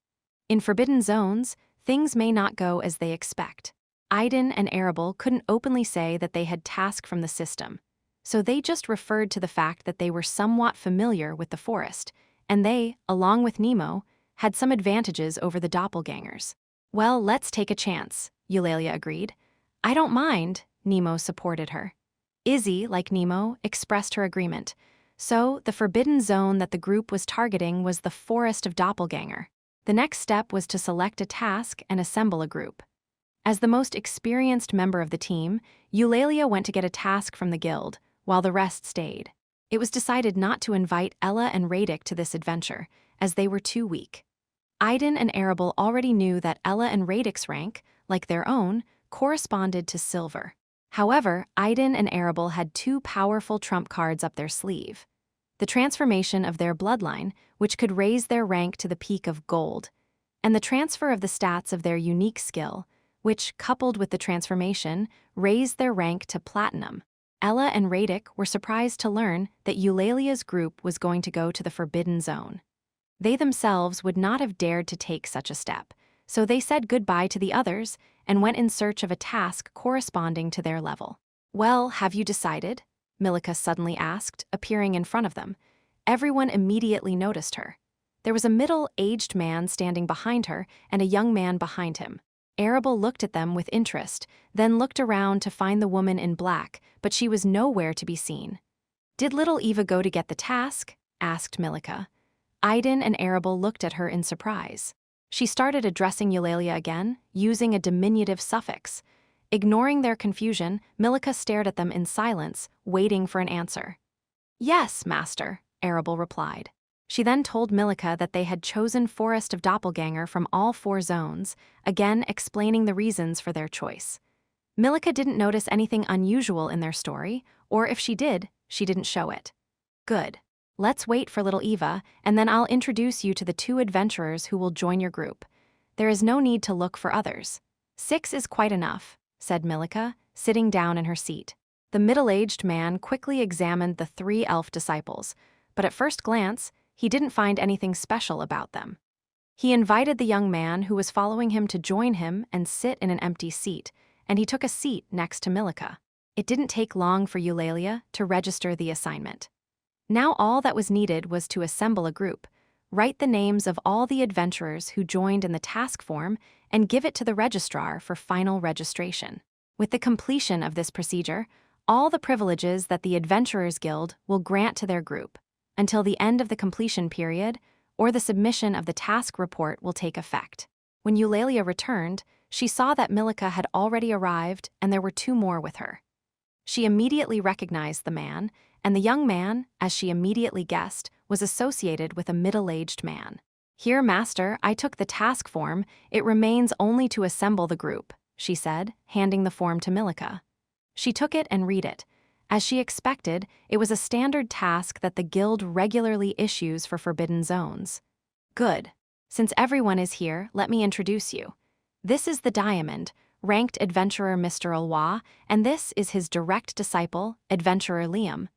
Speaker 1: In forbidden zones, things may not go as they expect. Idan and Arabel couldn't openly say that they had task from the system, so they just referred to the fact that they were somewhat familiar with the forest, and they, along with Nemo, had some advantages over the doppelgangers. Well, let's take a chance, Eulalia agreed. I don't mind, Nemo supported her. Izzy, like Nemo, expressed her agreement. So, the forbidden zone that the group was targeting was the Forest of Doppelganger. The next step was to select a task and assemble a group. As the most experienced member of the team, Eulalia went to get a task from the guild, while the rest stayed. It was decided not to invite Ella and Radic to this adventure, as they were too weak. Idan and Arabel already knew that Ella and Radic's rank, like their own, corresponded to silver. However, Idan and Arabel had two powerful trump cards up their sleeve: the transformation of their bloodline, which could raise their rank to the peak of gold, and the transfer of the stats of their unique skill, which, coupled with the transformation, raised their rank to platinum. Ella and Radic were surprised to learn that Eulalia's group was going to go to the Forbidden Zone. They themselves would not have dared to take such a step, so they said goodbye to the others and went in search of a task corresponding to their level. Well, have you decided? Milica suddenly asked, appearing in front of them. Everyone immediately noticed her. There was a middle-aged man standing behind her and a young man behind him. Arabel looked at them with interest, then looked around to find the woman in black, but she was nowhere to be seen. Did little Eva go to get the task? Asked Milica. Idan and Arabel looked at her in surprise. She started addressing Eulalia again, using a diminutive suffix. Ignoring their confusion, Milica stared at them in silence, waiting for an answer. Yes, master, Arabel replied. She then told Milica that they had chosen Forest of Doppelganger from all 4 zones, again explaining the reasons for their choice. Milica didn't notice anything unusual in their story, or if she did, she didn't show it. Good. Let's wait for little Eva, and then I'll introduce you to the 2 adventurers who will join your group. There is no need to look for others. 6 is quite enough, said Milica, sitting down in her seat. The middle-aged man quickly examined the 3 elf disciples, but at first glance, he didn't find anything special about them. He invited the young man who was following him to join him and sit in an empty seat, and he took a seat next to Milica. It didn't take long for Eulalia to register the assignment. Now all that was needed was to assemble a group, write the names of all the adventurers who joined in the task form, and give it to the registrar for final registration. With the completion of this procedure, all the privileges that the Adventurers Guild will grant to their group, until the end of the completion period or the submission of the task report will take effect. When Eulalia returned, she saw that Milica had already arrived and there were 2 more with her. She immediately recognized the man, and the young man, as she immediately guessed, was associated with a middle-aged man. Here, master, I took the task form. It remains only to assemble the group, she said, handing the form to Milica. She took it and read it. As she expected, it was a standard task that the guild regularly issues for forbidden zones. Good. Since everyone is here, let me introduce you. This is the Diamond, ranked adventurer Mr. Alwa, and this is his direct disciple, adventurer Liam.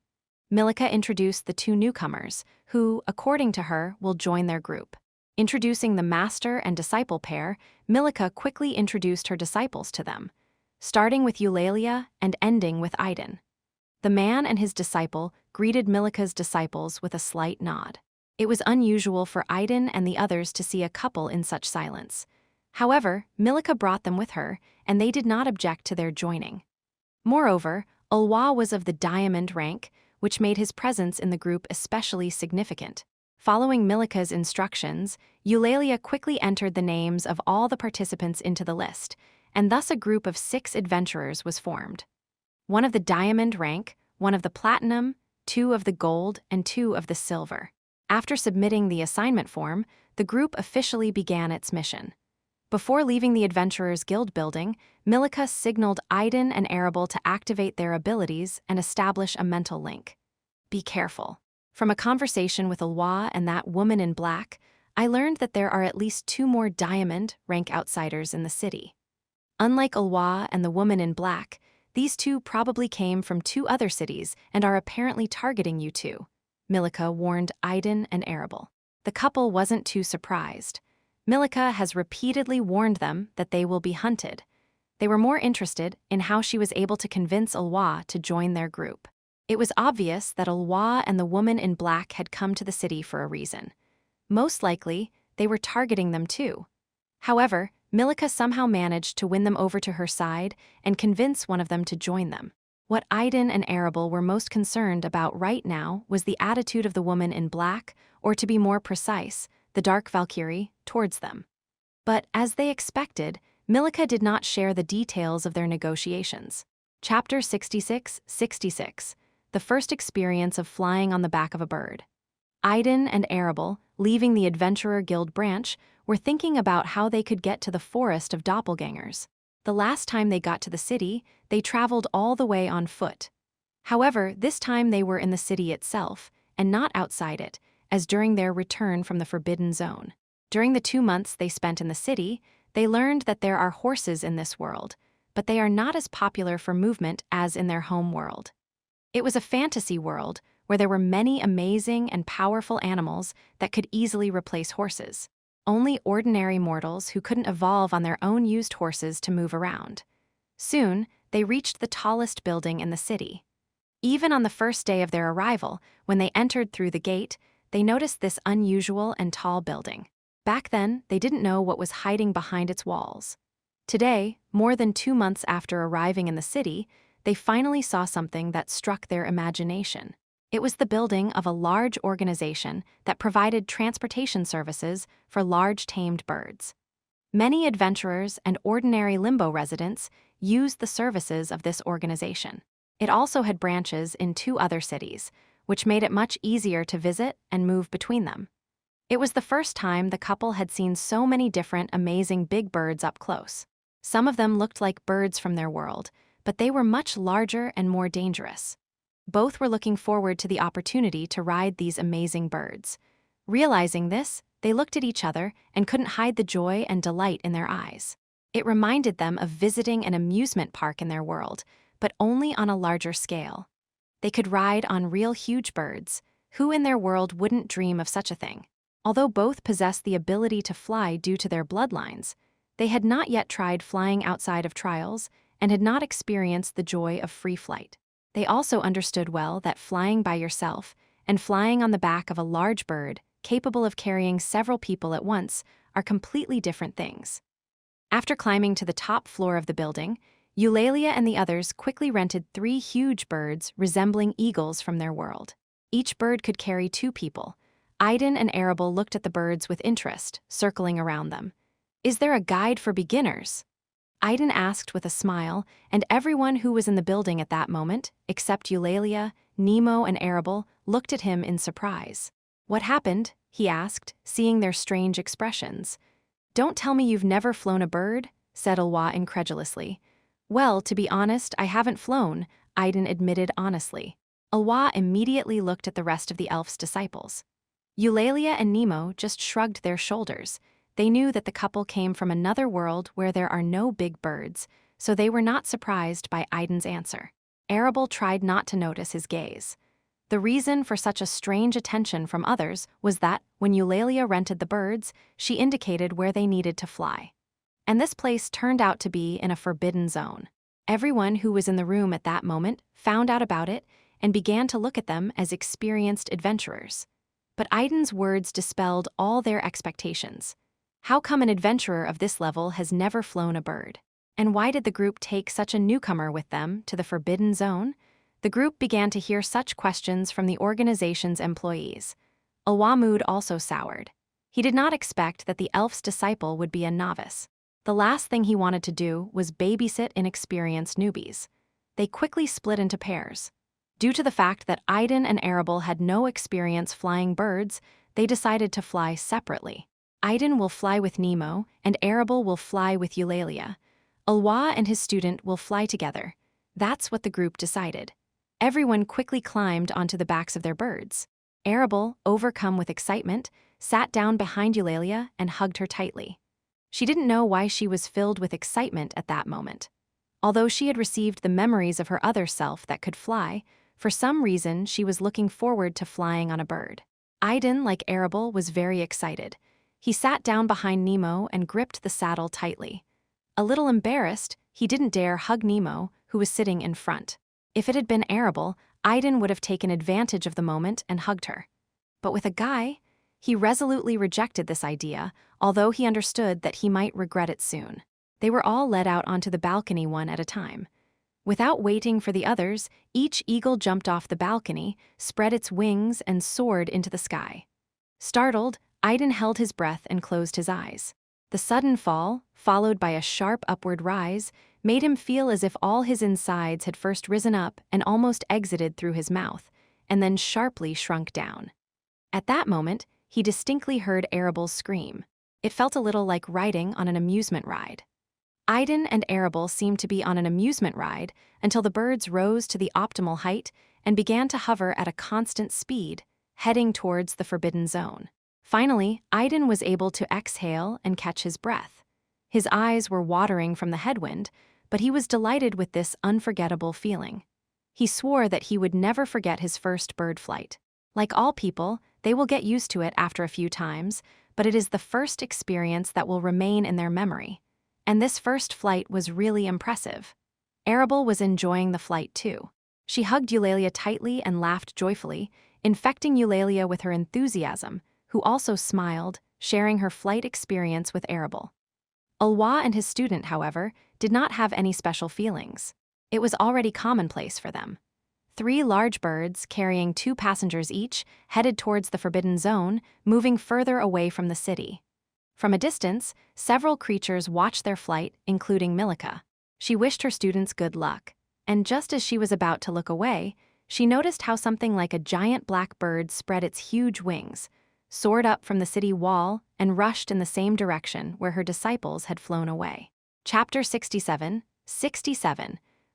Speaker 1: Milica introduced the 2 newcomers, who, according to her, will join their group. Introducing the master and disciple pair, Milica quickly introduced her disciples to them. starting with Eulalia and ending with Idan. The man and his disciple greeted Milika's disciples with a slight nod. It was unusual for Idan and the others to see a couple in such silence. However, Milika brought them with her, and they did not object to their joining. Moreover, Ulwa was of the diamond rank, which made his presence in the group especially significant. Following Milika's instructions, Eulalia quickly entered the names of all the participants into the list, and thus a group of 6 adventurers was formed. 1 of the diamond rank, 1 of the platinum, 2 of the gold, and 2 of the silver. After submitting the assignment form, the group officially began its mission. Before leaving the Adventurers Guild building, Milika signaled Idan and Arabel to activate their abilities and establish a mental link. Be careful. From a conversation with Ulwa and that woman in black, I learned that there are at least 2 more diamond rank outsiders in the city. Unlike Ulwa and the woman in black, these 2 probably came from 2 other cities and are apparently targeting you 2, Milika warned Idan and Arabel. The couple wasn't too surprised. Milika has repeatedly warned them that they will be hunted. They were more interested in how she was able to convince Ulwa to join their group. It was obvious that Ulwa and the woman in black had come to the city for a reason. Most likely, they were targeting them too. However, Milika somehow managed to win them over to her side and convince one of them to join them. What Idan and Arabel were most concerned about right now was the attitude of the woman in black, or to be more precise, the Dark Valkyrie, towards them. But as they expected, Milika did not share the details of their negotiations. Chapter 66, The First Experience of Flying on the Back of a Bird. Idan and Arabel, leaving the Adventurer Guild branch, were thinking about how they could get to the forest of doppelgangers. The last time they got to the city, they traveled all the way on foot. However, this time they were in the city itself, and not outside it, as during their return from the Forbidden Zone. During the 2 months they spent in the city, they learned that there are horses in this world, but they are not as popular for movement as in their home world. It was a fantasy world where there were many amazing and powerful animals that could easily replace horses. Only ordinary mortals who couldn't evolve on their own used horses to move around. Soon, they reached the tallest building in the city. Even on the first day of their arrival, when they entered through the gate, they noticed this unusual and tall building. Back then, they didn't know what was hiding behind its walls. Today, more than 2 months after arriving in the city, they finally saw something that struck their imagination. It was the building of a large organization that provided transportation services for large tamed birds. Many adventurers and ordinary limbo residents used the services of this organization. It also had branches in 2 other cities, which made it much easier to visit and move between them. It was the first time the couple had seen so many different amazing big birds up close. Some of them looked like birds from their world, but they were much larger and more dangerous. Both were looking forward to the opportunity to ride these amazing birds. Realizing this, they looked at each other and couldn't hide the joy and delight in their eyes. It reminded them of visiting an amusement park in their world, but only on a larger scale. They could ride on real huge birds. Who in their world wouldn't dream of such a thing? Although both possessed the ability to fly due to their bloodlines, they had not yet tried flying outside of trials and had not experienced the joy of free flight. They also understood well that flying by yourself and flying on the back of a large bird capable of carrying several people at once are completely different things. After climbing to the top floor of the building, Eulalia and the others quickly rented 3 huge birds resembling eagles from their world. Each bird could carry 2 people. Idan and Arabel looked at the birds with interest, circling around them. "Is there a guide for beginners?" Idan asked with a smile, and everyone who was in the building at that moment, except Eulalia, Nemo, and Arabel, looked at him in surprise. "What happened?" he asked, seeing their strange expressions. "Don't tell me you've never flown a bird," said Ulwa incredulously. "Well, to be honest, I haven't flown," Idan admitted honestly. Ulwa immediately looked at the rest of the elf's disciples. Eulalia and Nemo just shrugged their shoulders. They knew that the couple came from another world where there are no big birds, so they were not surprised by Idan's answer. Arabel tried not to notice his gaze. The reason for such a strange attention from others was that, when Eulalia rented the birds, she indicated where they needed to fly. And this place turned out to be in a forbidden zone. Everyone who was in the room at that moment found out about it and began to look at them as experienced adventurers. But Idan's words dispelled all their expectations. How come an adventurer of this level has never flown a bird? And why did the group take such a newcomer with them to the forbidden zone? The group began to hear such questions from the organization's employees. Alwa also soured. He did not expect that the elf's disciple would be a novice. The last thing he wanted to do was babysit inexperienced newbies. They quickly split into pairs. Due to the fact that Idan and Arabel had no experience flying birds, they decided to fly separately. Idan will fly with Nemo, and Arabel will fly with Eulalia. Alwa and his student will fly together. That's what the group decided. Everyone quickly climbed onto the backs of their birds. Arabel, overcome with excitement, sat down behind Eulalia and hugged her tightly. She didn't know why she was filled with excitement at that moment. Although she had received the memories of her other self that could fly, for some reason she was looking forward to flying on a bird. Idan, like Arabel, was very excited. He sat down behind Nemo and gripped the saddle tightly. A little embarrassed, he didn't dare hug Nemo, who was sitting in front. If it had been Arabel, Idan would have taken advantage of the moment and hugged her. But with a guy, he resolutely rejected this idea, although he understood that he might regret it soon. They were all led out onto the balcony one at a time. Without waiting for the others, each eagle jumped off the balcony, spread its wings, and soared into the sky. Startled, Idan held his breath and closed his eyes. The sudden fall, followed by a sharp upward rise, made him feel as if all his insides had first risen up and almost exited through his mouth, and then sharply shrunk down. At that moment, he distinctly heard Arabel's scream. It felt a little like riding on an amusement ride. Idan and Arabel seemed to be on an amusement ride until the birds rose to the optimal height and began to hover at a constant speed, heading towards the forbidden zone. Finally, Idan was able to exhale and catch his breath. His eyes were watering from the headwind, but he was delighted with this unforgettable feeling. He swore that he would never forget his first bird flight. Like all people, they will get used to it after a few times, but it is the first experience that will remain in their memory. And this first flight was really impressive. Arabel was enjoying the flight too. She hugged Eulalia tightly and laughed joyfully, infecting Eulalia with her enthusiasm, who also smiled, sharing her flight experience with Arabel. Alwa and his student, however, did not have any special feelings. It was already commonplace for them. 3 large birds, carrying 2 passengers each, headed towards the forbidden zone, moving further away from the city. From a distance, several creatures watched their flight, including Milika. She wished her students good luck, and just as she was about to look away, she noticed how something like a giant black bird spread its huge wings, soared up from the city wall, and rushed in the same direction where her disciples had flown away. Chapter 67,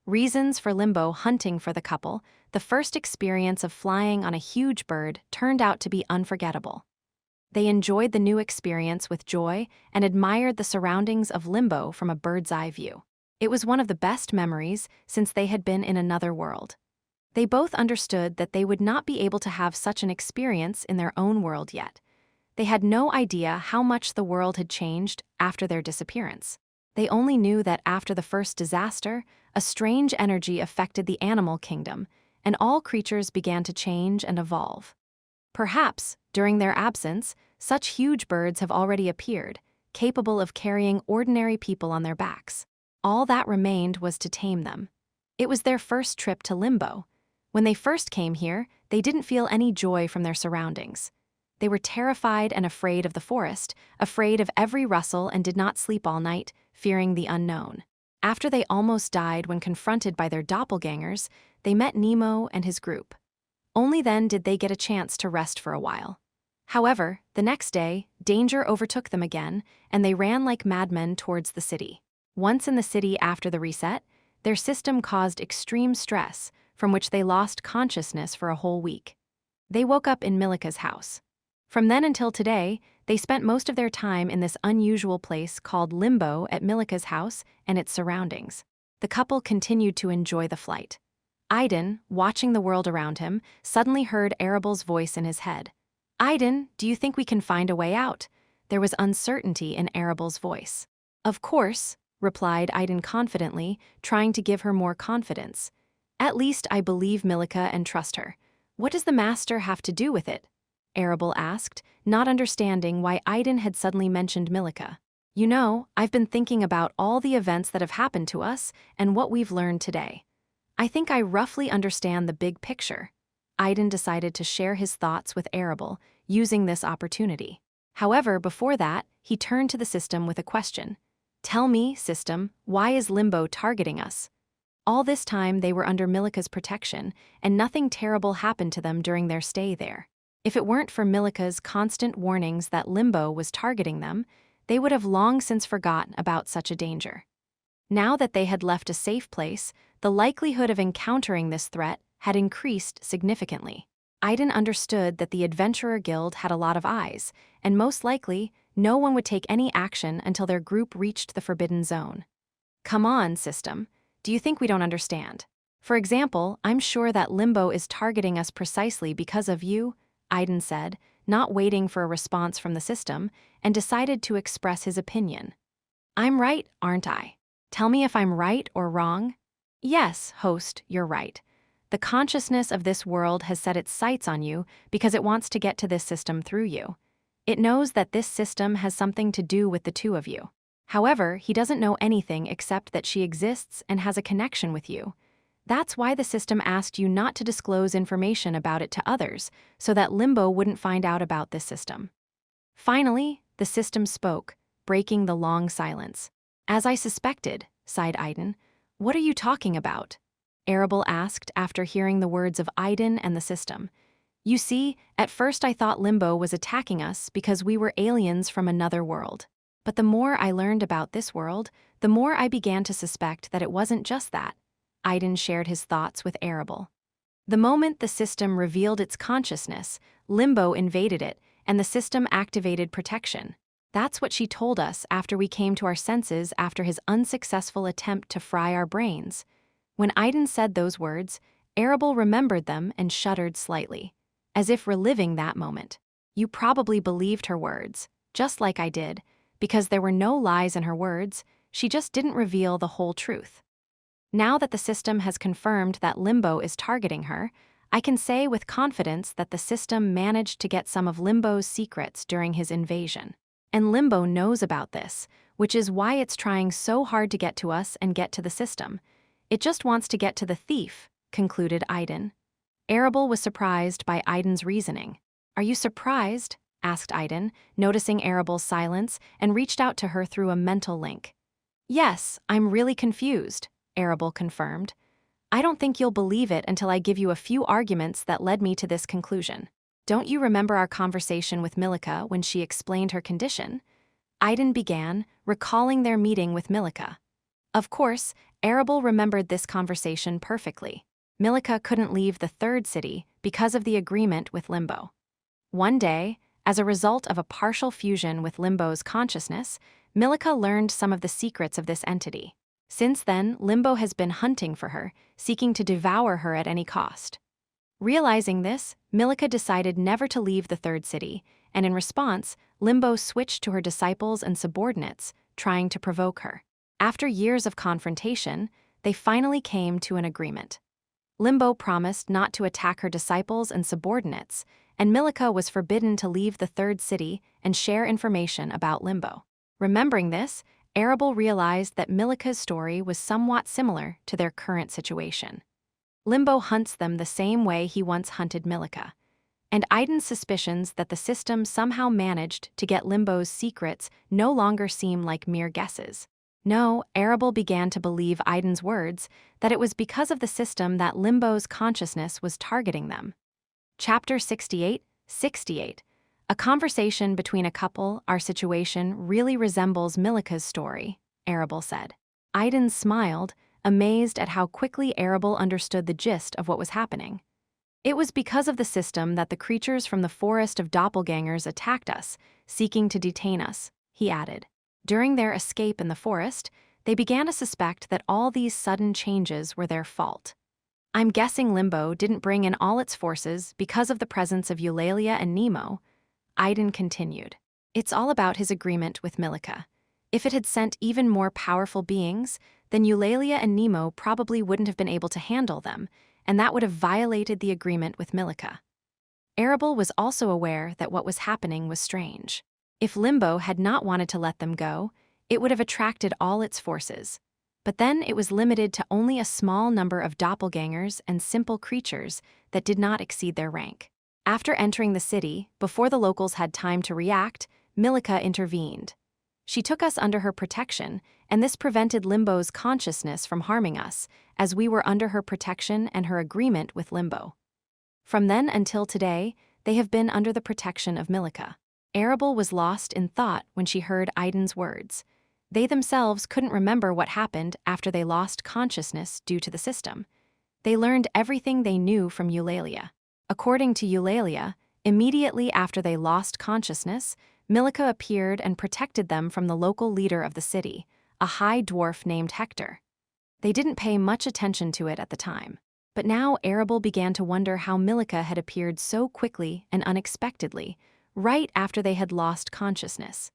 Speaker 1: Reasons for Limbo hunting for the couple. The first experience of flying on a huge bird turned out to be unforgettable. They enjoyed the new experience with joy and admired the surroundings of Limbo from a bird's-eye view. It was one of the best memories since they had been in another world. They both understood that they would not be able to have such an experience in their own world yet. They had no idea how much the world had changed after their disappearance. They only knew that after the first disaster, a strange energy affected the animal kingdom, and all creatures began to change and evolve. Perhaps, during their absence, such huge birds have already appeared, capable of carrying ordinary people on their backs. All that remained was to tame them. It was their first trip to Limbo. When they first came here, they didn't feel any joy from their surroundings. They were terrified and afraid of the forest, afraid of every rustle, and did not sleep all night, fearing the unknown. After they almost died when confronted by their doppelgangers, they met Nemo and his group. Only then did they get a chance to rest for a while. However, the next day, danger overtook them again, and they ran like madmen towards the city. Once in the city after the reset, their system caused extreme stress, from which they lost consciousness for a whole week. They woke up in Milika's house. From then until today, they spent most of their time in this unusual place called Limbo at Milika's house and its surroundings. The couple continued to enjoy the flight. Idan, watching the world around him, suddenly heard Arabel's voice in his head. "Idan, do you think we can find a way out?" There was uncertainty in Arabel's voice. "Of course," replied Idan confidently, trying to give her more confidence. At least I believe Milika and trust her. What does the master have to do with it? Arabel asked, not understanding why Idan had suddenly mentioned Milika. You know, I've been thinking about all the events that have happened to us and what we've learned today. I think I roughly understand the big picture. Idan decided to share his thoughts with Arabel, using this opportunity. However, before that, he turned to the system with a question. Tell me, system, why is Limbo targeting us? All this time they were under Milika's protection, and nothing terrible happened to them during their stay there. If it weren't for Milika's constant warnings that Limbo was targeting them, they would have long since forgotten about such a danger. Now that they had left a safe place, the likelihood of encountering this threat had increased significantly. Idan understood that the Adventurer Guild had a lot of eyes, and most likely, no one would take any action until their group reached the Forbidden Zone. Come on, system. Do you think we don't understand? For example, I'm sure that Limbo is targeting us precisely because of you, Idan said, not waiting for a response from the system, and decided to express his opinion. I'm right, aren't I? Tell me if I'm right or wrong. Yes, host, you're right. The consciousness of this world has set its sights on you because it wants to get to this system through you. It knows that this system has something to do with the two of you. However, he doesn't know anything except that she exists and has a connection with you. That's why the system asked you not to disclose information about it to others, so that Limbo wouldn't find out about this system. Finally, the system spoke, breaking the long silence. As I suspected, sighed Idan. What are you talking about? Arabel asked after hearing the words of Idan and the system. You see, at first I thought Limbo was attacking us because we were aliens from another world. But the more I learned about this world, the more I began to suspect that it wasn't just that. Idan shared his thoughts with Arabel. The moment the system revealed its consciousness, Limbo invaded it, and the system activated protection. That's what she told us after we came to our senses after his unsuccessful attempt to fry our brains. When Idan said those words, Arabel remembered them and shuddered slightly, as if reliving that moment. You probably believed her words, just like I did, because there were no lies in her words, she just didn't reveal the whole truth. Now that the system has confirmed that Limbo is targeting her, I can say with confidence that the system managed to get some of Limbo's secrets during his invasion. And Limbo knows about this, which is why it's trying so hard to get to us and get to the system. It just wants to get to the thief, concluded Idan. Arabel was surprised by Idan's reasoning. Are you surprised? Asked Idan, noticing Arabel's silence, and reached out to her through a mental link. Yes, I'm really confused, Arabel confirmed. I don't think you'll believe it until I give you a few arguments that led me to this conclusion. Don't you remember our conversation with Milika when she explained her condition? Idan began, recalling their meeting with Milika. Of course, Arabel remembered this conversation perfectly. Milika couldn't leave the third city because of the agreement with Limbo. One day, as a result of a partial fusion with Limbo's consciousness, Milika learned some of the secrets of this entity. Since then, Limbo has been hunting for her, seeking to devour her at any cost. Realizing this, Milika decided never to leave the third city, and in response, Limbo switched to her disciples and subordinates, trying to provoke her. After years of confrontation, they finally came to an agreement. Limbo promised not to attack her disciples and subordinates, and Milika was forbidden to leave the third city and share information about Limbo. Remembering this, Arabel realized that Milika's story was somewhat similar to their current situation. Limbo hunts them the same way he once hunted Milika, and Idan's suspicions that the system somehow managed to get Limbo's secrets no longer seem like mere guesses. No, Arabel began to believe Idan's words that it was because of the system that Limbo's consciousness was targeting them. Chapter 68. A conversation between a couple, our situation really resembles Milika's story, Arabel said. Idan smiled, amazed at how quickly Arabel understood the gist of what was happening. It was because of the system that the creatures from the forest of doppelgangers attacked us, seeking to detain us, he added. During their escape in the forest, they began to suspect that all these sudden changes were their fault. I'm guessing Limbo didn't bring in all its forces because of the presence of Eulalia and Nemo, Idan continued. It's all about his agreement with Milika. If it had sent even more powerful beings, then Eulalia and Nemo probably wouldn't have been able to handle them, and that would have violated the agreement with Milica. Arabel was also aware that what was happening was strange. If Limbo had not wanted to let them go, it would have attracted all its forces. But then it was limited to only a small number of doppelgangers and simple creatures that did not exceed their rank. After entering the city, before the locals had time to react, Milica intervened. She took us under her protection, and this prevented Limbo's consciousness from harming us, as we were under her protection and her agreement with Limbo. From then until today, they have been under the protection of Milica. Arabel was lost in thought when she heard Idan's words. They themselves couldn't remember what happened after they lost consciousness due to the system. They learned everything they knew from Eulalia. According to Eulalia, immediately after they lost consciousness, Milica appeared and protected them from the local leader of the city, a high dwarf named Hector. They didn't pay much attention to it at the time. But now Arabel began to wonder how Milica had appeared so quickly and unexpectedly, right after they had lost consciousness.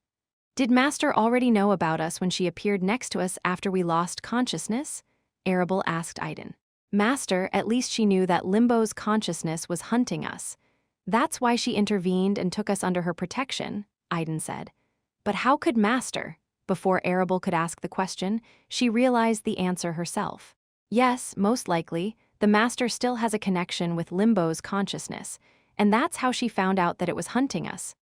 Speaker 1: Did Master already know about us when she appeared next to us after we lost consciousness? Arabel asked Idan. Master, at least she knew that Limbo's consciousness was hunting us. That's why she intervened and took us under her protection, Idan said. But how could Master? Before Arabel could ask the question, she realized the answer herself. Yes, most likely, the Master still has a connection with Limbo's consciousness, and that's how she found out that it was hunting us.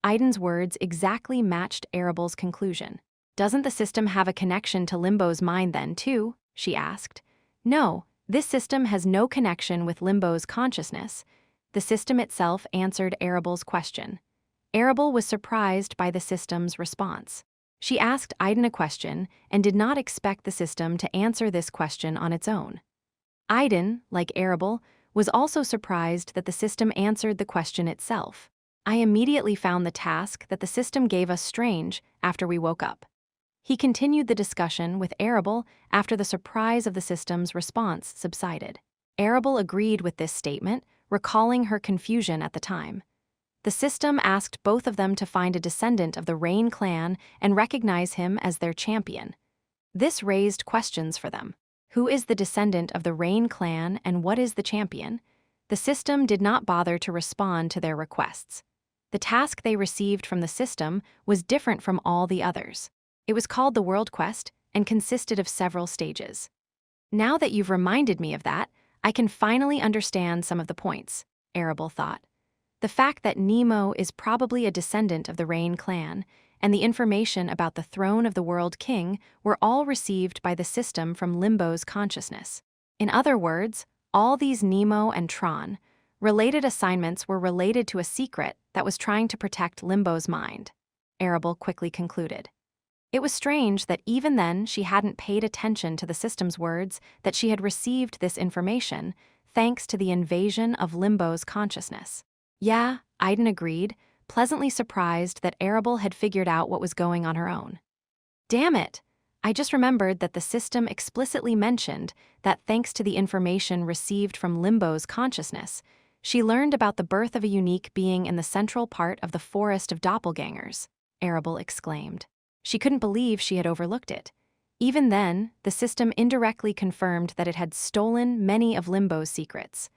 Speaker 1: Idan's words exactly matched Arabel's conclusion. Doesn't the system have a connection to Limbo's mind then, too? She asked. No, this system has no connection with Limbo's consciousness. The system itself answered Arabel's question. Arabel was surprised by the system's response. She asked Idan a question and did not expect the system to answer this question on its own. Idan, like Arabel, was also surprised that the system answered the question itself. I immediately found the task that the system gave us strange after we woke up. He continued the discussion with Arabel after the surprise of the system's response subsided. Arabel agreed with this statement, recalling her confusion at the time. The system asked both of them to find a descendant of the Rain clan and recognize him as their champion. This raised questions for them. Who is the descendant of the Rain clan and what is the champion? The system did not bother to respond to their requests. The task they received from the system was different from all the others. It was called the World Quest and consisted of several stages. Now that you've reminded me of that, I can finally understand some of the points, Arabel thought. The fact that Nemo is probably a descendant of the Rain clan and the information about the throne of the World King were all received by the system from Limbo's consciousness. In other words, all these Nemo and Tron related assignments were related to a secret that was trying to protect Limbo's mind, Arabel quickly concluded. It was strange that even then she hadn't paid attention to the system's words that she had received this information thanks to the invasion of Limbo's consciousness. Yeah, Idan agreed, pleasantly surprised that Arabel had figured out what was going on her own. Damn it! I just remembered that the system explicitly mentioned that thanks to the information received from Limbo's consciousness, she learned about the birth of a unique being in the central part of the forest of doppelgangers, Arabel exclaimed. She couldn't believe she had overlooked it. Even then, the system indirectly confirmed that it had stolen many of Limbo's secrets.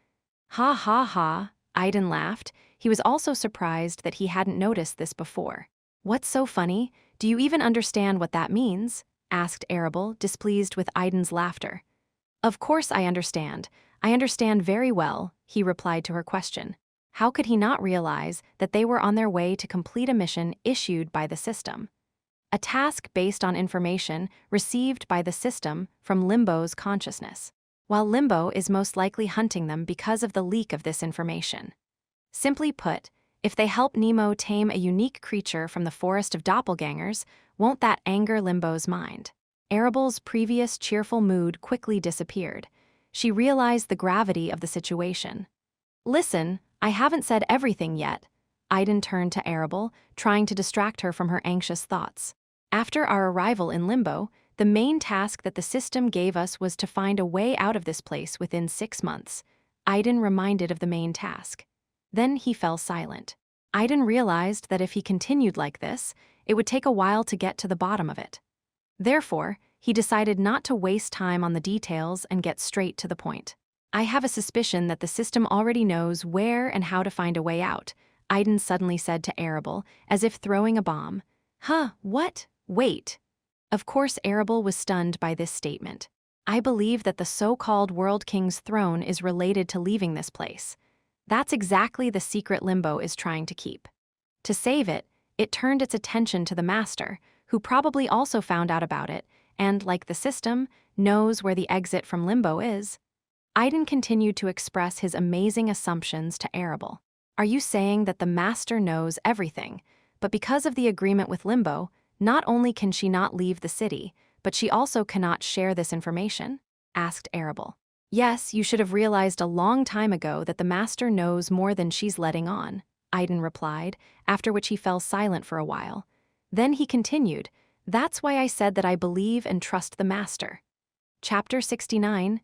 Speaker 1: Ha ha ha, Idan laughed. He was also surprised that he hadn't noticed this before. What's so funny? Do you even understand what that means? Asked Arabel, displeased with Idan's laughter. Of course I understand. I understand very well, he replied to her question. How could he not realize that they were on their way to complete a mission issued by the system? A task based on information received by the system from Limbo's consciousness, while Limbo is most likely hunting them because of the leak of this information. Simply put, if they help Nemo tame a unique creature from the forest of doppelgangers, won't that anger Limbo's mind? Arabel's previous cheerful mood quickly disappeared. She realized the gravity of the situation. Listen, I haven't said everything yet. Idan turned to Arabel, trying to distract her from her anxious thoughts. After our arrival in Limbo, the main task that the system gave us was to find a way out of this place within 6 months. Idan reminded of the main task. Then he fell silent. Idan realized that if he continued like this, it would take a while to get to the bottom of it. Therefore, he decided not to waste time on the details and get straight to the point. I have a suspicion that the system already knows where and how to find a way out, Idan suddenly said to Arabel, as if throwing a bomb. Huh, what? Wait. Of course, Arabel was stunned by this statement. I believe that the so-called World King's throne is related to leaving this place. That's exactly the secret Limbo is trying to keep. To save it, it turned its attention to the Master, who probably also found out about it, and, like the system, knows where the exit from Limbo is. Idan continued to express his amazing assumptions to Arabel. Are you saying that the Master knows everything, but because of the agreement with Limbo, not only can she not leave the city, but she also cannot share this information? Asked Arabel. Yes, you should have realized a long time ago that the Master knows more than she's letting on, Idan replied, after which he fell silent for a while. Then he continued, that's why I said that I believe and trust the Master. Chapter 69.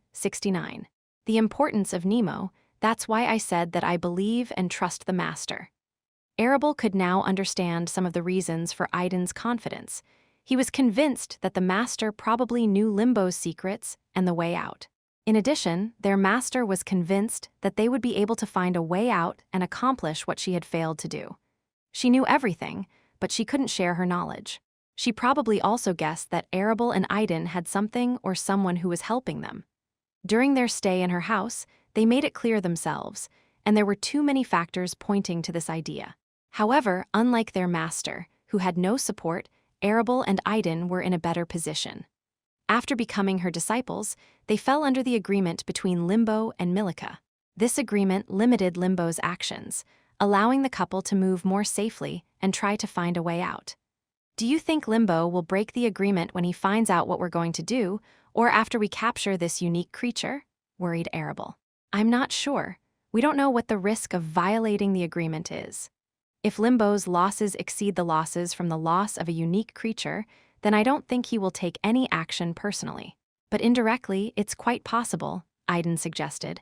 Speaker 1: The importance of Nemo, that's why I said that I believe and trust the Master. Arabel could now understand some of the reasons for Idan's confidence. He was convinced that the Master probably knew Limbo's secrets and the way out. In addition, their Master was convinced that they would be able to find a way out and accomplish what she had failed to do. She knew everything, but she couldn't share her knowledge. She probably also guessed that Arabel and Idan had something or someone who was helping them. During their stay in her house, they made it clear themselves, and there were too many factors pointing to this idea. However, unlike their Master, who had no support, Arabel and Idan were in a better position. After becoming her disciples, they fell under the agreement between Limbo and Milika. This agreement limited Limbo's actions, allowing the couple to move more safely and try to find a way out. Do you think Limbo will break the agreement when he finds out what we're going to do, or after we capture this unique creature? Worried Arabel. I'm not sure. We don't know what the risk of violating the agreement is. If Limbo's losses exceed the losses from the loss of a unique creature, then I don't think he will take any action personally. But indirectly, it's quite possible, Idan suggested.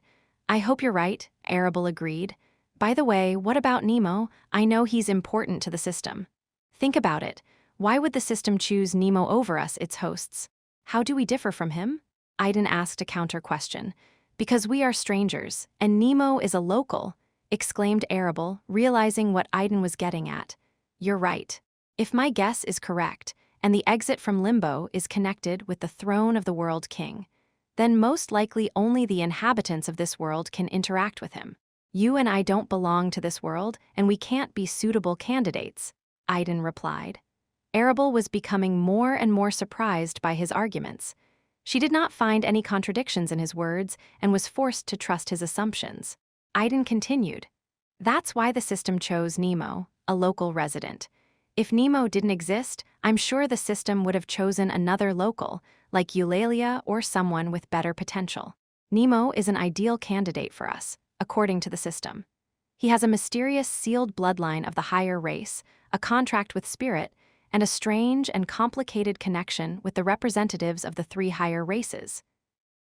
Speaker 1: I hope you're right, Arabel agreed. By the way, what about Nemo? I know he's important to the system. Think about it. Why would the system choose Nemo over us, its hosts? How do we differ from him? Idan asked a counter-question. Because we are strangers, and Nemo is a local, exclaimed Arabel, realizing what Idan was getting at. You're right. If my guess is correct, and the exit from Limbo is connected with the throne of the World King, then most likely only the inhabitants of this world can interact with him. You and I don't belong to this world, and we can't be suitable candidates, Idan replied. Arabel was becoming more and more surprised by his arguments. She did not find any contradictions in his words and was forced to trust his assumptions. Idan continued. That's why the system chose Nemo, a local resident. If Nemo didn't exist, I'm sure the system would have chosen another local, like Eulalia or someone with better potential. Nemo is an ideal candidate for us, according to the system. He has a mysterious sealed bloodline of the higher race, a contract with Spirit, and a strange and complicated connection with the representatives of the 3 higher races.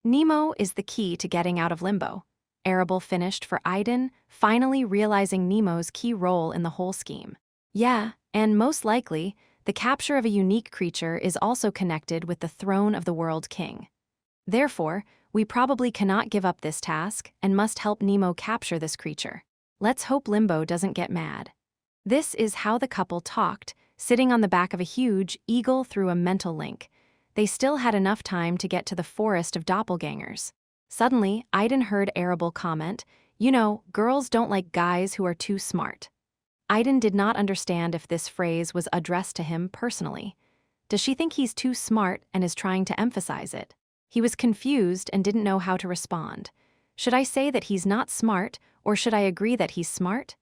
Speaker 1: Nemo is the key to getting out of Limbo. Arabel finished for Idan, finally realizing Nemo's key role in the whole scheme. Yeah, and most likely, the capture of a unique creature is also connected with the throne of the World King. Therefore, we probably cannot give up this task and must help Nemo capture this creature. Let's hope Limbo doesn't get mad. This is how the couple talked, sitting on the back of a huge eagle through a mental link. They still had enough time to get to the forest of doppelgangers. Suddenly, Idan heard Arabel comment, you know, girls don't like guys who are too smart. Idan did not understand if this phrase was addressed to him personally. Does she think he's too smart and is trying to emphasize it? He was confused and didn't know how to respond. Should I say that he's not smart, or should I agree that he's smart?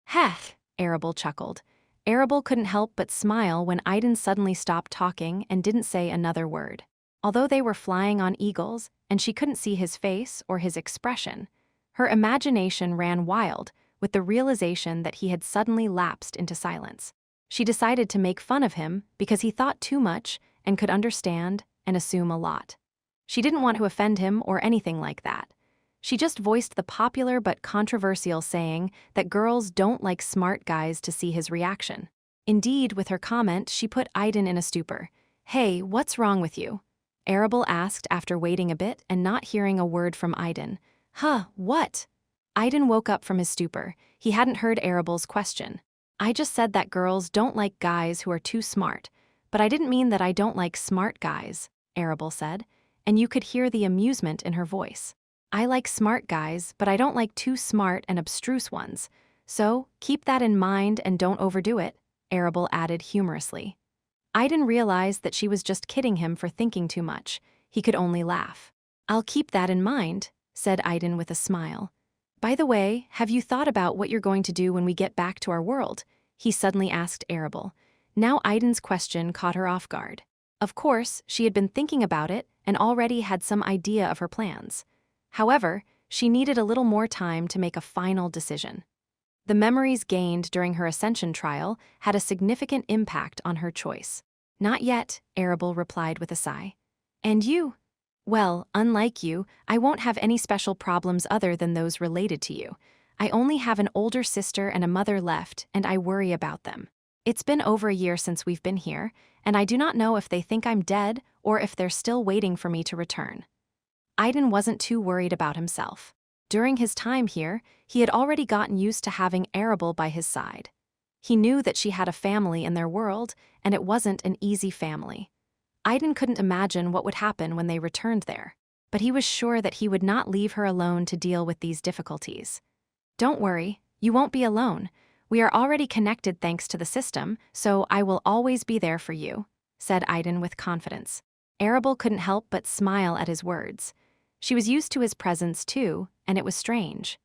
Speaker 1: Heh, Arabel chuckled. Arabel couldn't help but smile when Idan suddenly stopped talking and didn't say another word. Although they were flying on eagles, and she couldn't see his face or his expression, her imagination ran wild with the realization that he had suddenly lapsed into silence. She decided to make fun of him because he thought too much and could understand and assume a lot. She didn't want to offend him or anything like that. She just voiced the popular but controversial saying that girls don't like smart guys to see his reaction. Indeed, with her comment, she put Idan in a stupor. "Hey, what's wrong with you?" Arabel asked after waiting a bit and not hearing a word from Idan. "Huh, what?" Idan woke up from his stupor. He hadn't heard Arabel's question. "I just said that girls don't like guys who are too smart, but I didn't mean that I don't like smart guys," Arabel said, and you could hear the amusement in her voice. "I like smart guys, but I don't like too smart and abstruse ones. So, keep that in mind and don't overdo it," Arabel added humorously. Idan realized that she was just kidding him for thinking too much. He could only laugh. "I'll keep that in mind," said Idan with a smile. "By the way, have you thought about what you're going to do when we get back to our world?" he suddenly asked Arabel. Now Idan's question caught her off guard. Of course, she had been thinking about it and already had some idea of her plans. However, she needed a little more time to make a final decision. The memories gained during her ascension trial had a significant impact on her choice. "Not yet," Arabel replied with a sigh. "And you?" "Well, unlike you, I won't have any special problems other than those related to you. I only have an older sister and a mother left, and I worry about them. It's been over a year since we've been here, and I do not know if they think I'm dead or if they're still waiting for me to return." Idan wasn't too worried about himself. During his time here, he had already gotten used to having Arabel by his side. He knew that she had a family in their world, and it wasn't an easy family. Idan couldn't imagine what would happen when they returned there, but he was sure that he would not leave her alone to deal with these difficulties. "Don't worry, you won't be alone. We are already connected thanks to the system, so I will always be there for you," said Idan with confidence. Arabel couldn't help but smile at his words. She was used to his presence too, and it was strange.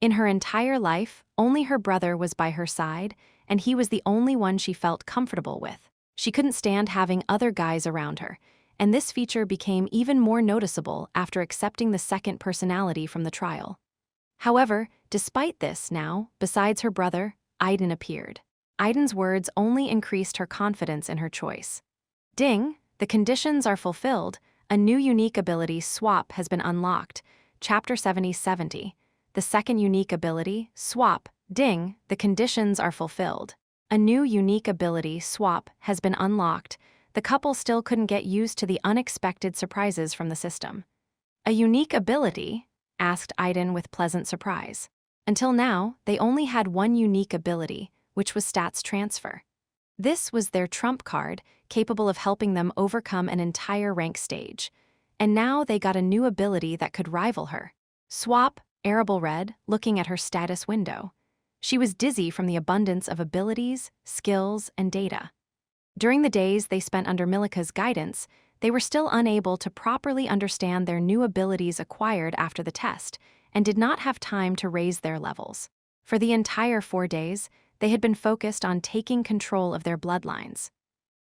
Speaker 1: In her entire life, only her brother was by her side, and he was the only one she felt comfortable with. She couldn't stand having other guys around her, and this feature became even more noticeable after accepting the second personality from the trial. However, despite this now, besides her brother, Idan appeared. Idan's words only increased her confidence in her choice. "Ding, the conditions are fulfilled. A new unique ability, Swap, has been unlocked." Chapter 70. The second unique ability, Swap. "Ding, the conditions are fulfilled. A new unique ability, Swap, has been unlocked." The couple still couldn't get used to the unexpected surprises from the system. "A unique ability?" asked Idan with pleasant surprise. Until now, they only had one unique ability, which was stats transfer. This was their trump card, capable of helping them overcome an entire rank stage. And now they got a new ability that could rival her. "Swap," Arabel read, looking at her status window. She was dizzy from the abundance of abilities, skills, and data. During the days they spent under Milika's guidance, they were still unable to properly understand their new abilities acquired after the test, and did not have time to raise their levels. For the entire 4 days, they had been focused on taking control of their bloodlines.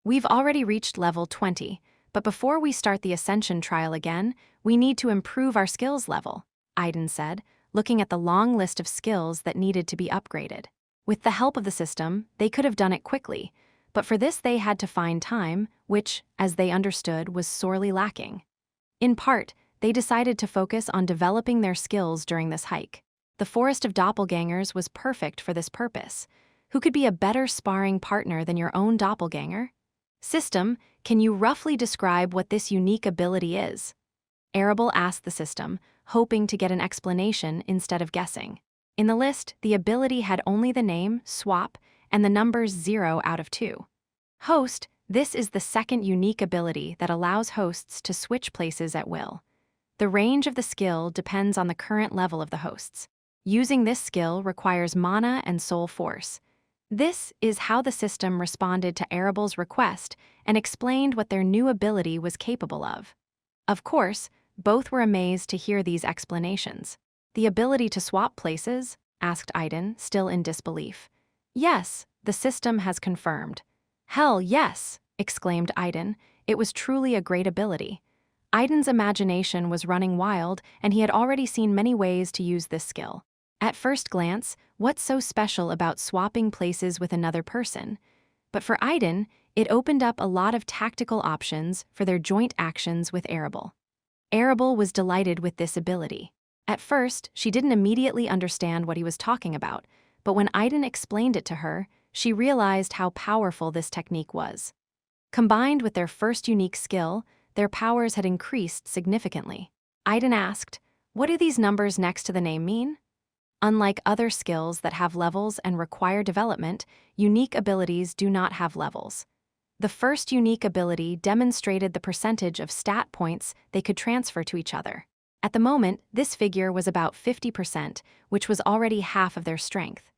Speaker 1: "We've already reached level 20, but before we start the Ascension trial again, we need to improve our skills level," Idan said, looking at the long list of skills that needed to be upgraded. With the help of the system, they could have done it quickly, but for this they had to find time, which, as they understood, was sorely lacking. In part, they decided to focus on developing their skills during this hike. The Forest of Doppelgangers was perfect for this purpose. Who could be a better sparring partner than your own doppelganger? "System, can you roughly describe what this unique ability is?" Arabel asked the system, hoping to get an explanation instead of guessing. In the list, the ability had only the name, Swap, and the numbers 0 out of 2. "Host, this is the second unique ability that allows hosts to switch places at will. The range of the skill depends on the current level of the hosts. Using this skill requires mana and soul force." This is how the system responded to Arabel's request and explained what their new ability was capable of. Of course, both were amazed to hear these explanations. "The ability to swap places?" asked Idan, still in disbelief. "Yes, the system has confirmed." "Hell yes!" exclaimed Idan. It was truly a great ability. Idan's imagination was running wild, and he had already seen many ways to use this skill. At first glance, what's so special about swapping places with another person? But for Idan, it opened up a lot of tactical options for their joint actions with Arabel. Arabel was delighted with this ability. At first, she didn't immediately understand what he was talking about, but when Idan explained it to her, she realized how powerful this technique was. Combined with their first unique skill, their powers had increased significantly. Idan asked, "What do these numbers next to the name mean?" Unlike other skills that have levels and require development, unique abilities do not have levels. The first unique ability demonstrated the percentage of stat points they could transfer to each other. At the moment, this figure was about 50%, which was already half of their strength.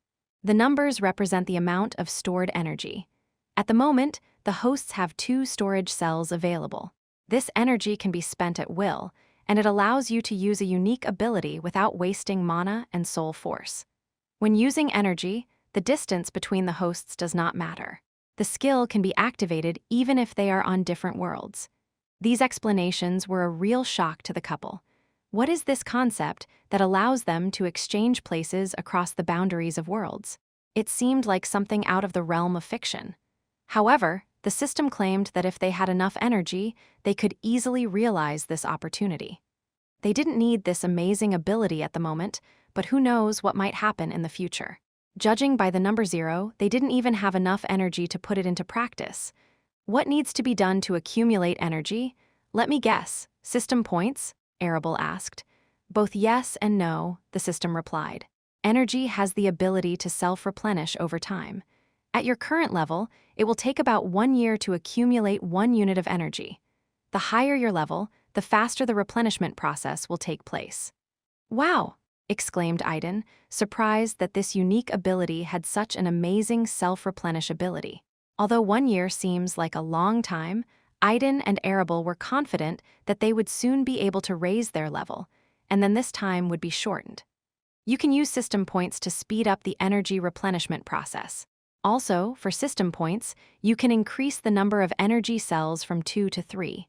Speaker 1: The numbers represent the amount of stored energy. At the moment, the hosts have 2 storage cells available. This energy can be spent at will, and it allows you to use a unique ability without wasting mana and soul force. When using energy, the distance between the hosts does not matter. The skill can be activated even if they are on different worlds. These explanations were a real shock to the couple. What is this concept that allows them to exchange places across the boundaries of worlds? It seemed like something out of the realm of fiction. However, the system claimed that if they had enough energy, they could easily realize this opportunity. They didn't need this amazing ability at the moment, but who knows what might happen in the future. Judging by the number 0, they didn't even have enough energy to put it into practice. What needs to be done to accumulate energy? Let me guess. System points? Arabel asked. Both yes and no, the system replied. Energy has the ability to self-replenish over time. At your current level, it will take about 1 year to accumulate 1 unit of energy. The higher your level, the faster the replenishment process will take place. Wow! Exclaimed Idan, surprised that this unique ability had such an amazing self-replenish ability. Although 1 year seems like a long time, Idan and Arabel were confident that they would soon be able to raise their level, and then this time would be shortened. You can use system points to speed up the energy replenishment process. Also, for system points, you can increase the number of energy cells from 2 to 3.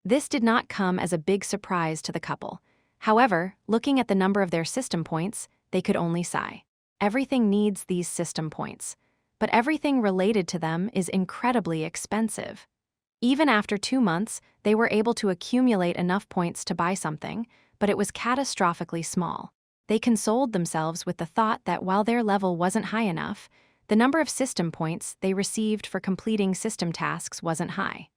Speaker 1: This did not come as a big surprise to the couple. However, looking at the number of their system points, they could only sigh. Everything needs these system points, but everything related to them is incredibly expensive. Even after 2 months, they were able to accumulate enough points to buy something, but it was catastrophically small. They consoled themselves with the thought that while their level wasn't high enough, the number of system points they received for completing system tasks wasn't high.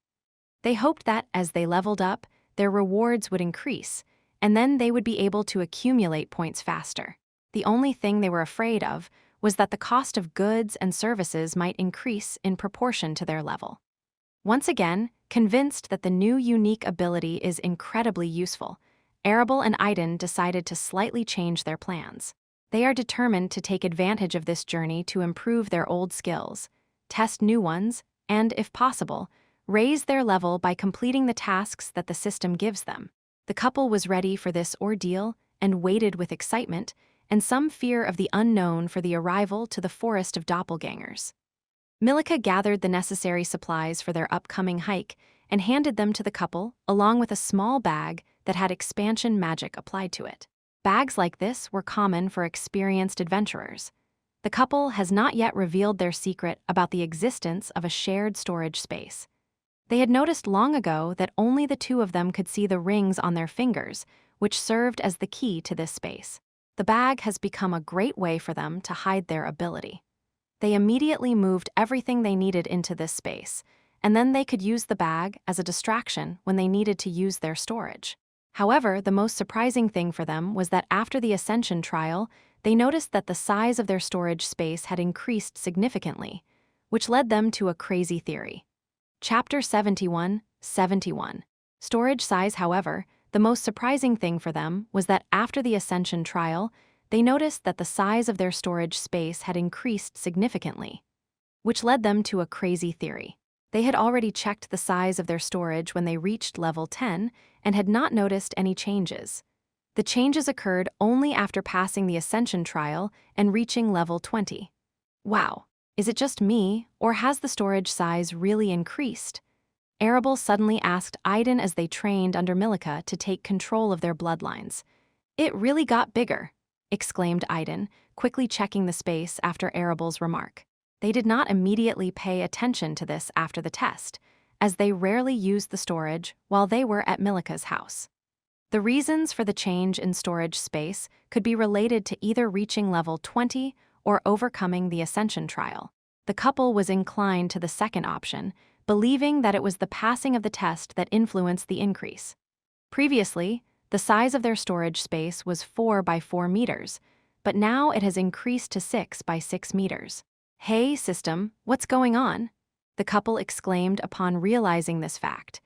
Speaker 1: They hoped that, as they leveled up, their rewards would increase, and then they would be able to accumulate points faster. The only thing they were afraid of was that the cost of goods and services might increase in proportion to their level. Once again, convinced that the new unique ability is incredibly useful, Arabel and Idan decided to slightly change their plans. They are determined to take advantage of this journey to improve their old skills, test new ones, and, if possible, raise their level by completing the tasks that the system gives them. The couple was ready for this ordeal and waited with excitement and some fear of the unknown for the arrival to the forest of doppelgangers. Milika gathered the necessary supplies for their upcoming hike and handed them to the couple along with a small bag that had expansion magic applied to it. Bags like this were common for experienced adventurers. The couple has not yet revealed their secret about the existence of a shared storage space. They had noticed long ago that only the 2 of them could see the rings on their fingers, which served as the key to this space. The bag has become a great way for them to hide their ability. They immediately moved everything they needed into this space, and then they could use the bag as a distraction when they needed to use their storage. However, the most surprising thing for them was that after the Ascension trial, they noticed that the size of their storage space had increased significantly, which led them to a crazy theory. Chapter 71. Storage size. However, the most surprising thing for them was that after the Ascension trial, they noticed that the size of their storage space had increased significantly, which led them to a crazy theory. They had already checked the size of their storage when they reached level 10 and had not noticed any changes. The changes occurred only after passing the Ascension trial and reaching level 20. Wow, is it just me, or has the storage size really increased? Arabel suddenly asked Idan as they trained under Milika to take control of their bloodlines. It really got bigger, exclaimed Idan, quickly checking the space after Arabel's remark. They did not immediately pay attention to this after the test, as they rarely used the storage while they were at Milika's house. The reasons for the change in storage space could be related to either reaching level 20 or overcoming the Ascension trial. The couple was inclined to the second option, believing that it was the passing of the test that influenced the increase. Previously, the size of their storage space was 4 by 4 meters, but now it has increased to 6 by 6 meters. "Hey, system, what's going on?" the couple exclaimed upon realizing this fact.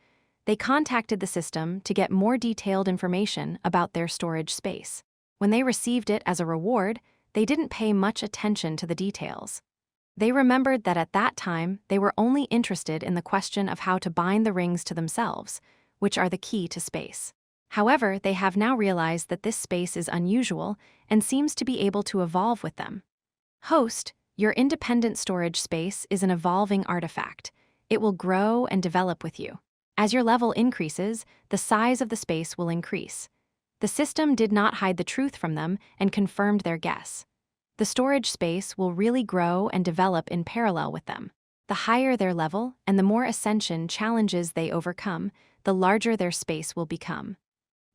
Speaker 1: They contacted the system to get more detailed information about their storage space. When they received it as a reward, they didn't pay much attention to the details. They remembered that at that time, they were only interested in the question of how to bind the rings to themselves, which are the key to space. However, they have now realized that this space is unusual and seems to be able to evolve with them. Host, your independent storage space is an evolving artifact. It will grow and develop with you. As your level increases, the size of the space will increase. The system did not hide the truth from them and confirmed their guess. The storage space will really grow and develop in parallel with them. The higher their level and the more ascension challenges they overcome, the larger their space will become.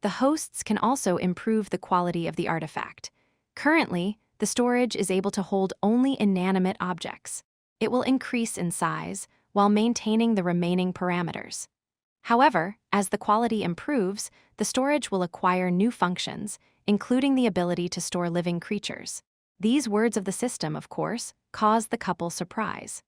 Speaker 1: The hosts can also improve the quality of the artifact. Currently, the storage is able to hold only inanimate objects. It will increase in size while maintaining the remaining parameters. However, as the quality improves, the storage will acquire new functions, including the ability to store living creatures. These words of the system, of course, caused the couple surprise.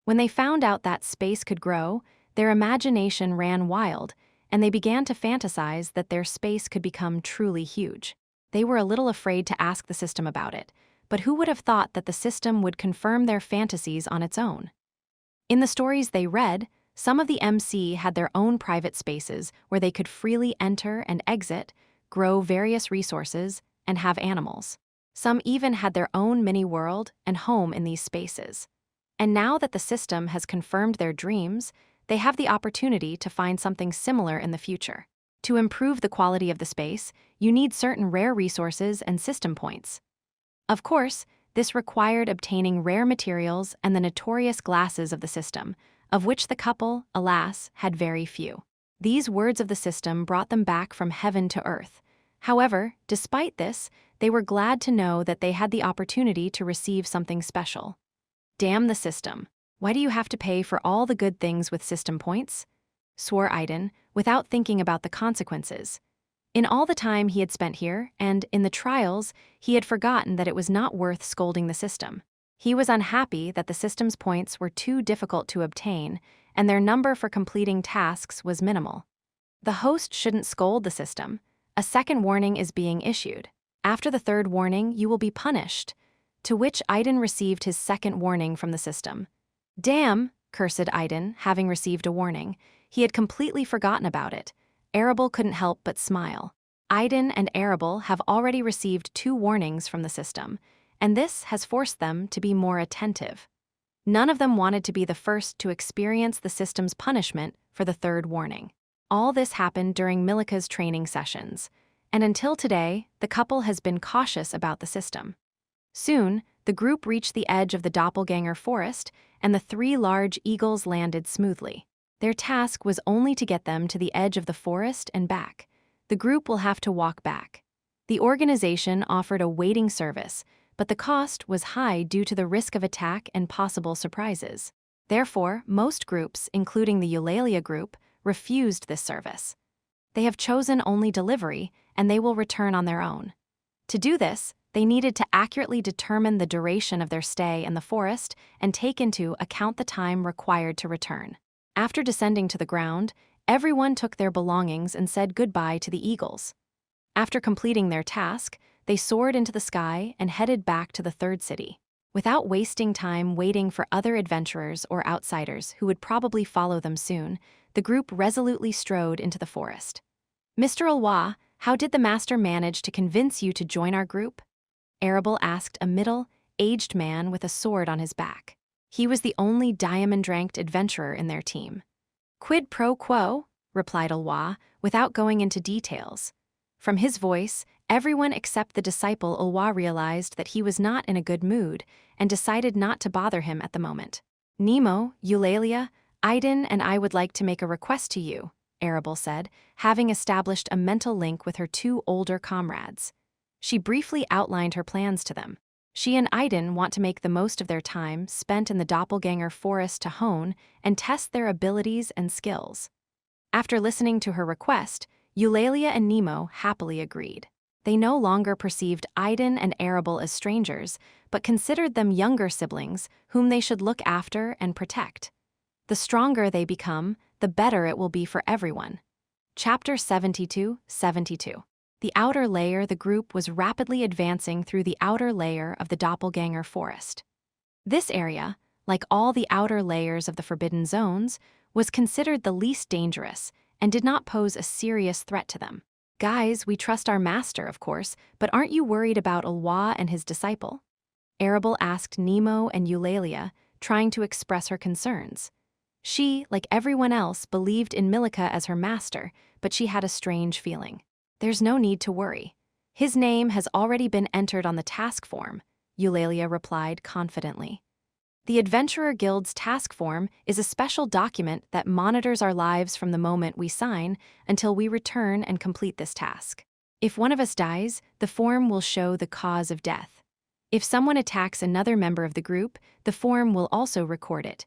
Speaker 1: When they found out that space could grow, their imagination ran wild, and they began to fantasize that their space could become truly huge. They were a little afraid to ask the system about it, but who would have thought that the system would confirm their fantasies on its own? In the stories they read, some of the MC had their own private spaces where they could freely enter and exit, grow various resources, and have animals. Some even had their own mini-world and home in these spaces. And now that the system has confirmed their dreams, they have the opportunity to find something similar in the future. To improve the quality of the space, you need certain rare resources and system points. Of course, this required obtaining rare materials and the notorious glasses of the system, of which the couple, alas, had very few. These words of the system brought them back from heaven to earth. However, despite this, they were glad to know that they had the opportunity to receive something special. "Damn the system. Why do you have to pay for all the good things with system points?" swore Idan, without thinking about the consequences. In all the time he had spent here, and in the trials, he had forgotten that it was not worth scolding the system. He was unhappy that the system's points were too difficult to obtain, and their number for completing tasks was minimal. The host shouldn't scold the system. A second warning is being issued. After the third warning, you will be punished. To which Idan received his second warning from the system. "Damn," cursed Idan, having received a warning. He had completely forgotten about it. Arabel couldn't help but smile. Idan and Arabel have already received 2 warnings from the system, and this has forced them to be more attentive. None of them wanted to be the first to experience the system's punishment for the third warning. All this happened during Milika's training sessions, and until today, the couple has been cautious about the system. Soon, the group reached the edge of the doppelganger forest, and the 3 large eagles landed smoothly. Their task was only to get them to the edge of the forest and back. The group will have to walk back. The organization offered a waiting service, but the cost was high due to the risk of attack and possible surprises. Therefore, most groups, including the Eulalia group, refused this service. They have chosen only delivery, and they will return on their own. To do this, they needed to accurately determine the duration of their stay in the forest and take into account the time required to return. After descending to the ground, everyone took their belongings and said goodbye to the eagles. After completing their task, they soared into the sky and headed back to the third city. Without wasting time waiting for other adventurers or outsiders who would probably follow them soon, the group resolutely strode into the forest. "Mr. Alwa, how did the master manage to convince you to join our group?" Arabel asked a middle-aged man with a sword on his back. He was the only diamond-ranked adventurer in their team. "Quid pro quo," replied Alwa, without going into details. From his voice, everyone except the disciple Alwa realized that he was not in a good mood and decided not to bother him at the moment. "Nemo, Eulalia, Idan and I would like to make a request to you," Arabel said, having established a mental link with her 2 older comrades. She briefly outlined her plans to them. She and Idan want to make the most of their time spent in the doppelganger forest to hone and test their abilities and skills. After listening to her request, Eulalia and Nemo happily agreed. They no longer perceived Idan and Arabel as strangers, but considered them younger siblings whom they should look after and protect. The stronger they become, the better it will be for everyone. Chapter 72. The outer layer. The group was rapidly advancing through the outer layer of the doppelganger forest. This area, like all the outer layers of the forbidden zones, was considered the least dangerous and did not pose a serious threat to them. Guys, we trust our master, of course, but aren't you worried about Ulwa and his disciple? Arabel asked Nemo and Eulalia, trying to express her concerns. She, like everyone else, believed in Milika as her master, but she had a strange feeling. There's no need to worry. His name has already been entered on the task form, Eulalia replied confidently. The Adventurer Guild's task form is a special document that monitors our lives from the moment we sign until we return and complete this task. If one of us dies, the form will show the cause of death. If someone attacks another member of the group, the form will also record it.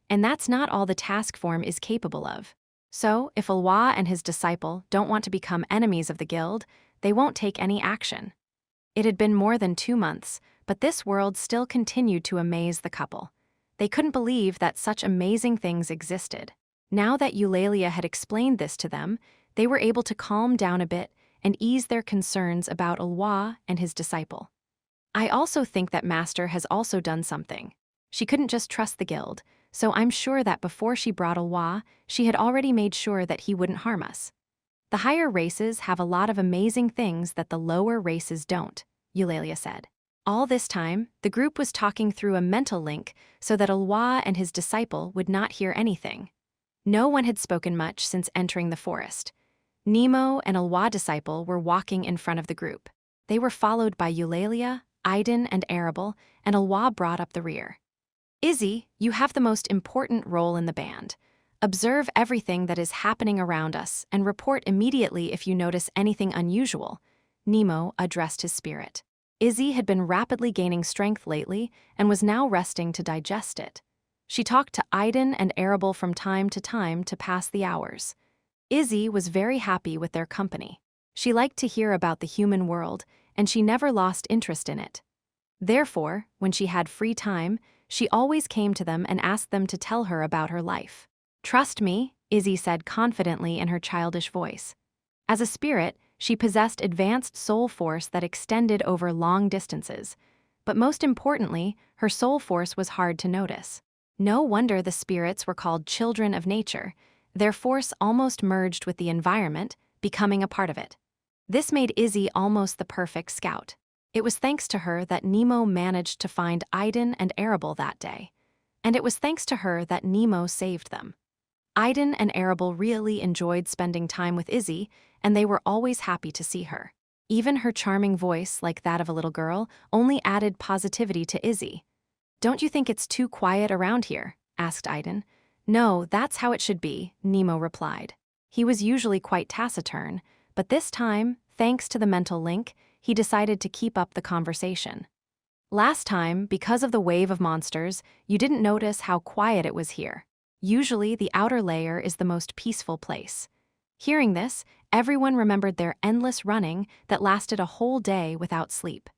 Speaker 1: And that's not all the task form is capable of. So, if Ulwa and his disciple don't want to become enemies of the guild, they won't take any action. It had been more than 2 months, but this world still continued to amaze the couple. They couldn't believe that such amazing things existed. Now that Eulalia had explained this to them, they were able to calm down a bit and ease their concerns about Ulwa and his disciple. I also think that Master has also done something. She couldn't just trust the guild, so I'm sure that before she brought Ulwa, she had already made sure that he wouldn't harm us. The higher races have a lot of amazing things that the lower races don't, Eulalia said. All this time, the group was talking through a mental link so that Ulwa and his disciple would not hear anything. No one had spoken much since entering the forest. Nemo and Ulwa disciple were walking in front of the group. They were followed by Eulalia, Idan and Arabel, and Ulwa brought up the rear. Izzy, you have the most important role in the band. Observe everything that is happening around us and report immediately if you notice anything unusual, Nemo addressed his spirit. Izzy had been rapidly gaining strength lately and was now resting to digest it. She talked to Idan and Arabel from time to pass the hours. Izzy was very happy with their company. She liked to hear about the human world, and she never lost interest in it. Therefore, when she had free time, she always came to them and asked them to tell her about her life. Trust me, Izzy said confidently in her childish voice. As a spirit, she possessed advanced soul force that extended over long distances. But most importantly, her soul force was hard to notice. No wonder the spirits were called children of nature. Their force almost merged with the environment, becoming a part of it. This made Izzy almost the perfect scout. It was thanks to her that Nemo managed to find Idan and Arabel that day. And it was thanks to her that Nemo saved them. Idan and Arabel really enjoyed spending time with Izzy, and they were always happy to see her. Even her charming voice, like that of a little girl, only added positivity to Izzy. "Don't you think it's too quiet around here?" asked Idan. "No, that's how it should be," Nemo replied. He was usually quite taciturn, but this time, thanks to the mental link, he decided to keep up the conversation. "Last time, because of the wave of monsters, you didn't notice how quiet it was here. Usually, the outer layer is the most peaceful place." Hearing this, everyone remembered their endless running that lasted a whole day without sleep.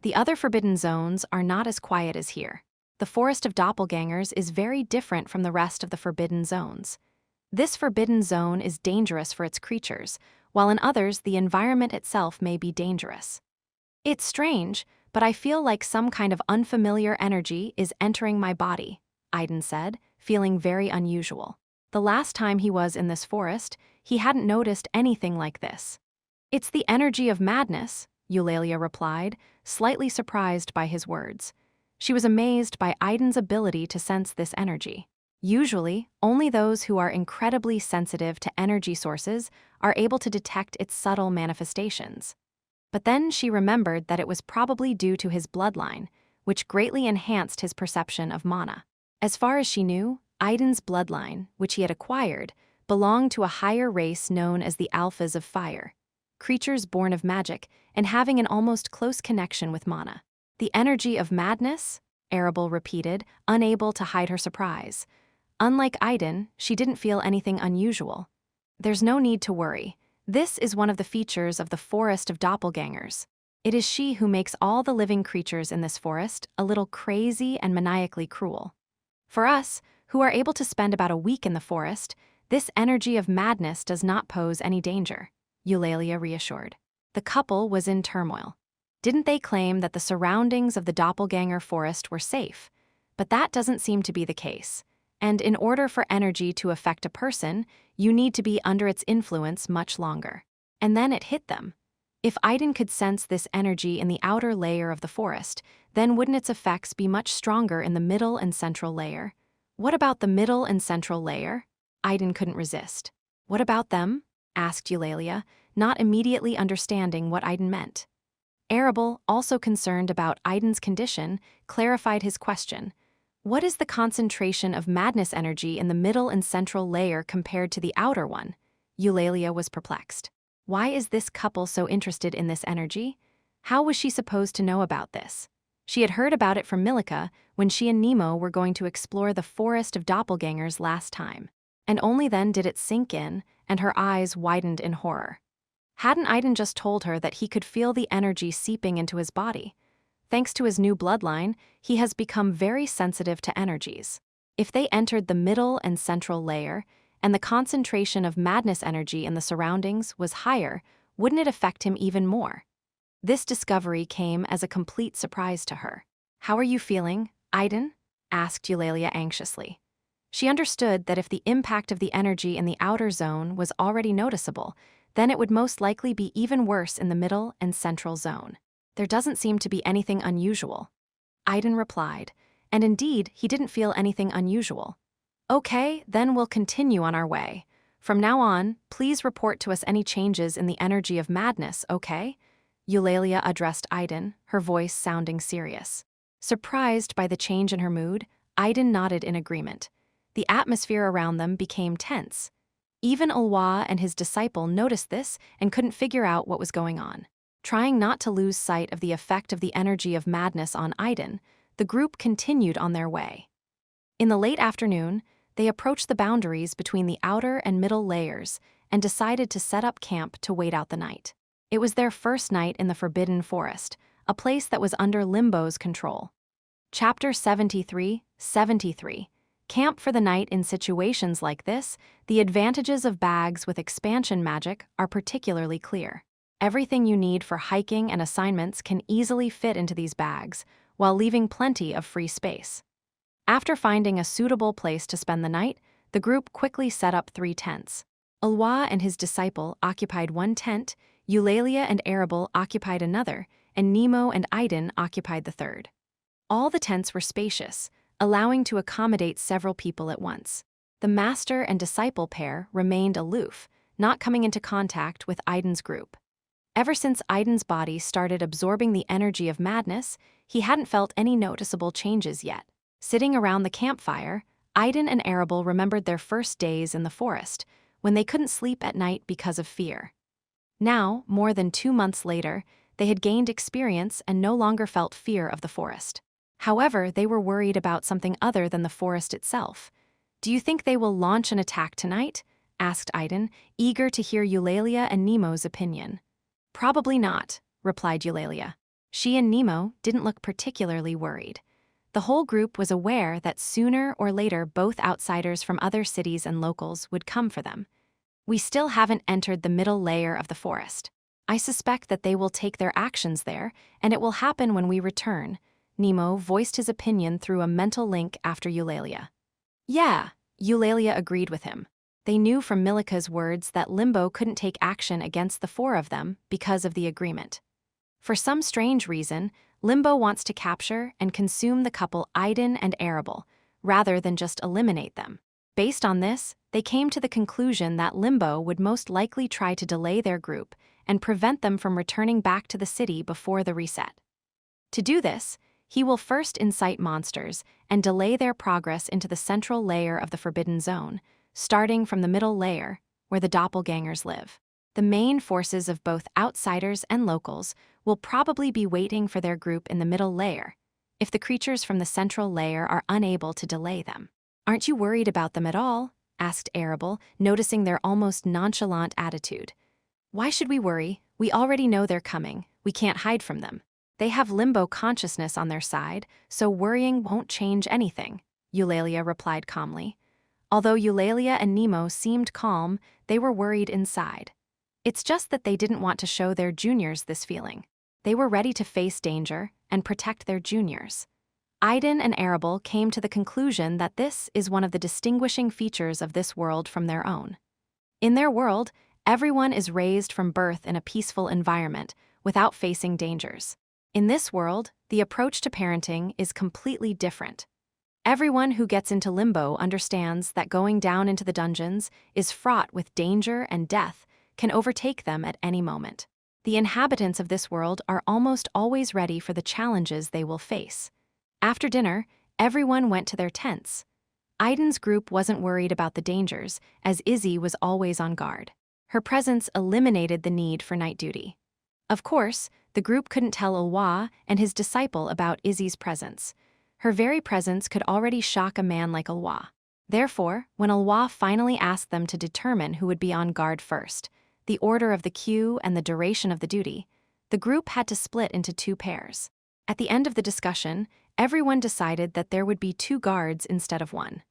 Speaker 1: The other forbidden zones are not as quiet as here. The forest of doppelgangers is very different from the rest of the forbidden zones. This forbidden zone is dangerous for its creatures, while in others the environment itself may be dangerous. "It's strange, but I feel like some kind of unfamiliar energy is entering my body," Idan said, feeling very unusual. The last time he was in this forest, he hadn't noticed anything like this. "It's the energy of madness," Eulalia replied, slightly surprised by his words. She was amazed by Idan's ability to sense this energy. Usually, only those who are incredibly sensitive to energy sources are able to detect its subtle manifestations. But then she remembered that it was probably due to his bloodline, which greatly enhanced his perception of mana. As far as she knew, Idan's bloodline, which he had acquired, belonged to a higher race known as the Alphas of Fire, creatures born of magic and having an almost close connection with mana. The energy of madness? Arabel repeated, unable to hide her surprise. Unlike Idan, she didn't feel anything unusual. There's no need to worry. This is one of the features of the forest of doppelgangers. It is she who makes all the living creatures in this forest a little crazy and maniacally cruel. For us, who are able to spend about a week in the forest, this energy of madness does not pose any danger, Eulalia reassured. The couple was in turmoil. Didn't they claim that the surroundings of the doppelganger forest were safe? But that doesn't seem to be the case. And in order for energy to affect a person, you need to be under its influence much longer. And then it hit them. If Idan could sense this energy in the outer layer of the forest, then wouldn't its effects be much stronger in the middle and central layer? What about the middle and central layer? Idan couldn't resist. What about them? Asked Eulalia, not immediately understanding what Idan meant. Arabel, also concerned about Idan's condition, clarified his question. What is the concentration of madness energy in the middle and central layer compared to the outer one? Eulalia was perplexed. Why is this couple so interested in this energy? How was she supposed to know about this? She had heard about it from Milika when she and Nemo were going to explore the forest of doppelgangers last time. And only then did it sink in, and her eyes widened in horror. Hadn't Idan just told her that he could feel the energy seeping into his body? Thanks to his new bloodline, he has become very sensitive to energies. If they entered the middle and central layer, and the concentration of madness energy in the surroundings was higher, wouldn't it affect him even more? This discovery came as a complete surprise to her. How are you feeling, Idan? Asked Eulalia anxiously. She understood that if the impact of the energy in the outer zone was already noticeable, then it would most likely be even worse in the middle and central zone. There doesn't seem to be anything unusual. Idan replied, and indeed he didn't feel anything unusual. Okay, then we'll continue on our way. From now on, please report to us any changes in the energy of madness, okay? Eulalia addressed Idan, her voice sounding serious. Surprised by the change in her mood, Idan nodded in agreement. The atmosphere around them became tense. Even Ulwa and his disciple noticed this and couldn't figure out what was going on. Trying not to lose sight of the effect of the energy of madness on Idan, the group continued on their way. In the late afternoon, they approached the boundaries between the outer and middle layers and decided to set up camp to wait out the night. It was their first night in the Forbidden Forest, a place that was under Limbo's control. Chapter 73, Camp for the night in situations like this, the advantages of bags with expansion magic are particularly clear. Everything you need for hiking and assignments can easily fit into these bags, while leaving plenty of free space. After finding a suitable place to spend the night, the group quickly set up 3 tents. Ulwa and his disciple occupied one tent, Eulalia and Arabel occupied another, and Nemo and Idan occupied the third. All the tents were spacious, allowing to accommodate several people at once. The master and disciple pair remained aloof, not coming into contact with Idan's group. Ever since Idan's body started absorbing the energy of madness, he hadn't felt any noticeable changes yet. Sitting around the campfire, Idan and Arabel remembered their first days in the forest, when they couldn't sleep at night because of fear. Now, more than 2 months later, they had gained experience and no longer felt fear of the forest. However, they were worried about something other than the forest itself. "Do you think they will launch an attack tonight?" asked Idan, eager to hear Eulalia and Nemo's opinion. "Probably not," replied Eulalia. She and Nemo didn't look particularly worried. The whole group was aware that sooner or later both outsiders from other cities and locals would come for them. "We still haven't entered the middle layer of the forest. I suspect that they will take their actions there, and it will happen when we return." Nemo voiced his opinion through a mental link after Eulalia. "Yeah," Eulalia agreed with him. They knew from Milika's words that Limbo couldn't take action against the 4 of them because of the agreement. For some strange reason, Limbo wants to capture and consume the couple Idan and Arabel, rather than just eliminate them. Based on this, they came to the conclusion that Limbo would most likely try to delay their group and prevent them from returning back to the city before the reset. To do this, he will first incite monsters and delay their progress into the central layer of the Forbidden Zone, starting from the middle layer, where the doppelgangers live. The main forces of both outsiders and locals will probably be waiting for their group in the middle layer, if the creatures from the central layer are unable to delay them. "Aren't you worried about them at all?" asked Arabel, noticing their almost nonchalant attitude. "Why should we worry? We already know they're coming. We can't hide from them. They have limbo consciousness on their side, so worrying won't change anything," Eulalia replied calmly. Although Eulalia and Nemo seemed calm, they were worried inside. It's just that they didn't want to show their juniors this feeling. They were ready to face danger and protect their juniors. Idan and Arabel came to the conclusion that this is one of the distinguishing features of this world from their own. In their world, everyone is raised from birth in a peaceful environment without facing dangers. In this world, the approach to parenting is completely different. Everyone who gets into limbo understands that going down into the dungeons is fraught with danger, and death can overtake them at any moment. The inhabitants of this world are almost always ready for the challenges they will face. After dinner, everyone went to their tents. Idan's group wasn't worried about the dangers, as Izzy was always on guard. Her presence eliminated the need for night duty. Of course, the group couldn't tell Ulwa and his disciple about Izzy's presence. Her very presence could already shock a man like Ulwa. Therefore, when Ulwa finally asked them to determine who would be on guard first, the order of the queue and the duration of the duty, the group had to split into two pairs. At the end of the discussion, everyone decided that there would be 2 guards instead of 1.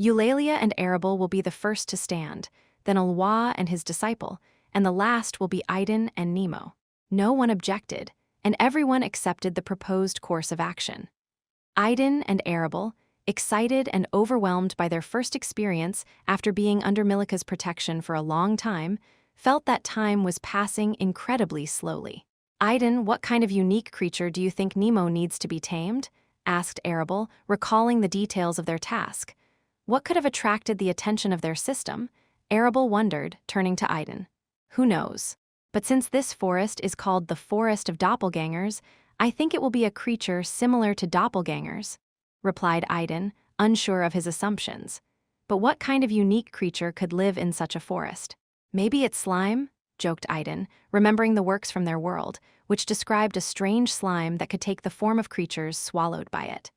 Speaker 1: Eulalia and Arabel will be the first to stand, then Ulwa and his disciple, and the last will be Idan and Nemo. No one objected, and everyone accepted the proposed course of action. Idan and Arabel, excited and overwhelmed by their first experience after being under Milika's protection for a long time, felt that time was passing incredibly slowly. "Idan, what kind of unique creature do you think Nemo needs to be tamed?" asked Arabel, recalling the details of their task. What could have attracted the attention of their system? Arabel wondered, turning to Idan. "Who knows? But since this forest is called the Forest of Doppelgangers, I think it will be a creature similar to doppelgangers," replied Idan, unsure of his assumptions. But what kind of unique creature could live in such a forest? "Maybe it's slime?" joked Idan, remembering the works from their world, which described a strange slime that could take the form of creatures swallowed by it.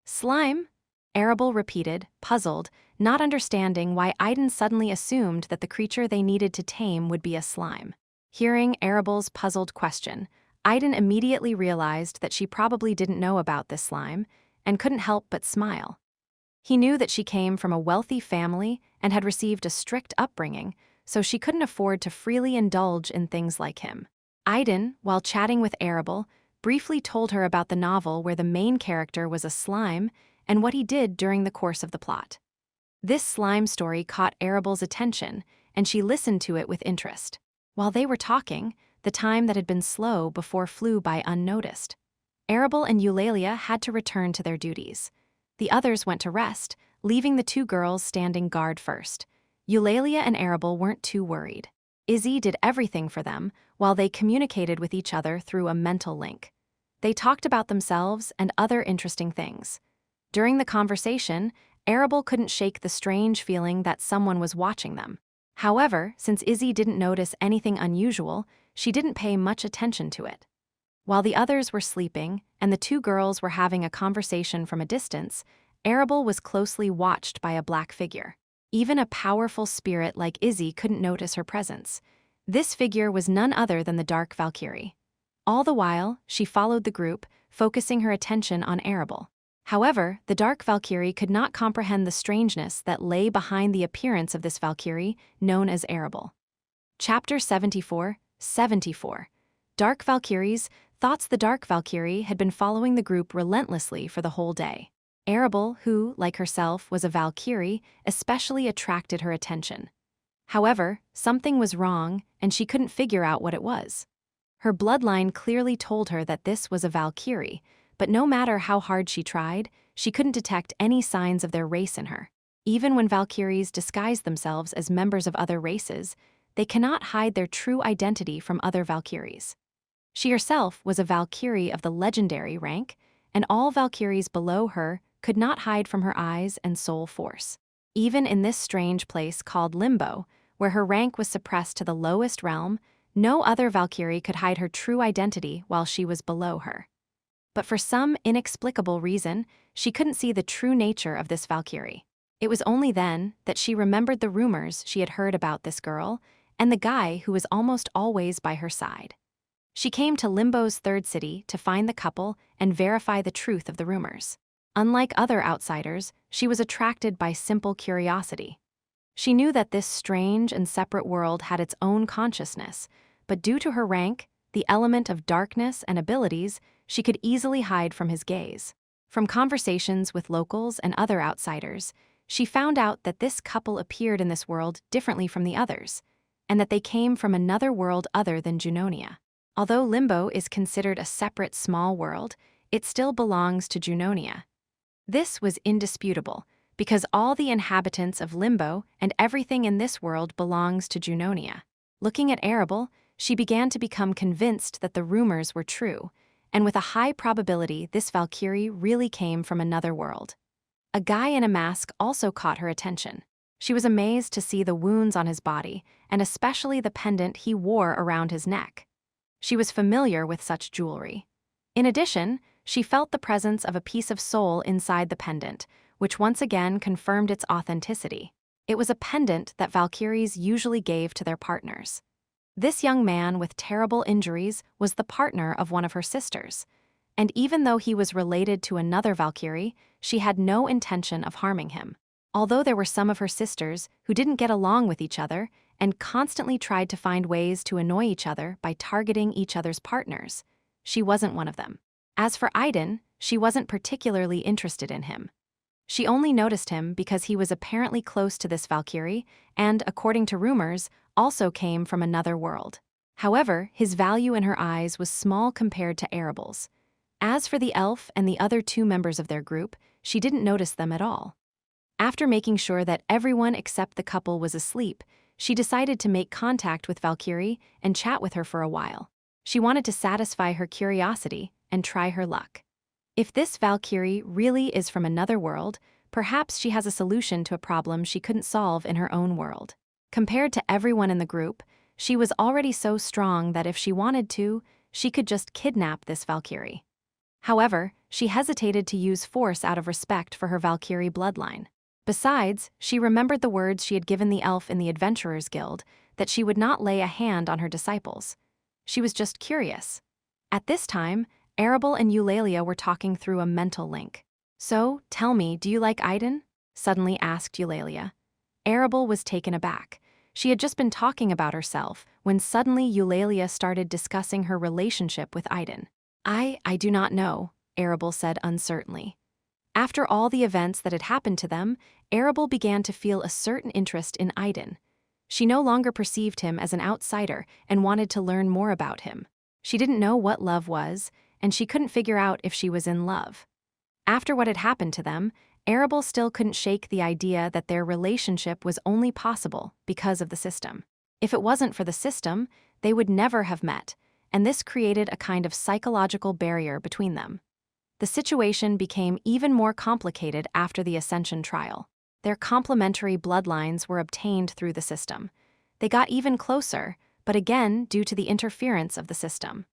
Speaker 1: "Slime?" Arabel repeated, puzzled, not understanding why Idan suddenly assumed that the creature they needed to tame would be a slime. Hearing Arabel's puzzled question, Idan immediately realized that she probably didn't know about this slime and couldn't help but smile. He knew that she came from a wealthy family and had received a strict upbringing, so she couldn't afford to freely indulge in things like him. Idan, while chatting with Arabel, briefly told her about the novel where the main character was a slime and what he did during the course of the plot. This slime story caught Arabel's attention, and she listened to it with interest. While they were talking, the time that had been slow before flew by unnoticed. Arabel and Eulalia had to return to their duties. The others went to rest, leaving the 2 girls standing guard first. Eulalia and Arabel weren't too worried. Izzy did everything for them, while they communicated with each other through a mental link. They talked about themselves and other interesting things. During the conversation, Arabel couldn't shake the strange feeling that someone was watching them. However, since Izzy didn't notice anything unusual, she didn't pay much attention to it. While the others were sleeping and the 2 girls were having a conversation from a distance, Arabel was closely watched by a black figure. Even a powerful spirit like Izzy couldn't notice her presence. This figure was none other than the Dark Valkyrie. All the while, she followed the group, focusing her attention on Arabel. However, the Dark Valkyrie could not comprehend the strangeness that lay behind the appearance of this Valkyrie, known as Arabel. Chapter 74, 74. Dark Valkyries. Thoughts. The Dark Valkyrie had been following the group relentlessly for the whole day. Arabel, who, like herself, was a Valkyrie, especially attracted her attention. However, something was wrong, and she couldn't figure out what it was. Her bloodline clearly told her that this was a Valkyrie, but no matter how hard she tried, she couldn't detect any signs of their race in her. Even when Valkyries disguise themselves as members of other races, they cannot hide their true identity from other Valkyries. She herself was a Valkyrie of the legendary rank, and all Valkyries below her could not hide from her eyes and soul force. Even in this strange place called Limbo, where her rank was suppressed to the lowest realm, No other Valkyrie could hide her true identity while she was below her. But for some inexplicable reason, she couldn't see the true nature of this Valkyrie. It was only then that she remembered the rumors she had heard about this girl and the guy who was almost always by her side. She came to Limbo's third city to find the couple and verify the truth of the rumors. Unlike other outsiders, she was attracted by simple curiosity. She knew that this strange and separate world had its own consciousness, but due to her rank, the element of darkness and abilities, she could easily hide from his gaze. From conversations with locals and other outsiders, she found out that this couple appeared in this world differently from the others, and that they came from another world other than Junonia. Although Limbo is considered a separate small world, it still belongs to Junonia. This was indisputable, because all the inhabitants of Limbo and everything in this world belongs to Junonia. Looking at Arabel, she began to become convinced that the rumors were true, and with a high probability this Valkyrie really came from another world. A guy in a mask also caught her attention. She was amazed to see the wounds on his body, and especially the pendant he wore around his neck. She was familiar with such jewelry. In addition, she felt the presence of a piece of soul inside the pendant, which once again confirmed its authenticity. It was a pendant that Valkyries usually gave to their partners. This young man with terrible injuries was the partner of one of her sisters, and even though he was related to another Valkyrie, she had no intention of harming him. Although there were some of her sisters who didn't get along with each other and constantly tried to find ways to annoy each other by targeting each other's partners, she wasn't one of them. As for Idan, she wasn't particularly interested in him. She only noticed him because he was apparently close to this Valkyrie and, according to rumors, also came from another world. However, his value in her eyes was small compared to Arabel's. As for the elf and the other two members of their group, she didn't notice them at all. After making sure that everyone except the couple was asleep, she decided to make contact with Valkyrie and chat with her for a while. She wanted to satisfy her curiosity and try her luck. If this Valkyrie really is from another world, perhaps she has a solution to a problem she couldn't solve in her own world. Compared to everyone in the group, she was already so strong that if she wanted to, she could just kidnap this Valkyrie. However, she hesitated to use force out of respect for her Valkyrie bloodline. Besides, she remembered the words she had given the elf in the Adventurers Guild, that she would not lay a hand on her disciples. She was just curious. At this time, Arabel and Eulalia were talking through a mental link. "So, tell me, do you like Idan?" suddenly asked Eulalia. Arabel was taken aback. She had just been talking about herself when suddenly Eulalia started discussing her relationship with Idan. I do not know," Arabel said uncertainly. After all the events that had happened to them, Arabel began to feel a certain interest in Idan. She no longer perceived him as an outsider and wanted to learn more about him. She didn't know what love was, and she couldn't figure out if she was in love. After what had happened to them, Arabel still couldn't shake the idea that their relationship was only possible because of the system. If it wasn't for the system, they would never have met, and this created a kind of psychological barrier between them. The situation became even more complicated after the Ascension trial. Their complementary bloodlines were obtained through the system. They got even closer, but again due to the interference of the system.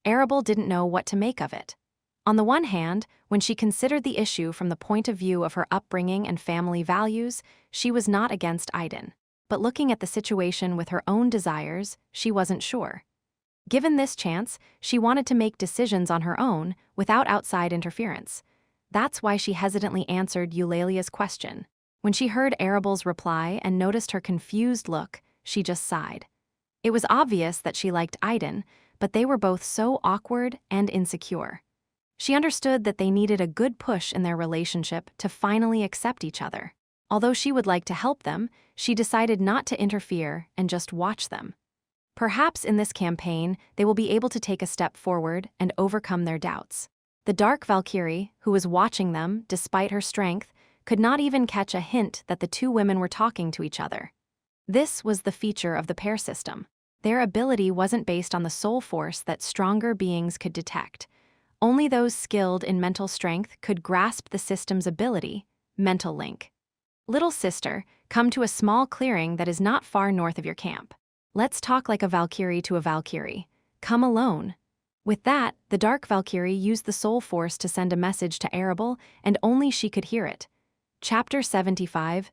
Speaker 1: Arabel didn't know what to make of it. On the one hand, when she considered the issue from the point of view of her upbringing and family values, she was not against Idan. But looking at the situation with her own desires, she wasn't sure. Given this chance, she wanted to make decisions on her own without outside interference. That's why she hesitantly answered Eulalia's question. When she heard Arabel's reply and noticed her confused look, she just sighed. It was obvious that she liked Idan, but they were both so awkward and insecure. She understood that they needed a good push in their relationship to finally accept each other. Although she would like to help them, she decided not to interfere and just watch them. Perhaps in this campaign, they will be able to take a step forward and overcome their doubts. The Dark Valkyrie, who was watching them despite her strength, could not even catch a hint that the two women were talking to each other. This was the feature of the pair system. Their ability wasn't based on the soul force that stronger beings could detect. Only those skilled in mental strength could grasp the system's ability, mental link. Little sister, come to a small clearing that is not far north of your camp. Let's talk like a Valkyrie to a Valkyrie. Come alone. With that, the Dark Valkyrie used the soul force to send a message to Arabel, and only she could hear it. Chapter 75.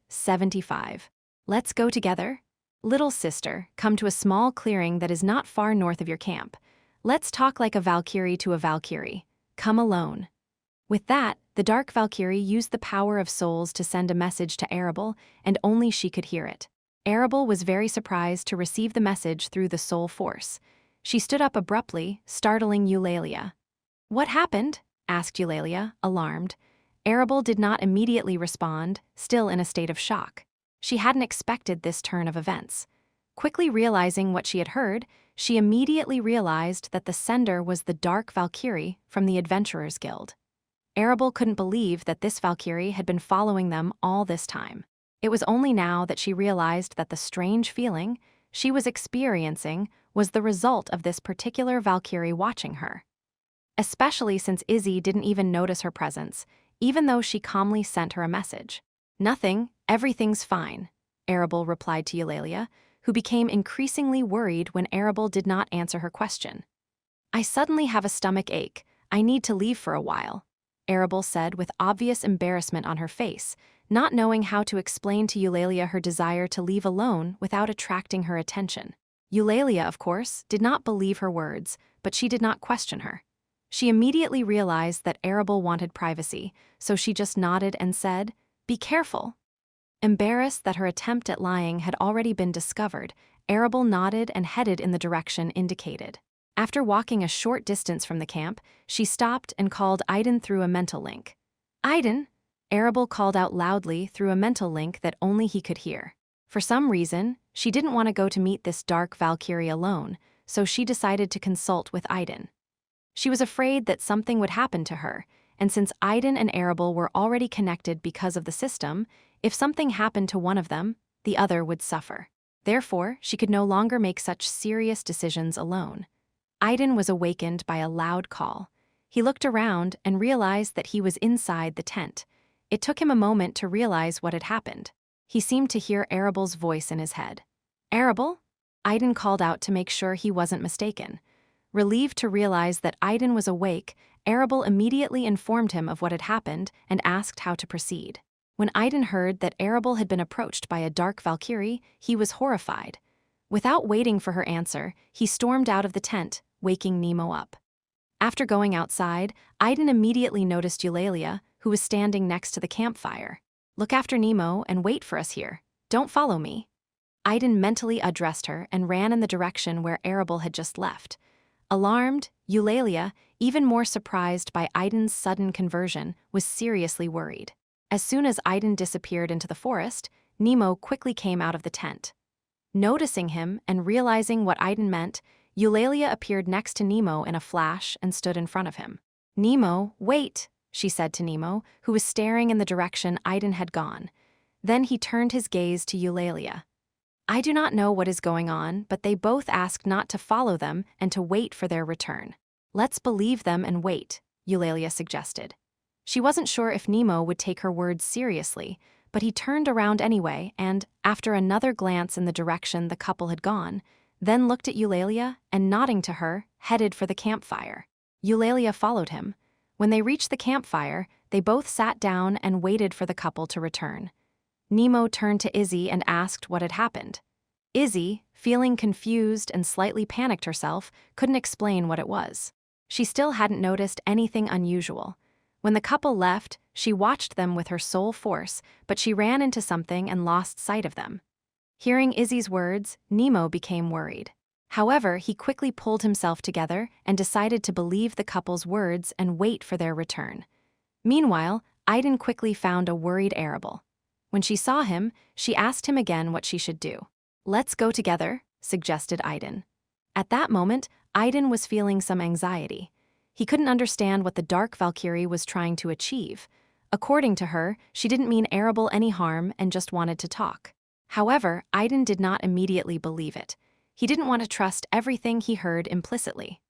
Speaker 1: Let's go together? Little sister, come to a small clearing that is not far north of your camp. Let's talk like a Valkyrie to a Valkyrie. Come alone. With that, the Dark Valkyrie used the power of souls to send a message to Arabel, and only she could hear it. Arabel was very surprised to receive the message through the soul force. She stood up abruptly, startling Eulalia. "What happened?" asked Eulalia, alarmed. Arabel did not immediately respond, still in a state of shock. She hadn't expected this turn of events. Quickly realizing what she had heard, she immediately realized that the sender was the Dark Valkyrie from the Adventurers Guild. Arabel couldn't believe that this Valkyrie had been following them all this time. It was only now that she realized that the strange feeling she was experiencing was the result of this particular Valkyrie watching her. Especially since Izzy didn't even notice her presence, even though she calmly sent her a message. "Nothing, everything's fine," Arabel replied to Eulalia, who became increasingly worried when Arabel did not answer her question. "I suddenly have a stomach ache. I need to leave for a while," Arabel said with obvious embarrassment on her face, not knowing how to explain to Eulalia her desire to leave alone without attracting her attention. Eulalia, of course, did not believe her words, but she did not question her. She immediately realized that Arabel wanted privacy, so she just nodded and said, "Be careful." Embarrassed that her attempt at lying had already been discovered, Arabel nodded and headed in the direction indicated. After walking a short distance from the camp, she stopped and called Idan through a mental link. "Idan," Arabel called out loudly through a mental link that only he could hear. For some reason, she didn't want to go to meet this Dark Valkyrie alone, so she decided to consult with Idan. She was afraid that something would happen to her, and since Idan and Arabel were already connected because of the system, if something happened to one of them, the other would suffer. Therefore, she could no longer make such serious decisions alone. Idan was awakened by a loud call. He looked around and realized that he was inside the tent. It took him a moment to realize what had happened. He seemed to hear Arabel's voice in his head. "Arabel?" Idan called out to make sure he wasn't mistaken. Relieved to realize that Idan was awake, Arabel immediately informed him of what had happened and asked how to proceed. When Idan heard that Arabel had been approached by a Dark Valkyrie, he was horrified. Without waiting for her answer, he stormed out of the tent, waking Nemo up. After going outside, Idan immediately noticed Eulalia, who was standing next to the campfire. "Look after Nemo and wait for us here. Don't follow me." Idan mentally addressed her and ran in the direction where Arabel had just left. Alarmed, Eulalia, even more surprised by Idan's sudden conversion, was seriously worried. As soon as Idan disappeared into the forest, Nemo quickly came out of the tent. Noticing him and realizing what Idan meant, Eulalia appeared next to Nemo in a flash and stood in front of him. "Nemo, wait," she said to Nemo, who was staring in the direction Idan had gone. Then he turned his gaze to Eulalia. "I do not know what is going on, but they both asked not to follow them and to wait for their return. Let's believe them and wait," Eulalia suggested. She wasn't sure if Nemo would take her words seriously, but he turned around anyway and, after another glance in the direction the couple had gone, then looked at Eulalia and, nodding to her, headed for the campfire. Eulalia followed him. When they reached the campfire, they both sat down and waited for the couple to return. Nemo turned to Izzy and asked what had happened. Izzy, feeling confused and slightly panicked herself, couldn't explain what it was. She still hadn't noticed anything unusual. When the couple left, she watched them with her soul force, but she ran into something and lost sight of them. Hearing Izzy's words, Nemo became worried. However, he quickly pulled himself together and decided to believe the couple's words and wait for their return. Meanwhile, Idan quickly found a worried Arabel. When she saw him, she asked him again what she should do. "Let's go together," suggested Idan. At that moment, Idan was feeling some anxiety. He couldn't understand what the Dark Valkyrie was trying to achieve. According to her, she didn't mean Arabel any harm and just wanted to talk. However, Idan did not immediately believe it. He didn't want to trust everything he heard implicitly.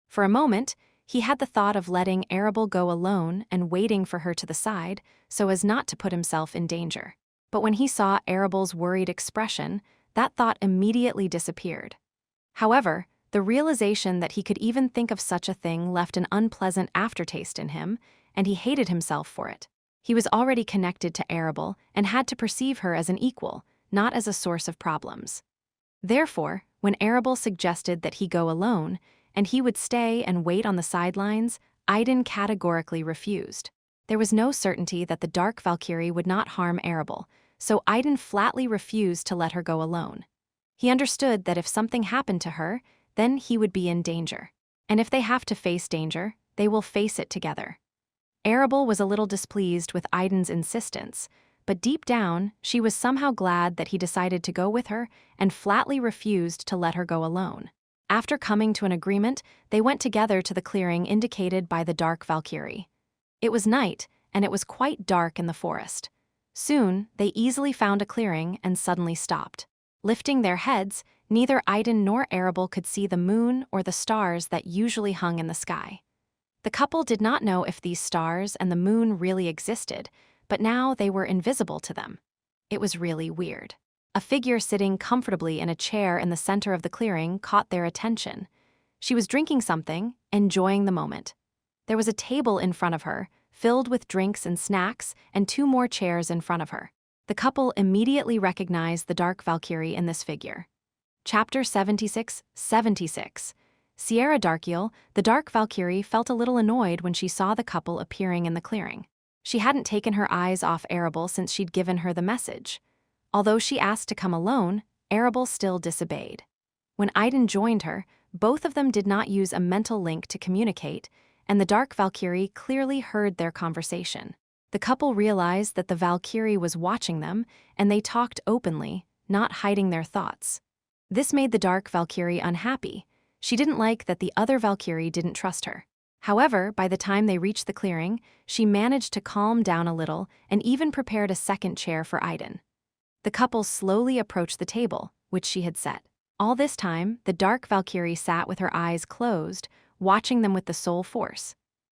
Speaker 1: For a moment, he had the thought of letting Arabel go alone and waiting for her to the side so as not to put himself in danger. But when he saw Arabel's worried expression, that thought immediately disappeared. However, the realization that he could even think of such a thing left an unpleasant aftertaste in him, and he hated himself for it. He was already connected to Arabel and had to perceive her as an equal, not as a source of problems. Therefore, when Arabel suggested that he go alone, and he would stay and wait on the sidelines, Idan categorically refused. There was no certainty that the Dark Valkyrie would not harm Arabel, so Idan flatly refused to let her go alone. He understood that if something happened to her, then he would be in danger. And if they have to face danger, they will face it together. Arabel was a little displeased with Idan's insistence, but deep down, she was somehow glad that he decided to go with her and flatly refused to let her go alone. After coming to an agreement, they went together to the clearing indicated by the Dark Valkyrie. It was night, and it was quite dark in the forest. Soon, they easily found a clearing and suddenly stopped. Lifting their heads, neither Idan nor Arabel could see the moon or the stars that usually hung in the sky. The couple did not know if these stars and the moon really existed, but now they were invisible to them. It was really weird. A figure sitting comfortably in a chair in the center of the clearing caught their attention. She was drinking something, enjoying the moment. There was a table in front of her, filled with drinks and snacks, and 2 more chairs in front of her. The couple immediately recognized the Dark Valkyrie in this figure. Chapter 76. Sierra Darkiel, the Dark Valkyrie, felt a little annoyed when she saw the couple appearing in the clearing. She hadn't taken her eyes off Arabel since she'd given her the message. Although she asked to come alone, Arabel still disobeyed. When Idan joined her, both of them did not use a mental link to communicate, and the Dark Valkyrie clearly heard their conversation. The couple realized that the Valkyrie was watching them, and they talked openly, not hiding their thoughts. This made the Dark Valkyrie unhappy. She didn't like that the other Valkyrie didn't trust her. However, by the time they reached the clearing, she managed to calm down a little and even prepared a second chair for Idan. The couple slowly approached the table, which she had set. All this time, the Dark Valkyrie sat with her eyes closed, watching them with the sole force.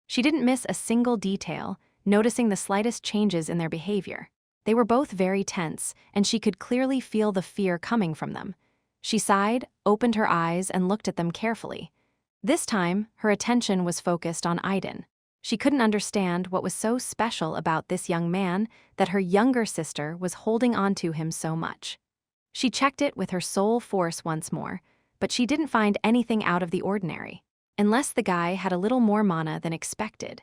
Speaker 1: She didn't miss a single detail, noticing the slightest changes in their behavior. They were both very tense, and she could clearly feel the fear coming from them. She sighed, opened her eyes, and looked at them carefully. This time, her attention was focused on Idan. She couldn't understand what was so special about this young man that her younger sister was holding on to him so much. She checked it with her sole force once more, but she didn't find anything out of the ordinary, unless the guy had a little more mana than expected.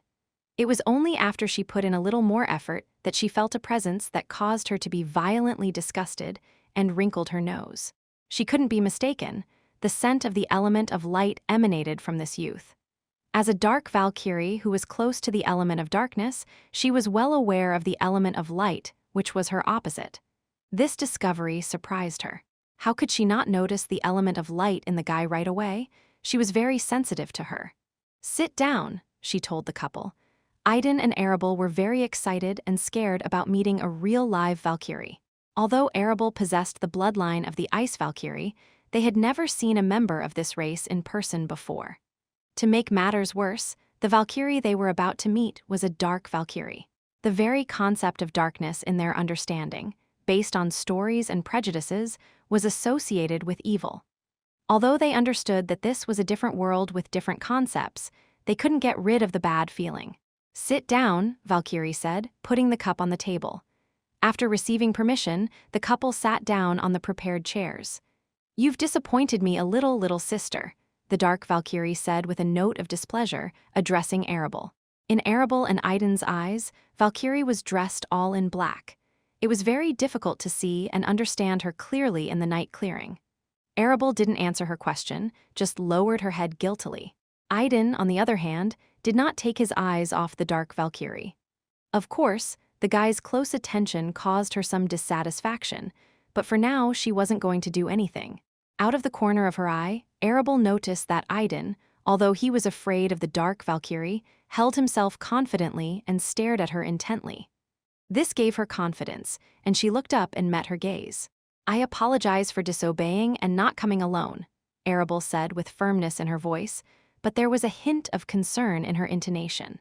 Speaker 1: It was only after she put in a little more effort that she felt a presence that caused her to be violently disgusted and wrinkled her nose. She couldn't be mistaken. The scent of the element of light emanated from this youth. As a Dark Valkyrie who was close to the element of darkness, she was well aware of the element of light, which was her opposite. This discovery surprised her. How could she not notice the element of light in the guy right away? She was very sensitive to her. "Sit down," she told the couple. Idan and Arabel were very excited and scared about meeting a real live Valkyrie. Although Arabel possessed the bloodline of the Ice Valkyrie, they had never seen a member of this race in person before. To make matters worse, the Valkyrie they were about to meet was a Dark Valkyrie. The very concept of darkness in their understanding, based on stories and prejudices, was associated with evil. Although they understood that this was a different world with different concepts, they couldn't get rid of the bad feeling. "Sit down," Valkyrie said, putting the cup on the table. After receiving permission, the couple sat down on the prepared chairs. "You've disappointed me a little sister," the Dark Valkyrie said with a note of displeasure, addressing Arabel. In Arabel and Idan's eyes, Valkyrie was dressed all in black. It was very difficult to see and understand her clearly in the night clearing. Arabel didn't answer her question, just lowered her head guiltily. Idan, on the other hand, did not take his eyes off the Dark Valkyrie. Of course, the guy's close attention caused her some dissatisfaction, but for now she wasn't going to do anything. Out of the corner of her eye, Arabel noticed that Idan, although he was afraid of the Dark Valkyrie, held himself confidently and stared at her intently. This gave her confidence, and she looked up and met her gaze. "I apologize for disobeying and not coming alone," Arabel said with firmness in her voice, but there was a hint of concern in her intonation.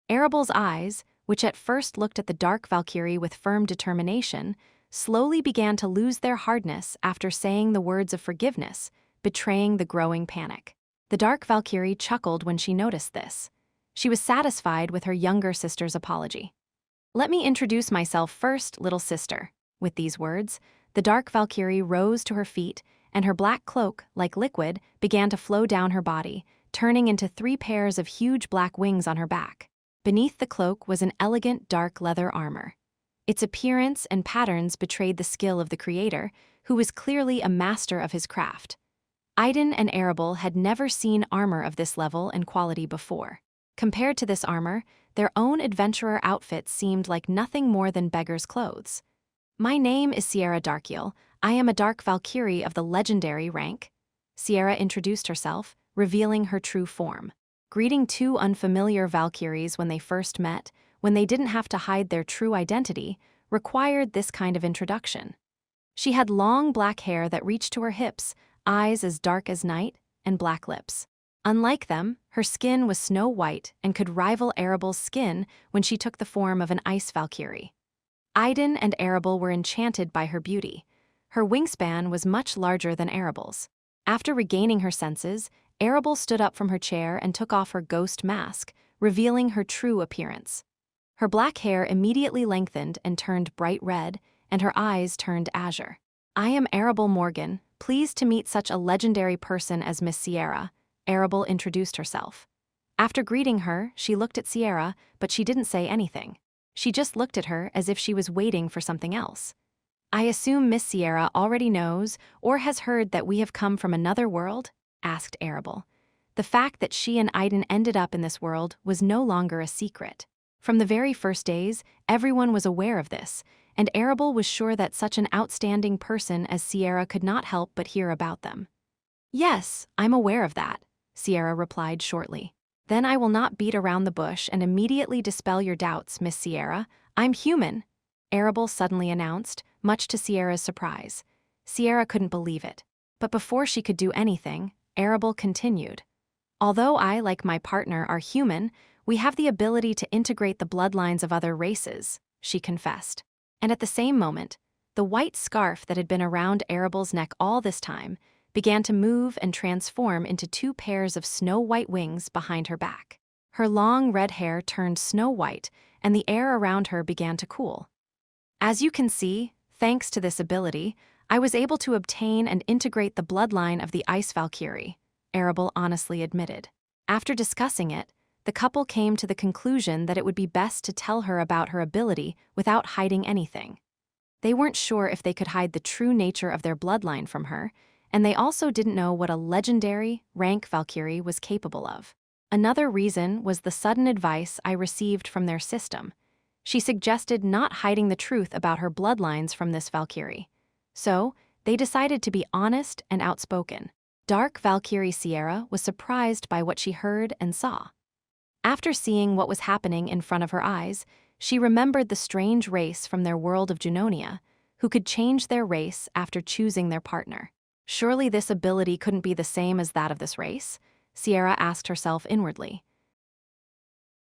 Speaker 1: Arabel's eyes, which at first looked at the Dark Valkyrie with firm determination, slowly began to lose their hardness after saying the words of forgiveness, betraying the growing panic. The dark Valkyrie chuckled when she noticed this. She was satisfied with her younger sister's apology. "Let me introduce myself first, little sister." With these words, the dark Valkyrie rose to her feet, and her black cloak, like liquid, began to flow down her body, turning into 3 pairs of huge black wings on her back. Beneath the cloak was an elegant dark leather armor. Its appearance and patterns betrayed the skill of the creator, who was clearly a master of his craft. Idan and Arabel had never seen armor of this level and quality before. Compared to this armor, their own adventurer outfits seemed like nothing more than beggar's clothes. "My name is Sierra Darkiel. I am a dark Valkyrie of the legendary rank." Sierra introduced herself, revealing her true form. Greeting 2 unfamiliar Valkyries when they first met, when they didn't have to hide their true identity, required this kind of introduction. She had long black hair that reached to her hips, eyes as dark as night, and black lips. Unlike them, her skin was snow white and could rival Arabel's skin when she took the form of an ice Valkyrie. Idan and Arabel were enchanted by her beauty. Her wingspan was much larger than Arabel's. After regaining her senses, Arabel stood up from her chair and took off her ghost mask, revealing her true appearance. Her black hair immediately lengthened and turned bright red, and her eyes turned azure. "I am Arabel Morgan, pleased to meet such a legendary person as Miss Sierra," Arabel introduced herself. After greeting her, she looked at Sierra, but she didn't say anything. She just looked at her as if she was waiting for something else. "I assume Miss Sierra already knows or has heard that we have come from another world?" asked Arabel. The fact that she and Idan ended up in this world was no longer a secret. From the very first days, everyone was aware of this, and Arabel was sure that such an outstanding person as Sierra could not help but hear about them. "Yes, I'm aware of that," Sierra replied shortly. "Then I will not beat around the bush and immediately dispel your doubts, Miss Sierra. I'm human," Arabel suddenly announced, much to Sierra's surprise. Sierra couldn't believe it. But before she could do anything, Arabel continued. "Although I, like my partner, are human, we have the ability to integrate the bloodlines of other races," she confessed. And at the same moment, the white scarf that had been around Arabel's neck all this time began to move and transform into 2 pairs of snow-white wings behind her back. Her long red hair turned snow-white, and the air around her began to cool. "As you can see, thanks to this ability, I was able to obtain and integrate the bloodline of the Ice Valkyrie," Arabel honestly admitted. After discussing it, the couple came to the conclusion that it would be best to tell her about her ability without hiding anything. They weren't sure if they could hide the true nature of their bloodline from her, and they also didn't know what a legendary, rank Valkyrie was capable of. Another reason was the sudden advice I received from their system. She suggested not hiding the truth about her bloodlines from this Valkyrie. So, they decided to be honest and outspoken. Dark Valkyrie Sierra was surprised by what she heard and saw. After seeing what was happening in front of her eyes, she remembered the strange race from their world of Junonia, who could change their race after choosing their partner. Surely this ability couldn't be the same as that of this race? Sierra asked herself inwardly.